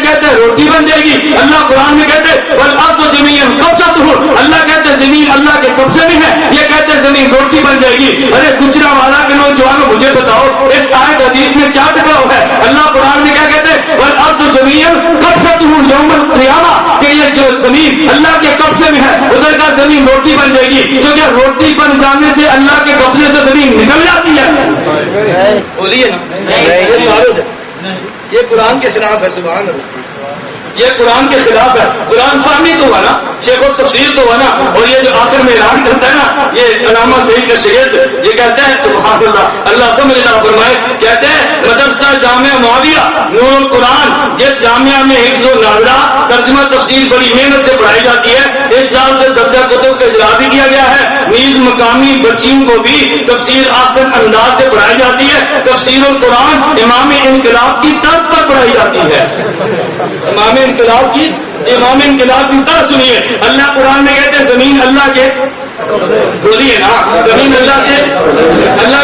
کہتے روٹی بن جائے گی. اللہ قرآن میں کہتے والارض جميعا قبضته, اللہ کہتے زمین اللہ کے قبضے میں ہے, یہ کہتے زمین روٹی بن جائے گی. ارے گجرانوالہ کے نوجوانوں مجھے بتاؤ اس آیت حدیث میں کیا ٹکراؤ ہے؟ اللہ قرآن میں کیا کہتے والارض جميعا قبضته يوم القیامہ, کہ یہ جو زمین اللہ کے قبضے میں ہے ادھر کا زمین روٹی بن جائے گی. تو کیا روٹی بن جانے سے اللہ کے قبضے سے زمین نکل جاتی ہے؟ بولیے یہ قرآن کے خلاف ہے. سبحان اللہ, یہ قرآن کے خلاف ہے. قرآن فہمی تو ہوا نا, شیخ و تفسیر تو ہوا نا, اور یہ جو آخر میں اعلان کرتا ہے نا, یہ علامہ سعید کا شگرد یہ کہتا ہے سبحان اللہ, اللہ سمجھ اللہ فرمائے, کہتے ہیں مدرسہ جامعہ معاویہ نور القرآن جس جامعہ میں حفظ و نازلہ ترجمہ تفسیر بڑی محنت سے پڑھائی جاتی ہے. اس سال سے درجہ کتب کا اجرا بھی کیا گیا ہے. نیز مقامی بچیوں کو بھی تفسیر آسن انداز سے پڑھائی جاتی ہے. تفسیر القرآن امام انقلاب کی طرز پر پڑھائی جاتی ہے. امام انقلاب کی طرح سنیے. اللہ قرآن میں کہتے زمین اللہ کے, بولیے نا زمین اللہ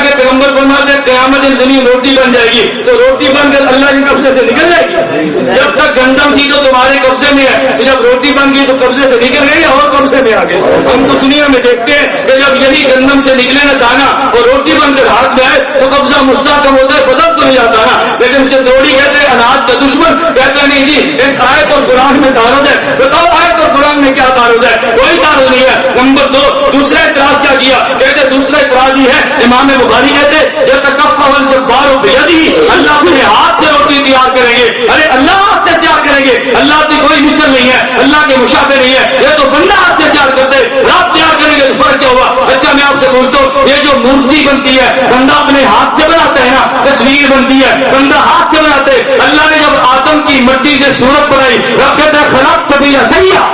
کے پیغمبر فرماتے قیامت دن زمین روٹی بن جائے گی. تو روٹی بن کر اللہ کے قبضے سے نکل جائے گی. جب تک گندم تھی تو تمہارے قبضے میں ہے, تو جب روٹی بن گئی تو قبضے سے نکل گئی اور قبضے میں آ گئی. ہم تو دنیا میں دیکھتے ہیں کہ جب یہی گندم سے نکلے نا دانا اور روٹی بن کر ہاتھ میں آئے تو قبضہ مستحکم ہوتا ہے, بدل تو نہیں جاتا نا. لیکن چتروڑی کہتے ہیں اناج کا دشمن, کہتا نہیں جی اس آیت اور قرآن میں تعارض ہے. بتاؤ آیت اور قرآن میں کیا تعارض ہے؟ کوئی تعارض نہیں ہے. نمبر دو, دوسرا اعتراض کیا کیا؟ کہتے دوسرا اعتراض یہ ہے امام بخاری کہتے یتکفل الجبار بیدہ, اللہ اپنے ہاتھ سے روٹی تیار کریں گے. ارے اللہ ہاتھ سے تیار کریں گے, اللہ کی کوئی مثل نہیں ہے, اللہ کے مشابہ نہیں ہے. یہ تو بندہ ہاتھ سے تیار کرتے, رب تیار کریں گے تو فرق کیا ہوا؟ اچھا میں آپ سے پوچھتا ہوں, یہ جو مورتی بنتی ہے بندہ اپنے ہاتھ سے بناتا ہے نا, تصویر بنتی ہے بندہ ہاتھ سے بناتے. اللہ نے جب آدم کی مٹی سے صورت بنائی, رب کہتا ہے خلقت بیدیا,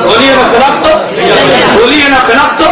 بولیے نا خلق تو, بولیے نا خلق تو.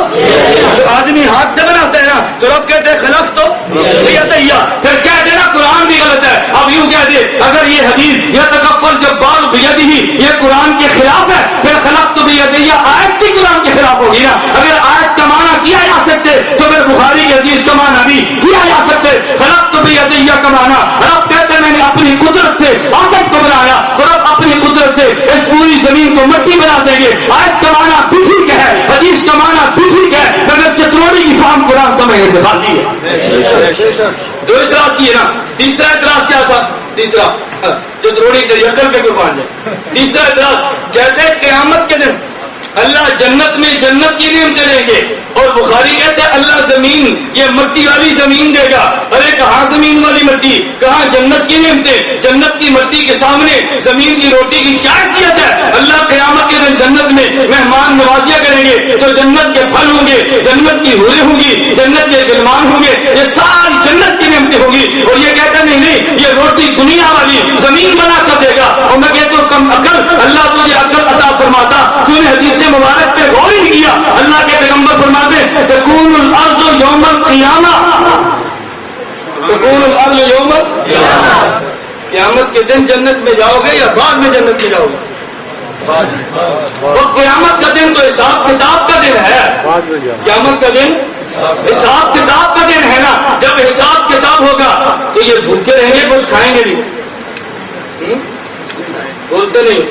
جو آدمی ہاتھ سے بناتا ہے نا تو رب کہتے ہیں خلق تو بیدیا. پھر کہہ دینا قرآن بھی غلط ہے. اب یوں کہہ دے اگر یہ حدیث یتکفل جبار بیدہ یہ قرآن کے خلاف ہے, پھر خلق تو بیدیا آیت بھی قرآن کے خلاف ہوگی نا. اگر آیت کا معنی کیا جا سکتے تو پھر بخاری کی حدیث کا معنی بھی کیا جا سکتے. خلق تو بیدیا کا معنی رب کہتے ہیں میں نے اپنی قدرت سے آدم کو بنایا, تو رب اپنی قدرت سے اس پوری زمین کو مٹی بنا دیں گے. آیت کا معنی بھی ٹھیک ہے, حدیث کا معنی بھی ٹھیک ہے, مگر چتروڑی کی فہم قرآن سمجھنے سے خالی ہے. دو اعتراض کیے نا. تیسرا اعتراض کیا تھا؟ تیسرا چتروڑی تیری عقل پہ قربان ہے. تیسرا اعتراض کہتے ہیں قیامت کے دن اللہ جنت میں جنت کی نعمتیں دیں گے, اور بخاری کہتے ہیں اللہ زمین یہ مٹی والی زمین دے گا. ارے کہاں زمین والی مٹی, کہاں جنت کی نعمتیں. جنت کی مٹی کے سامنے زمین کی روٹی کی کیا حیثیت ہے. اللہ قیامت کے دن جنت میں مہمان نوازیاں کریں گے تو جنت کے پھل ہوں گے, جنت کی حوریں ہوں گی, جنت کے غلمان ہوں گے, یہ ساری جنت کی نعمتیں ہوں گی. اور یہ کہتا نہیں یہ روٹی دنیا والی زمین بنا کر دے گا. اور میں کہتا ہوں کم عقل, اللہ تجھے عقل عطا فرماتا, تو نے حدیث مبارک پہ غور ہی نہیں کیا. اللہ کے پیغمبر فرماتے تکون الارض یوم القیامہ, تکون الارض یوم القیامہ. قیامت کے دن جنت میں جاؤ گے یا بعد میں جنت میں جاؤ گے؟ اور قیامت کا دن تو حساب کتاب کا دن ہے. قیامت کا دن حساب کتاب کا دن ہے نا. جب حساب کتاب ہوگا تو یہ بھوکے رہیں گے, کچھ کھائیں گے نہیں, بولتے نہیں.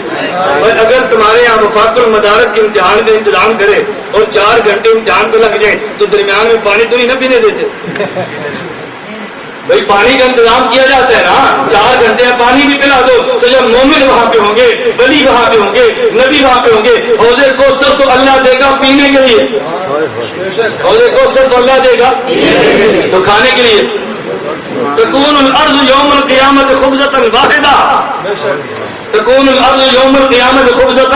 اور اگر تمہارے یہاں وفاق المدارس کے امتحان کا انتظام کرے اور 4 گھنٹے امتحان پہ لگ جائیں تو درمیان میں پانی تو نہیں نہ پینے دیتے. بھائی پانی کا انتظام کیا جاتا ہے نا, 4 گھنٹے پانی بھی پلا دو. تو جب مومن وہاں پہ ہوں گے, ولی وہاں پہ ہوں گے, نبی وہاں پہ ہوں گے, حوض کوثر تو اللہ دے گا پینے کے لیے, حوض کوثر تو اللہ دے گا تو کھانے کے لیے. تکون الارض یوم القیامت خبزۃ واحدہ, تکون الارض یوم القیامت خبزۃ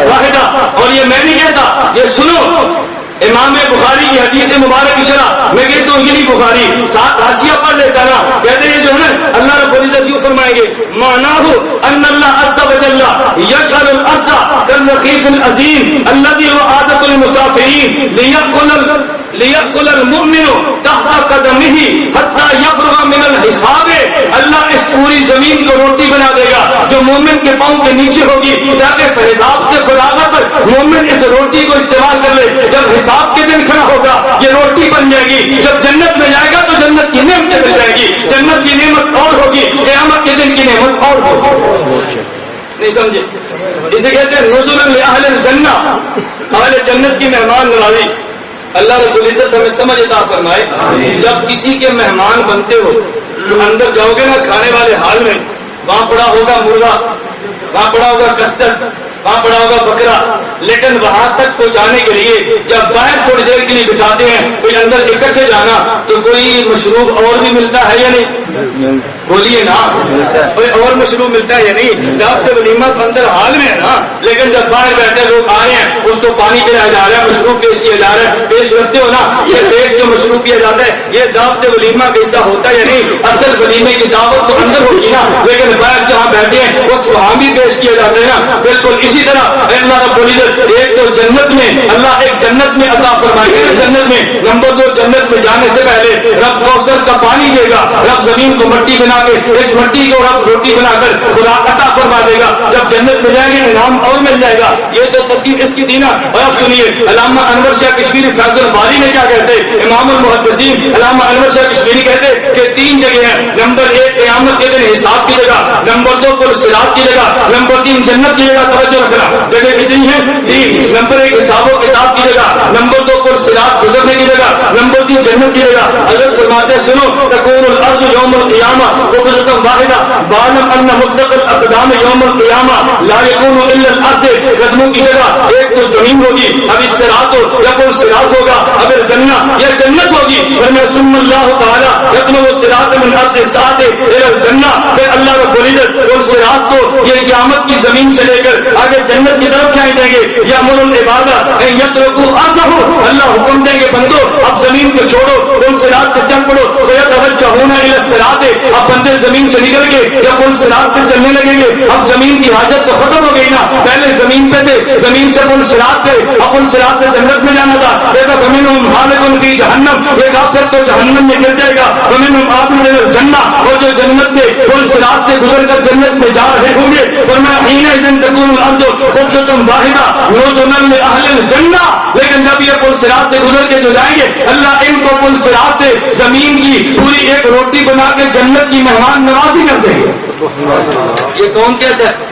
واحدہ. اور یہ میں نہیں کہتا, یہ سنو امام بخاری کی حدیث مبارک کی شرح میں کہتا ہوں, یہ نہیں بخاری ساتھ حاشیہ پڑھ لیتا نا. کہتے ہیں جو ہے نا اللہ رب العزت یوں فرمائیں گے معناہ ان اللہ عز وجل یجعل الارض کالرخیف العظیم الذی هو عادۃ المسافرین لیأکل المؤمن تحت قدمہ حتی یفرغ من الحساب. اللہ اس پوری زمین کو روٹی بنا دے گا جو مومن کے پاؤں کے نیچے ہوگی, تاکہ حساب سے فراغت پر مومن اس روٹی کو استعمال کر لے. جب حساب کے دن کھڑا ہوگا یہ روٹی بن جائے گی. جب جنت میں جائے گا تو جنت کی نعمتیں مل جائے گی. جنت کی نعمت اور ہوگی, قیامت کے دن کی نعمت اور ہوگی. نہیں سمجھے؟ اسے کہتے ہیں نزول لأہل الجنہ, اہل جنت کی مہمان نوازی. اللہ رب العزت ہمیں سمجھ عطا فرمائے. جب کسی کے مہمان بنتے ہو تو اندر جاؤ گے نا کھانے والے حال میں, وہاں پڑا ہوگا مرغا, وہاں پڑا ہوگا کسٹرڈ, وہاں پڑا ہوگا بکرا, لیکن وہاں تک پہنچانے کے لیے جب باہر تھوڑی دیر کے لیے بچھاتے ہیں کوئی اندر اکٹھے جانا تو کوئی مشروب اور بھی ملتا ہے یا نہیں؟ بولیے نا, کوئی اور مشروب ملتا ہے یا نہیں؟ دعوت ولیمہ اندر حال میں ہے نا, لیکن جب باہر بیٹھے لوگ آ رہے ہیں اس کو پانی پلایا جا رہا ہے, مشروب پیش کیا جا رہا ہے, پیش رکھتے ہو نا. یہ پیش جو مشروب کیا جاتا ہے یہ دعوت ولیمہ کا حصہ ہوتا ہے یا نہیں؟ اصل ولیمے کی دعوت تو اندر ہوگی نا, لیکن باہر جہاں بیٹھے ہیں وہ وہاں بھی پیش کیا جاتا ہے نا. بالکل اسی طرح اللہ رب العزت ایک تو جنت میں اللہ ایک جنت میں عطا فرمائے گا جنت میں. نمبر 2 جنت میں جانے سے پہلے رب کوثر کا پانی دے گا. رب زمین کو مٹی بنا کے اس مٹی کو رب روٹی بنا کر خوراک عطا فرما دے گا. جب جنت میں جائیں گے انعام اور مل جائے گا. یہ تو ترتیب اس کی دینا. اور اب سنیے علامہ انور شاہ کشمیری فیض الباری نے کیا کہتے ہیں, امام المحدثین علامہ انور شاہ کشمیری کہتے کہ 3 جگہ ہیں. نمبر 1 قیامت کے دن حساب کی جگہ, نمبر 2 پل صراط کی جگہ, نمبر 3 جنت کی جگہ. توجہ رکھنا, جگہ کتنی ہے؟ 3. نمبر 1 حساب و کتاب کی جگہ, نمبر 2 پل صراط گزرنے کی جگہ, نمبر 3 جنت کی جگہ. حضرت فرماتے سنو تکون الارض یوم القیامہ خبزۃ واحدہ واعلم ان مستقل اقدام یوم القیامہ لا یکون الا الارض. قدموں کی جگہ ایک تو زمین ہوگی, اب اس صراط ہو یا پل صراط ہوگا, اگر جنت یا جنت ہوگی. فرمایا ثم اللہ تعالی یقلب الصراط من ارض الساعۃ الى الجنہ. پھر اللہ رب العزت پل صراط کو یہ قیامت کی زمین سے لے کر آگے جنت کی طرف کھینچ دیں گے. یا مل العبادہ یترکوا ارضہ, اللہ حکم دیں گے بندو اب زمین کو چھوڑو, پل صراط پہ چل پڑو. فیتوجہون الی الصراط, اب بندے زمین سے نکل کے یا پل صراط پہ چلنے لگیں گے. اب زمین کی حاجت تو ختم ہو گئی نا, پہلے زمین پہ تھے, زمین سے پل صراط پہ, اب پل صراط پہ جنت میں جانا تھا. دیکھا فمنہم خالد فی جہنم, یہ کافر تو جہنم میں گر جائے گا. فمنہم عابد الجنہ, اور جو جنت سے پل صراط سے گزر کر جنت میں جا رہے ہوں گے. فرمایا حینئذ تکون الارض خبزۃ واحدہ نزلا لأہل الجنہ. لیکن جب یہ پل صراط سے گزر کے جو جائیں گے اللہ ان کو پل صراط سے زمین کی پوری ایک روٹی بنا کے جنت کی مہمان نوازی کر دیں گے. یہ کون کہتا ہے؟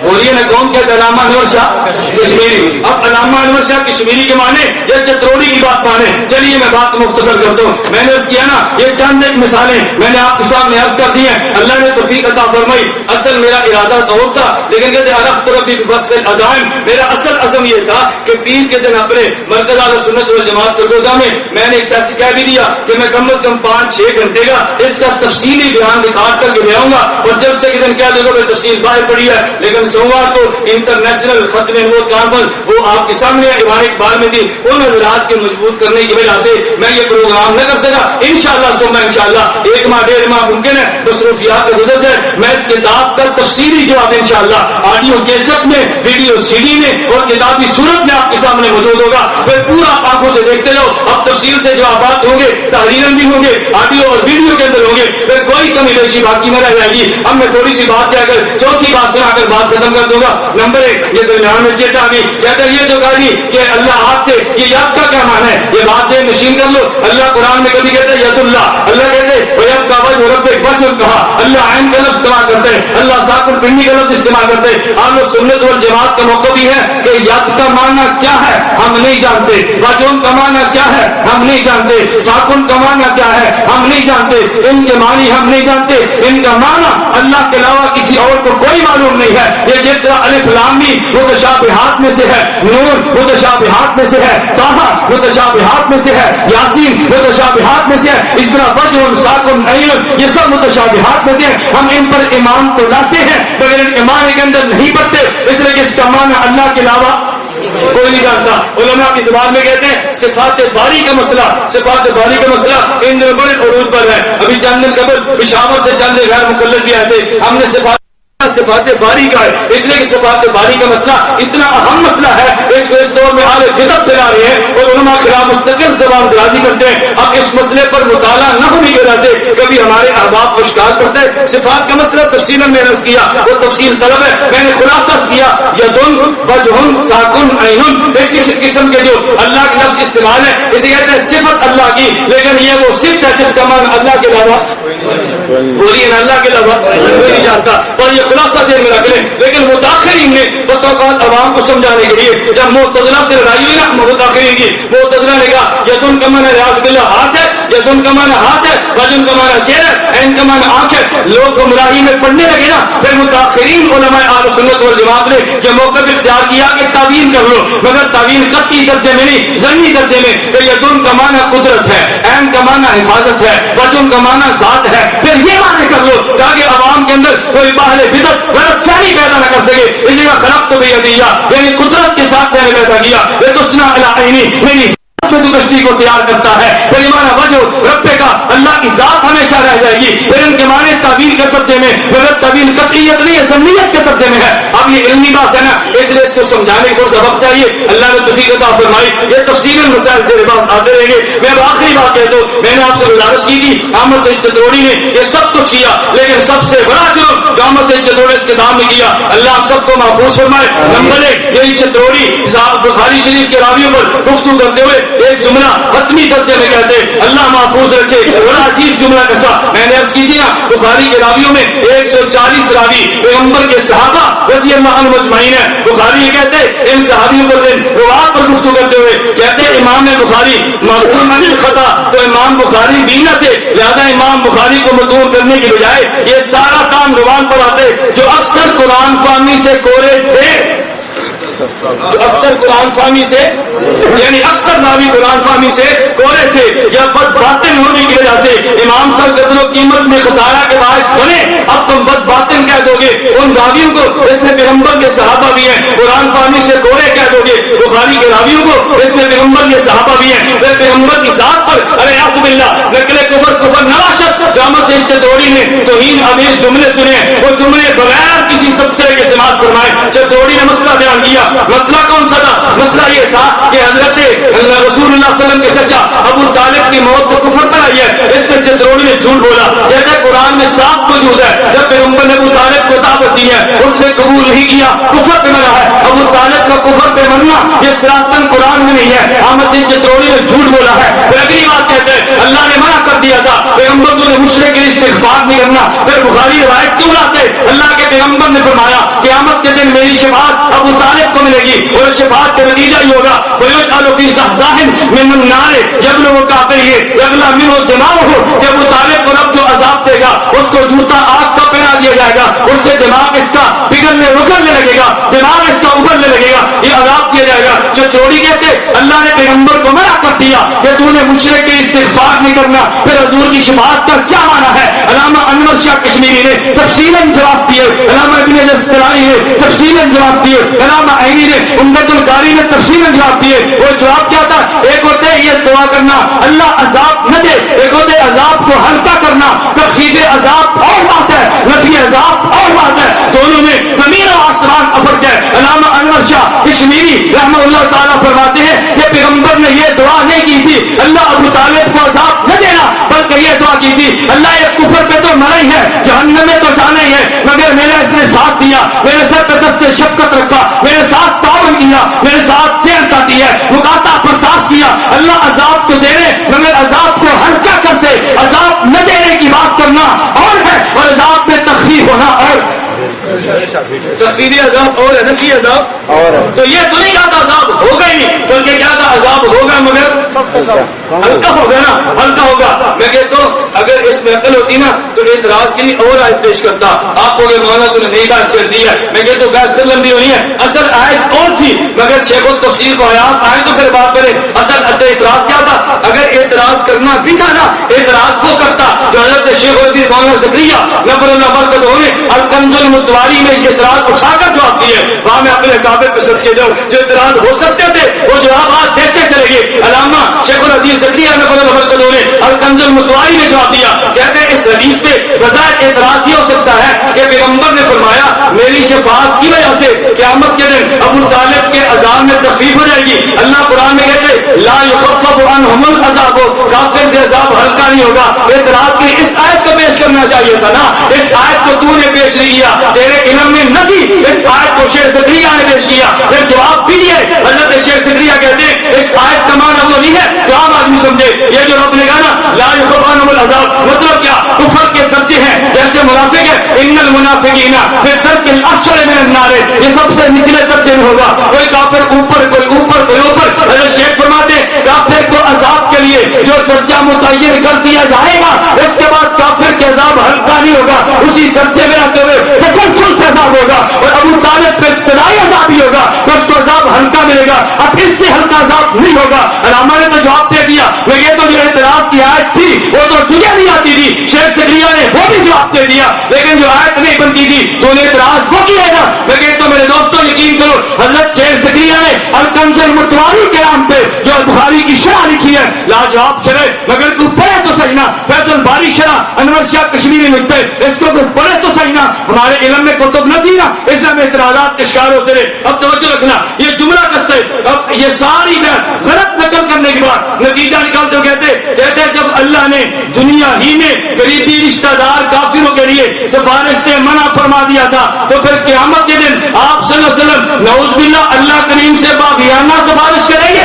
بولیے نا کون کہتا ہے؟ علامہ انور شاہ کشمیری. اب علامہ انور شاہ کشمیری کے معنی یا چتروڑی کی بات مانے. چلیے میں بات مختصر کرتا ہوں. میں نے عرض کیا نا یہ چند ایک مثالیں میں نے آپ کے سامنے عرض کر دی ہیں. اللہ نے توفیق توفیق عطا فرمائی. اصل میرا ارادہ تو اور تھا, لیکن کہتے عرفت ربی بفصل العزائم, میرا اصل عزم یہ تھا کہ پیر کے دن اپنے مرکز اہل سنت والجماعت سرگودا میں میں نے ایک شخص کہہ بھی دیا کہ میں کم از کم 5-6 گھنٹے کا اس کا تفصیلی بیان ریکارڈ کر کے لے آؤں گا, اور جب سے کے دن کیا دیکھو میں تفصیل باہر پڑی ہے. لیکن سوموار کو انٹرنیشنل ختم نبوت کانفرنس وہ آپ کے سامنے امام اقبال میں تھی, ان حضرات کے مجبور کرنے کی وجہ سے میں یہ پروگرام نہ کر سکا. انشاءاللہ سوما انشاءاللہ 1 ماہ 1.5 ماہ ممکن ہے مصروفیات کا گزر جائے, میں اس کتاب کا تفصیلی جواب انشاءاللہ آڈیو کیسٹ میں, ویڈیو سی ڈی میں اور کتابی صورت میں آپ کے سامنے موجود ہوگا. پھر پورا آپ آنکھوں سے دیکھتے جاؤ, اب تفصیل سے جوابات ہوں گے, تحریرن بھی ہوں گے, آڈیو اور ویڈیو کے اندر ہوں گے, پھر کوئی کمی بیشی باقی نہ رہ جائے گی. اب میں تھوڑی سی بات کہہ کر چوتھی بات سنا کر بات ختم کر دوں گا. نمبر 1, یہ درمیان میں چیٹ آ گئی, کہتا ہے یہ جو کہا جی کہ اللہ ہاتھ تھے, یہ یاد کا کیا معنی ہے؟ یہ بات دے نشین کر لو. اللہ قرآن میں کبھی کہتے ہیں ید اللہ, اللہ کہتے ہیں ویب کا وجہ رب وجہ کہا, اللہ عین کا لفظ استعمال کرتے ہیں, اللہ ساکن پنڈی کا لفظ استعمال کرتے ہیں. اہل سنت والجماعت کا موقع بھی ہے کہ ید کا معنی کیا ہے ہم نہیں جانتے, وجون کا معنی کیا ہے ہم نہیں جانتے, ساکن کا معنی کیا ہے ہم نہیں جانتے, ان کے معنی ہم نہیں جانتے, ان کا معنی اللہ کے علاوہ کسی اور کو کوئی معلوم نہیں ہے. یہ جس طرح الف لام میم متشابہات میں سے ہے, نون متشابہات میں سے ہے, طٰہٰ متشابہات میں سے ہے, یاسین متشابہات میں سے ہے, اس طرح وجہ ساکن عین یہ سب متشابہات میں سے ہے. ہم ان پر ایمان تو لاتے ہیں مگر ان ایمان کے اندر نہیں پڑتے, اس لیے کہ اس کا معنی اللہ کے علاوہ کوئی نہیں جانتا. علماء کی زبان میں کہتے ہیں صفات باری کا مسئلہ, صفات باری کا مسئلہ ان دنوں بڑے عروج پر ہے. ابھی چند دن قبل پشاور سے چند غیر مقلد بھی آئے تھے, ہم نے صفات باری کا ہے, اس لیے کہ صفات باری کا مسئلہ اتنا اہم مسئلہ ہے, اس کو اس دور میں اہل بدعت پھیلا رہے ہیں اور علماء خلاف مستقل زبان درازی کرتے ہیں. اب اس مسئلے پر مطالعہ نہ ہونے کی وجہ سے کبھی ہمارے احباب کو شکایت کرتے ہیں. صفات کا مسئلہ تفصیل میں نے کیا, وہ تفصیل طلب ہے, میں نے خلاصہ کیا یدن وجہن ساکن عین, اس قسم کے جو اللہ کے لفظ استعمال ہے اسے کہتے ہیں صفت اللہ کی, لیکن یہ وہ صفت ہے جس کا معنی اللہ کے علاوہ بولیے نا اللہ کے علاوہ کوئی نہیں جانتا. اور یہ خلاصہ ذہن میں رکھ لیں. لیکن متاخرین نے بس اوقات عوام کو سمجھانے کے لیے جب معتزلہ سے لڑائی ہوئی نا متاخرین کی, معتزلہ نے کہا یدن کا معنی ریاض باللہ ہاتھ ہے, یدن کا معنی ہاتھ ہے, وجن کا معنی چہرہ ہے, عین کا معنی آنکھ ہے. لوگ گمراہی میں پڑھنے لگے نا, پھر متاخرین علماء اہل سنت والجماعت نے یہ موقف اختیار کیا کہ تعویل کر لو, مگر تعویل قطعی درجے میں نہیں, ضمنی درجے میں. کہ یدن کا معنی قدرت ہے, عین کا معنی حفاظت ہے, وجن کا معنی ذات ہے, پھر یہ معنی کر لو تاکہ عوام کے اندر کوئی باہر بدعت غلط فہمی پیدا نہ کر سکے. اس لیے خلقت بیدیا, یعنی قدرت کے ساتھ میں نے پیدا کیا, لتصنع علی عینی, میری میں تو کشتی کو تیار کرتا ہے. پھر ایمان وجہ رب کا اللہ کی ذات ہمیشہ رہ جائے گی. پھر ان کے معنی تعبیر کے درجے میں, مگر تعبیر قطعیت نہیں ہے, ضمنیت کے درجے میں ہے. اب یہ علمی بات ہے نا, اس لیے اس کو سمجھانے کو وقت چاہیے. اللہ نے توفیق عطا فرمائی. یہ تفصیل مسائل سے پاس آتے رہیں گے. میں اب آخری بات کہتا ہوں, میں نے آپ سے گزارش کی تھی, احمد سعید چتروڑی نے یہ سب کچھ کیا, لیکن سب سے بڑا جرم جو احمد سعید چتروڑی اس کتاب میں کیا, اللہ آپ سب کو محفوظ فرمائے. نمبر 1, یہی چتروڑی بخاری شریف کے راویوں پر گفتگو کرتے ہوئے ایک جملہ حتمی درجے میں کہتے اللہ محفوظ رکھے. بڑا عجیب جملہ کسا, میں نے عرض کی تھی نا, بخاری کے راویوں میں 140 راوی پیغمبر کے صحابہ رضی اللہ عنہم اجمعین ہے. بخاری یہ کہتے ان صحابیوں پر روایت پر گفتگو کرتے ہوئے کہتے امام بخاری معصوم عن الخطا, تو امام بخاری بھی نہ تھے, لہذا امام بخاری کو متون کرنے کی بجائے یہ سارا کام روان پر آتے جو اکثر قرآن فہمی سے کورے تھے, جو اکثر قرآن فہمی سے یعنی اکثر راوی قرآن فہمی سے کورے تھے یا بد باطن ہونے کی وجہ سے امام سر قدر و قیمت میں خسارہ کے باعث بنے. اب تم بد باطن کہہ دو گے ان راویوں کو, اس میں پیغمبر کے صحابہ بھی ہیں, قرآن فہمی سے کورے کہہ دو گے بخاری کے راویوں کو, اس میں پیغمبر کے صحابہ بھی ہیں. پھر پیغمبر کی ذات پر ارے اعوذ باللہ نقل کفر نواشت جامع سے چتروڑی نے توہین امیر جملے سنے, وہ جملے بغیر کسی تبصرے کے سماعت فرمائے. چتروڑی نے مسئلہ بیان کیا. مسئلہ کون سا تھا؟ مسئلہ یہ تھا کہ حضرت رسول اللہ صلی اللہ علیہ وسلم کے چچا ابو طالب کی موت کو کفر پر آئی ہے. اس میں چتروڑی نے جھوٹ بولا. جیسے قرآن میں صاف موجود ہے, جب پیغمبر نے ابو طالب کو دعوت دی ہے اس نے قبول نہیں کیا, کفر پہ مرا ہے. ابو طالب کا کفر پہ مرنا یہ صراحتاً قرآن میں نہیں ہے. احمد سعید چتروڑی نے جھوٹ بولا ہے. پھر اگلی بات کہتے ہیں اللہ نے منع کر دیا تھا پیغمبر کو مشرک کے لیے استغفار نہیں کرنا. پھر بخاری روایت کیوں لاتے؟ اللہ کے پیغمبر نے فرمایا قیامت کے دن میری شفاعت ابو طالب کو ملے گی اور شفاعت کا نتیجہ یہ ہوگا فَيُجْعَلُ فِي زَحْزَاحٍ مِّنَ النَّارِ يَبْلُغُ كَعْبَيْهِ يَغْلَى مِنْهُ دِمَاغُهُ. کہ ابو طالب کو رب جو عذاب دے گا اس کو جوتا آگ کا پہنا دیا جائے اس سے دماغ اس کا بگڑنے رگڑنے لگے گا, دماغ اس کا ابلنے لگے گا, یہ عذاب دیا جائے گا. جو چوری کہتے اللہ نے پیغمبر کو منع کر دیا کہ تو نے مشرک کے استغفار نہیں کرنا, پھر حضور کی شفاعت کا کیا معنی ہے؟ علامہ انور شاہ کشمیری نے تفصیلاً جواب دیے, علامہ ابن جسکرانی نے تفصیلاً جواب دیے, علامہ عینی نے عمدۃ القاری نے تفصیلاً جواب دیے. وہ جواب کیا تھا؟ ایک ہوتے یہ دعا کرنا اللہ عذاب نہ دے, ایک ہوتے عذاب کو ہلکا کرنا. تخفیف عذاب اور بات ہے, نفی عذاب اور بات ہے, دونوں میں زمین و آسمان کا فرق ہے. علامہ انور شاہ کشمیری رحمہ اللہ تعالیٰ فرماتے ہیں کہ پیغمبر نے یہ دعا نہیں کی تھی اللہ ابو طالب کو عذاب نہ دینا, بلکہ یہ دعا کی تھی اللہ یہ کفر پہ تو مرا ہی ہے, جہنم میں تو جانا ہی ہے, مگر میرا اس نے ساتھ دیا, میرے سر پہ دست شفقت رکھا, میرے ساتھ تعاون کیا, میرے ساتھ چہرتا دیا, مکاتا برداشت کیا. اللہ عذاب تو دے رہے مگر عذاب کو ہلکا کرتے, عذاب نہ دینے کی بات کرنا اور ہے, اور عذاب میں تخفیف ہونا اور تخفیفی عذاب اور نفی عذاب اور. تو یہ تو نہیں کہا تھا عذاب ہوگا ہی نہیں, بلکہ کیا تھا عذاب ہوگا مگر ہلکا ہوگا نا, ہلکا ہوگا. میں کہتا ہوں اگر اس میں عقل ہوتی نا تو اعتراض کے لیے اور آیت پیش کرتا. آپ کو مولانا تو نے نئی بات چھیڑ دی ہے. میں کہتا ہوں بحث پھر لمبی ہونی ہے, اصل آیت اور تھی مگر شیخ التفسیر کو آئے تو پھر بات کرے. اصل اعتراض کیا تھا؟ اگر اعتراض کرنا بھی تھا نا, اعتراض وہ کرتا جو حضرت شیخ الدین مولانا زکریا نفر اللہ برکت ہوئے الکنز المتواری میں اعتراض اٹھا کر جواب دیے. وہاں میں اپنے قابل کو سچ کے جاؤں جو اعتراض ہو سکتے تھے وہ جوابات دیتے چلے گئے. علامہ شیخ الحدیث زکریا نفر اللہ برکت ہوئے الکنز المتواری میں جواب دیا, کہتے ہیں اس حدیث پہ بظاہر اعتراض یہ ہو سکتا ہے کہ پیغمبر نے فرمایا میری شفاعت کی وجہ سے قیامت کے دن ابو طالب کے عذاب میں تخفیف ہو جائے گی. اللہ قرآن میں کہتے لا یخفف عنہم العذاب, کافر سے عذاب ہلکا نہیں ہوگا. اعتراض کے اس آیت کو پیش کرنا چاہیے تھا نا, اس آیت کو تو نے پیش نہیں کیا, تیرے علم میں نہ تھی. اس آیت کو شیخ زکریا نے پیش کیا, پھر جواب بھی دیے. حضرت شیخ زکریا کہتے ہیں اس آیت کا معنی وہ نہیں ہے جو عام آدمی سمجھے. یہ جو رب نے کہا نا لا یخفف عنہم العذاب, مطلب کیا؟ کفر کے درجے ہیں, جیسے منافق ہے ان المنافقین فی الدرک الاسفل من النار, یہ سب سے نچلے درجے میں ہوگا. کوئی کافر اوپر, کوئی اوپر, کوئی اوپر. حضرت شیخ فرماتے ہیں کافر کو عذاب کے لیے جو درجہ متعین کر دیا جائے گا اس کے بعد کافر کے عذاب ہلکا نہیں ہوگا, اسی درجے میں رہتے ہوئے تسلسل سے عذاب ہوگا. اور ابو طالب پہ ابتدائی عذاب ہی ہوگا تو اس کو عذاب ہلکا ملے گا, اب اس سے ہلکا عذاب نہیں ہوگا. علامہ نے تو جواب دے دیا. میں یہ تو جو اعتراض کی آیت تھی وہ تو تجھے نہیں آتی تھی, شیخ زکریا نے وہ بھی جواب دے دیا, لیکن جو آیت نہیں بنتی تھی تو نے اعتراض وہ کیا گا. میں کہتا ہوں میرے دوستوں یقین کرو حضرت شیخ زکریا نے الکنز المتواری کے نام پہ جو بخاری کی شرح لکھی ہے لاجواب شرح, مگر تو پڑھے تو صحیح نا. فیض الباری شرح انور شاہ کشمیری لکھتے اس کو تو پڑھے تو صحیح نا. ہمارے علم میں کتب نہ تھی نا, اس میں اعتراضات کے شکار ہوتے رہے. اب توجہ رکھنا, یہ جملہ کستے اب یہ ساری غلط نقل کرنے کے بعد نتیجہ نکالتے کہتے جب اللہ نے دنیا ہی میں قریبی رشتہ دار کافروں کے لیے سفارش سے منع فرما دیا تھا تو پھر قیامت کے دن آپ صلی اللہ علیہ وسلم نعوذ باللہ اللہ کریم سے باغیانہ سفارش کریں گے.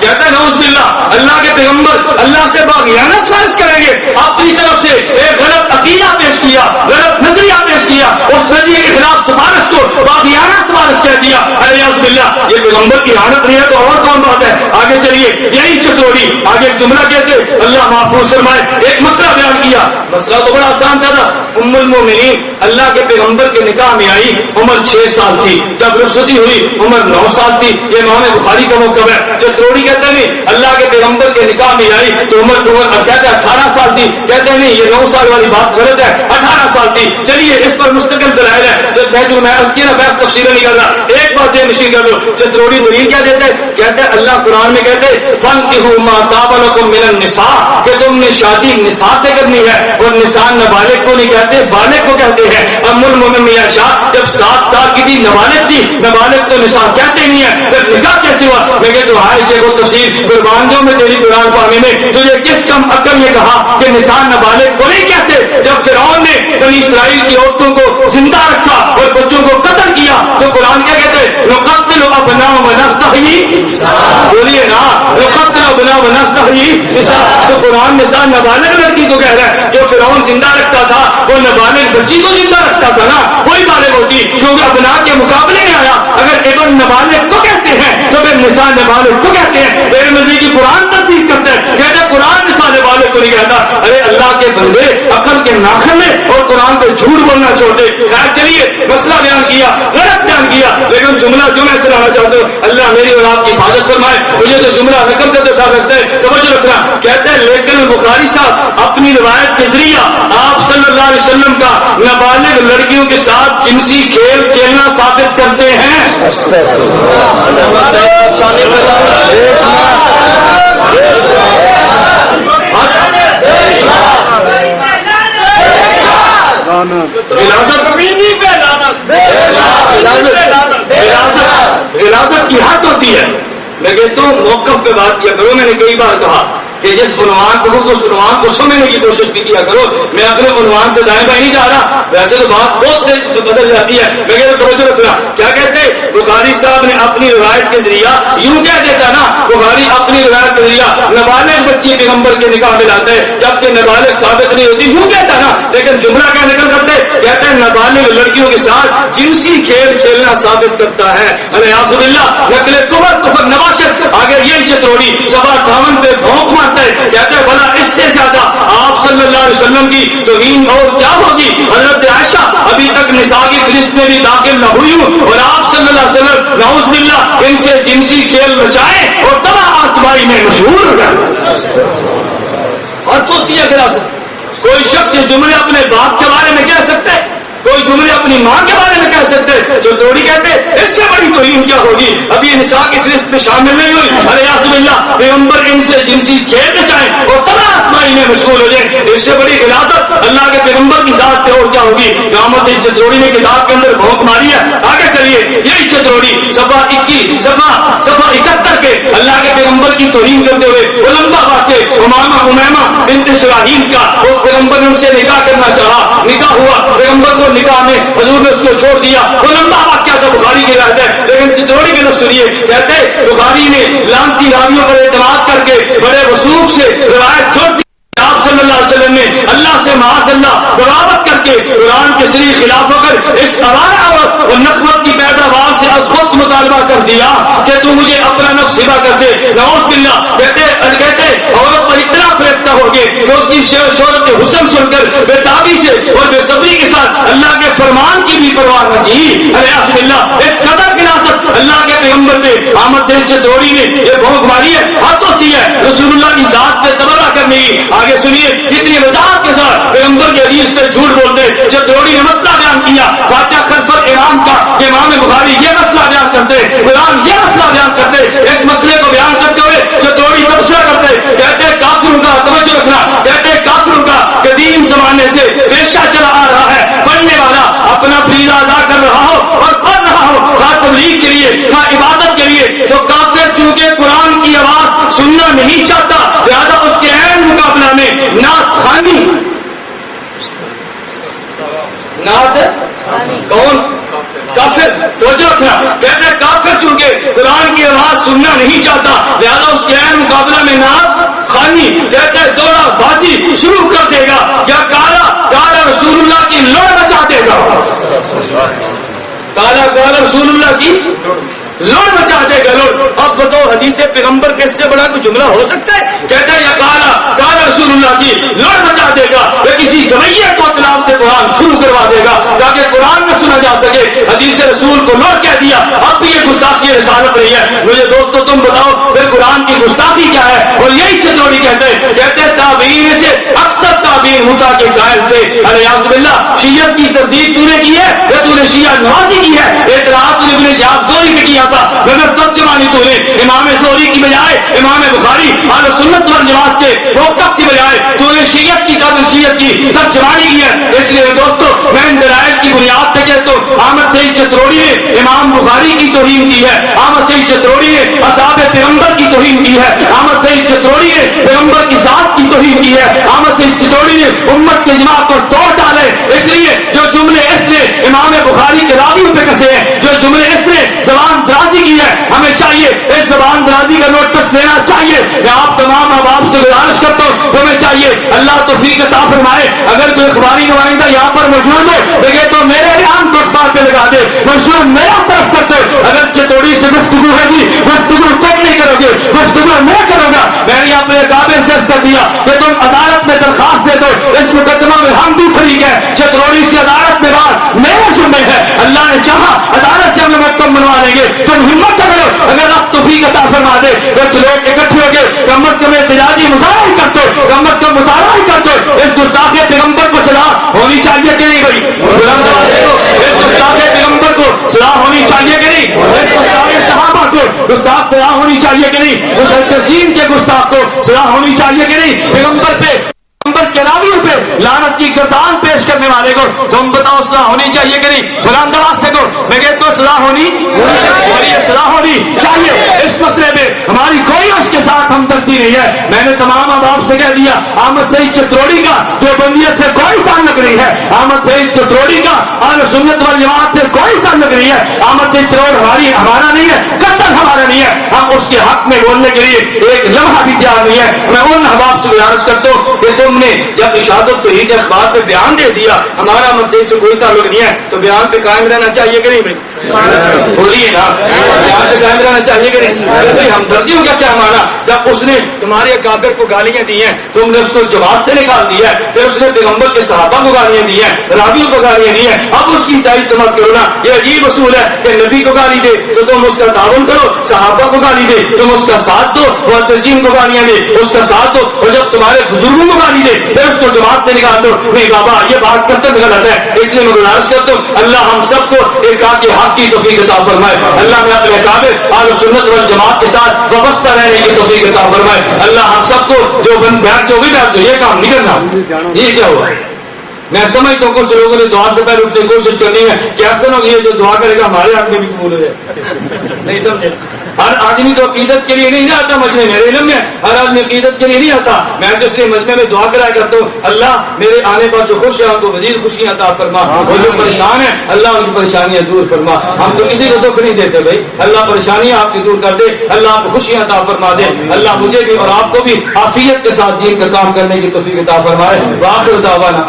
کہتا ہے نعوذ باللہ اللہ کے پیغمبر اللہ سے باغیانہ سفارش کریں گے. اپنی طرف سے ایک غلط عقیدہ پیش کیا, غلط نظریہ پیش کیا, اس نظریے کے خلاف سفارش کو باغیانہ سفارش کہہ دیا. نعوذ باللہ یہ پیغمبر کی لعنت نہیں ہے تو اور کون بات ہے. آگے چلیے, یہی چتروڑی آگے جملہ کہتے اللہ محفوظ فرمائے. ایک مسئلہ بیان کیا, مسئلہ تو بڑا آسان تھا. ام المومنین اللہ کے پیغمبر کے نکاح میں آئی, عمر 6 سال تھی. جب رخصتی ہوئی عمر 9 سال تھی. یہ امام بخاری کا موقف ہے. چتروڑی کہتے نہیں اللہ کے پیغمبر کے نکاح میں آئی تو عمر کہتے ہیں 18 سال تھی. کہتے نہیں یہ 9 سال والی بات غلط ہے, 18 سال تھی. چلیے اس پر مستقل دلائل ہے. جب میں جو عرض کیا نا بحث تفصیل نہیں کر رہا, ایک بات یہ نشین کر دو. چتروڑی دلیل کیا دیتے ہیں, کہتے ہیں اللہ قرآن میں کہتے فانکحوا ما طاب لکم من النساء, کہ تم نے شادی نساء سے کرنی ہے. اور نساء نابالغ کو نہیں کہتے, بالغ کو کہتے ہیں. ام المومنین میاں شاہ جب 7 سال کی تھی نابالغ تھی, نابالغ تو نساء کہتے نہیں ہے, پھر نکاح کیسے ہوا؟ میں کہتا ہوں ہائے شیخ التفسیر قربان دو میں تیری قرآن پانے میں تجھے کس کم عقل نے کہا کہ نساء نابالغ کو نہیں کہتے. جب فرعون نے بنی اسرائیل کی عورتوں کو زندہ رکھا اور بچوں کو قتل کیا تو قرآن کیا کہتے ہیں نقتل ابناء ونستحیی, بولیے نا نقتل ابناء ونستحیی نساء. تو قرآن نساء نابالغ لڑکی کو کہہ رہا ہے. جو فرعون زندہ رکھتا تھا وہ نابالغ بچی کو زندہ رکھتا تھا نا, وہی بالغ ہوتی کیونکہ ابناء کے مقابلے میں آیا. اگر ابن نابالغ کو کہتے ہیں تو پھر نساء نابالغ کو کہتے ہیں. میرے مزید کی قرآن تصدیق کرتے ہیں, کہتے ہیں قرآن نساء نابالغ کو کو نہیں کہتا ارے اللہ کے بندے عقل کے ناخن لے اور قرآن پہ جھوٹ بولنا چھوڑ دے. خیر چلیے مسئلہ بیان کیا, غلط بیان کیا, لیکن جملہ جو میں سے لانا چاہتا ہوں اللہ میری اور آپ کی حفاظت فرمائے. مجھے تو جملہ رقم کرتے اٹھا سکتے ہیں, توجہ رکھنا. کہتے ہیں لیکن بخاری صاحب اپنی روایت کے ذریعہ آپ صلی اللہ علیہ وسلم کا نابالغ لڑکیوں کے ساتھ جنسی کھیل کھیلنا ثابت کرتے ہیں. غلاظت کی حد ہوتی ہے. میں کہتا ہوں موقف پہ بات کیا کرو. میں نے کئی بار کہا کہ جس عنوان کو اس عنوان کو سمجھنے کی کوشش بھی کیا کرو. میں اپنے عنوان سے دائیں بائیں نہیں جا رہا, ویسے تو بات بہت دیر بدل جاتی ہے. میں کہتا ہوں توجہ رکھنا. کیا کہتے بخاری صاحب نے اپنی روایت کے ذریعہ یوں کہہ دیتا نا, بخاری اپنی روایت کے ذریعہ نابالغ بچی پیغمبر کے نکاح میں لاتے ہیں جبکہ نابالغ ثابت نہیں ہوتی, یوں کہتا نا. لیکن جملہ کیا نکل کرتے کہتے ہیں نابالغ لڑکیوں کے ساتھ جنسی کھیل کھیلنا ثابت کرتا ہے. ارے اعوذ باللہ, نقل کفر نباشر. اگر یہ چتروڑی صفحہ 58 پہ بھونک مارتا ہے, کہتے ہیں بھلا اس سے زیادہ آپ صلی اللہ علیہ وسلم کی توہین اور کیا ہوگی. حضرت عائشہ ابھی تک نساء کی فہرست میں بھی داخل نہ ہوئی ہوں اور آپ صلی اللہ علیہ وسلم نعوذ باللہ ان سے جنسی کھیل رچائیں اور تمام آسمائی میں مشہور ہو گئے. اور تو کوئی شخص یہ جملے اپنے باپ کے بارے میں کہہ سکتے, کوئی جملے اپنی ماں کے بارے میں کہہ سکتے. جو توڑی کہتے اس سے بڑی توہین کیا ہوگی. ابھی نساء کی فہرست میں شامل نہیں ہوئی. ارے اعوذ باللہ, پیغمبر ان سے جنسی کھیل رچائیں اور تمام آسمائی میں مشغول ہو جائیں. اس سے بڑی غلاظت اللہ کے پیغمبر کی ذات پہ اور کیا ہوگی. قیامت سے چتروڑی نے کتاب کے اندر بھونک ماری ہے. آگے چلیے, یہی چتروڑی صفحہ 71 کے اللہ کے پیغمبر کی توہین کرتے ہوئے وہ لمبا واقع امیمہ بنت شراحیل کا, اس پیغمبر نے ان سے نکاح کرنا چاہا, نکاح ہوا, پیغمبر کو نکاح میں حضور نے اس کو چھوڑ دیا. وہ لمبا واقعہ تھا, بخاری کی روایت ہے. لیکن چتروڑی کے لفظ سنیے, کہتے بخاری نے لانتی راویوں پر اعتماد کر کے بڑے وثوق سے روایت چھوڑ دی. آپ صلی اللہ علیہ وسلم نے اللہ سے معاذ اللہ بغاوت کر کے قرآن کے صریح خلاف ہو کر اس آوارہ اور نخوت کی پیداوار سے از خود مطالبہ کر دیا کہ تو مجھے اپنا نفس ہبہ کر دے. نعوذ باللہ. کہتے عورت پر اتنا فریفتہ ہو گئے کہ اس کی شہرت حسن سن کر بے تابی سے اور بے صبری کے ساتھ اللہ کے فرمان کی بھی پرواہ نہ کی. ارے اعوذ باللہ, اس قدر فراست اللہ کے پیغمبر پہ احمد سے چتروڑی نے یہ بھونک ماری ہے, حد ہوتی ہے رسول اللہ کی ذات پہ تبرہ کرنے کی. آگے سنیے کتنی وضاحت کے ساتھ پیغمبر کے حدیث پہ جھوٹ بولتے. چتروڑی نے مسئلہ بیان کیا فاتحہ خلف امام کا, امام بخاری یہ مسئلہ بیان کرتے, قرآن یہ مسئلہ بیان کرتے. اس مسئلے کو بیان کرتے ہوئے چتروڑی تبصرہ کرتے, کہتے کافروں کا, توجہ رکھنا, کہتے کافروں کا قدیم زمانے سے پیشہ چلا آ رہا ہے. پڑھنے والا اپنا فریضہ ادا کر رہا ہو اور پڑھ رہا ہو, خواہ تبلیغ کے لیے خواہ عبادت کے لیے, تو کافر چونکہ قرآن کی آواز سننا نہیں چاہتا لہذا اس کے عین مقابلہ میں نعت خوانی. نعت کون؟ کافر. توجہ رکھنا, کہتے ہیں کافر چونکہ قرآن کی آواز سننا نہیں چاہتا لہذا اس کے عین مقابلہ میں نعت خوانی. کہتے ہیں دوڑا بازی شروع کر دے گا یا کالا کالا رسول اللہ کی لڑ مچا دے گا. کالا کالا رسول اللہ کی لڑ مچا دے گا, لڑ. اب بتاؤ حدیث پیغمبر کے اس سے بڑا کوئی جملہ ہو سکتا ہے؟ کہتا ہے یا کالا کالا رسول اللہ کی لڑ مچا دے گا یا کسی گویے کو تلاوت قرآن شروع کروا دے گا تاکہ قرآن میں سنا جا سکے. حدیث رسول کو لڑ کہہ دیا, اب بھی یہ گستاخی رسالت رہی ہے. مجھے دوستو تم بتاؤ پھر قرآن کی گستاخی کیا ہے؟ اور یہی چتروڑی کہتے ہیں تابعین سے اکثر تابعین متا کے قائل تھے. ارے اعوذ باللہ, شیعت کی تردید تو نے کی ہے یا تو نے شیعہ نوازی کی ہے؟ اعتراض تو نے ابن شہاب زہری پہ کیا تھا مگر ترجمانی تو نے امام زہری کی بجائے امام بخاری اہل سنت والجماعت کے موقف کی بجائے تو نے شیعت کی ترجمانی کی ہے. اس لیے دوستو میں ان دلائل کی بنیاد پہ کہتا ہوں احمد سعید چتروڑی نے امام بخاری کی توہین کی ہے, احمد سعید چتروڑی نے اصحاب پیغمبر کی توہین کی ہے, احمد سعید چتروڑی نے پیغمبر کی ذات کی توہین کی ہے, احمد سعید چتروڑی نے امت کے اجماع پر توڑ ڈالے. اس لیے جو جملے اس نے امام بخاری کے راویوں پہ کسے ہیں, جو جملے اس نے زبان درازی کی ہے, ہمیں چاہیے اس زبان درازی کا نوٹس لینا چاہیے. میں آپ تمام احباب سے گزارش کرتا ہوں, ہمیں چاہیے اللہ توفیق عطا فرمائے اگر کوئی اخباری نمائندہ یہاں پر موجود ہے دیکھے تو میرے بیان کو اخبار پہ لگا دے, منشور میرا طرف کرتے. اگر چتوڑی سے گفتگو ہے جی گفتگو تم نہیں کرو گے, گفتگو میں کروں گا. میں نے اپنے کعبے سے عرض کر دیا کہ تم عدالت پھر ہم بھی فریق ہیں. چتروڑی سے عدالت میں بات میرے ذمہ ہے. اللہ نے چاہا عدالت سے ہم محکم بنوا لیں گے. تم ہمت کرو, اگر آپ توفیق عطا فرما دے کچھ لوگ اکٹھے ہو گئے, کم از کم احتجاجی مظاہرہ ہی کر دو, کم از کم مطالعہ ہی کر دو. اس گستاخ پیغمبر کو صلاح ہونی چاہیے کہ نہیں بھائی؟ اس گستاخ پیغمبر کو صلاح ہونی چاہیے کہ نہیں؟ اس گستاخ صحابہ کو گستاخ صلاح ہونی چاہیے کہ نہیں؟ اس تسلیم کے گستاخ کو صلاح ہونی چاہیے کہ نہیں؟ پیغمبر پہ پیغمبر کے راویوں پہ لعنت کی گردان پیش کرنے والے کو تم بتاؤ صلاح ہونی چاہیے کہ نہیں؟ بلند آواز سے کو میں کہتا ہوں صلاح ہونی صلاح ہونی چاہیے. اس مسئلے میں ہماری کوئی اس کے ساتھ ہمدردی نہیں ہے. میں نے تمام احباب سے کہہ دیا, احمد سعید چتروڑی کا دیوبندیت سے کوئی تعلق نہیں ہے. احمد سعید چتروڑی کا اہل سنت والجماعت سے کوئی تعلق نہیں ہے. احمد سعید چتروڑی ہمارا نہیں ہے, قطعاً ہمارا نہیں ہے. ہم اس کے حق میں بولنے کے لیے ایک لمحہ بھی تیار نہیں ہے. میں ان احباب سے گزارش کرتا ہوں کہ تم نے جب اشاعت توحید اخبار پہ بیان دے دیا ہمارا احمد سعید سے کوئی تعلق نہیں ہے, تو بیان پہ قائم رہنا چاہیے کہ نہیں بھائی؟ بولیے نا, بیان پہ قائم رہنا چاہیے کہ نہیں؟ ہمدردیوں کا کیا مانا؟ جب اس نے تمہارے اکابر کو گالیاں دی ہیں تم نے اس کو جماعت سے نکال دیا ہے, پھر اس نے پیغمبر کے صحابہ کو گالیاں دی ہیں, راویوں کو گالیاں دی ہیں, اب اس کی تعریف مت کرو نا. یہ عجیب اصول ہے کہ نبی کو گالی دے تو تم اس کا تعاون کرو, صحابہ کو گالی دے تم اس کا ساتھ دو, معتزین کو گالیاں دے اس کا ساتھ دو, اور جب تمہارے بزرگوں کو گالی دے پھر اس کو جماعت سے نکال دو. نہیں بابا, یہ بات کرتے غلط ہے. اس لیے میں گزارش کرتا ہوں اللہ ہم سب کو ایک کے حق کی توفیق عطا فرمائے. اللہ میں اپنے اکابر اہل سنت والجماعت کے ساتھ وابستہ رہنے کی توفیق عطا فرمائے. اللہ ہم سب کو جو بیٹھ جو بھی بیٹھ جو یہ کام نہیں کرنا. یہ کیا ہوا؟ میں سمجھتا ہوں کچھ لوگوں نے دعا سے پہلے اٹھنے کی کوشش کرنی ہے کہ ایسا نہ یہ جو دعا کرے گا ہمارے حق میں بھی قبول ہو جائے. نہیں سمجھے؟ ہر آدمی تو عقیدت کے لیے نہیں آتا مجمع, میرے علم میں ہر آدمی عقیدت کے لیے نہیں آتا. میں تو اس لیے مجمع میں دعا کرایا کرتا ہوں اللہ میرے آنے پر جو خوش ہے ان کو مزید خوشیاں عطا فرما, اور جو پریشان ہیں اللہ ان کی پریشانیاں دور فرما. ہم تو کسی کو دکھ نہیں دیتے بھائی, اللہ پریشانیاں آپ کی دور کر دے, اللہ آپ کو خوشیاں عطا فرما دے. اللہ مجھے بھی اور آپ کو بھی عافیت کے ساتھ دین کا کام کرنے کی توفیق عطا فرمائے. وآخر دعوانا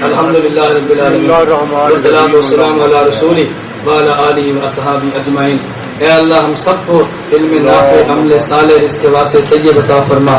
الحمدللہ رب العالمین والصلاة والسلام علی رسولہ وعلی آلہ واصحابہ اجمعین. اے اللہ ہم سب کو علم نافع, عمل صالح, رزق واسع طیب عطا فرما.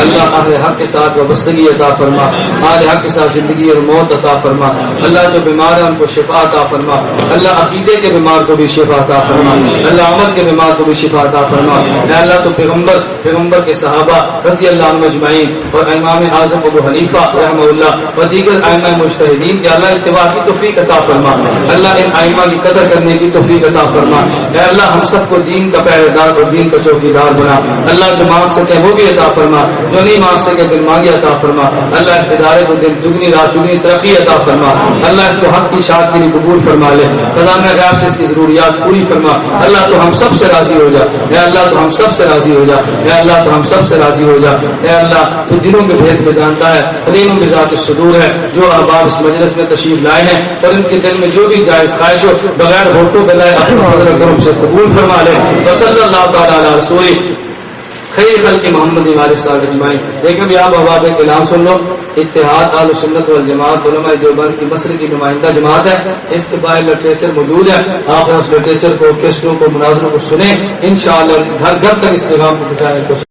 اللہ اہل حق کے ساتھ وابستگی عطا فرما, اہل حق کے ساتھ زندگی اور موت عطا فرما. اللہ جو بیمار ہیں ان کو شفا عطا فرما. اللہ عقیدے کے بیمار کو بھی شفا عطا فرما. اللہ عمل کے بیمار کو بھی شفا عطا فرما. اے اللہ تو پیغمبر کے صحابہ رضی اللہ عنہم اجمعین اور امام اعظم ابو حنیفہ رحمہ اللہ و دیگر ائمہ مجتہدین کے اللہ اتباع کی توفیق عطا فرما. اللہ ان ائمہ کی قدر کرنے کی توفیق عطا فرما. اے اللہ ہم سب کو دین کا پہرے دار اور دین کا چوکیدار بنا. اللہ جو مانگ سکے وہ بھی عطا فرما, جو نہیں مانگ سکے دل مانگے عطا فرما. اللہ اس ادارے کو دن دگنی رات چگنی ترقی عطا فرما. اللہ اس کو حق کی شاد کے لیے قبول فرما لے. خزانہ غیب سے اس کی ضروریات پوری فرما. اللہ تو ہم سب سے راضی ہو جا. اے اللہ تو ہم سب سے راضی ہو جا. اے اللہ تو ہم سب سے راضی ہو جا. اے اللہ تو دلوں کے بھید کو جانتا ہے, علیم بذات الصدور ہے. جو احباب اس مجلس میں تشریف لائے ہیں اور ان کے دل میں جو بھی جائز خواہش ہو بغیر ہوٹوں کے لائے اپنے فضل و کرم سے قبول فرما لے. وصلی اللہ تعالی علی رسول خیر خلق محمد علیہ صاحب اجمعین. دیکھیں بھی آپ احباب ایک اعلان سن لو. اتحاد اہل سنت والجماعت علماء دیوبند کی مصر کی نمائندہ جماعت ہے. اس کے باہر لٹریچر موجود ہے, آپ اس لٹریچر کو, کیسٹوں کو, مناظروں کو سنیں. انشاءاللہ گھر گھر تک اس پیغام کو پہنچانے کی کوشش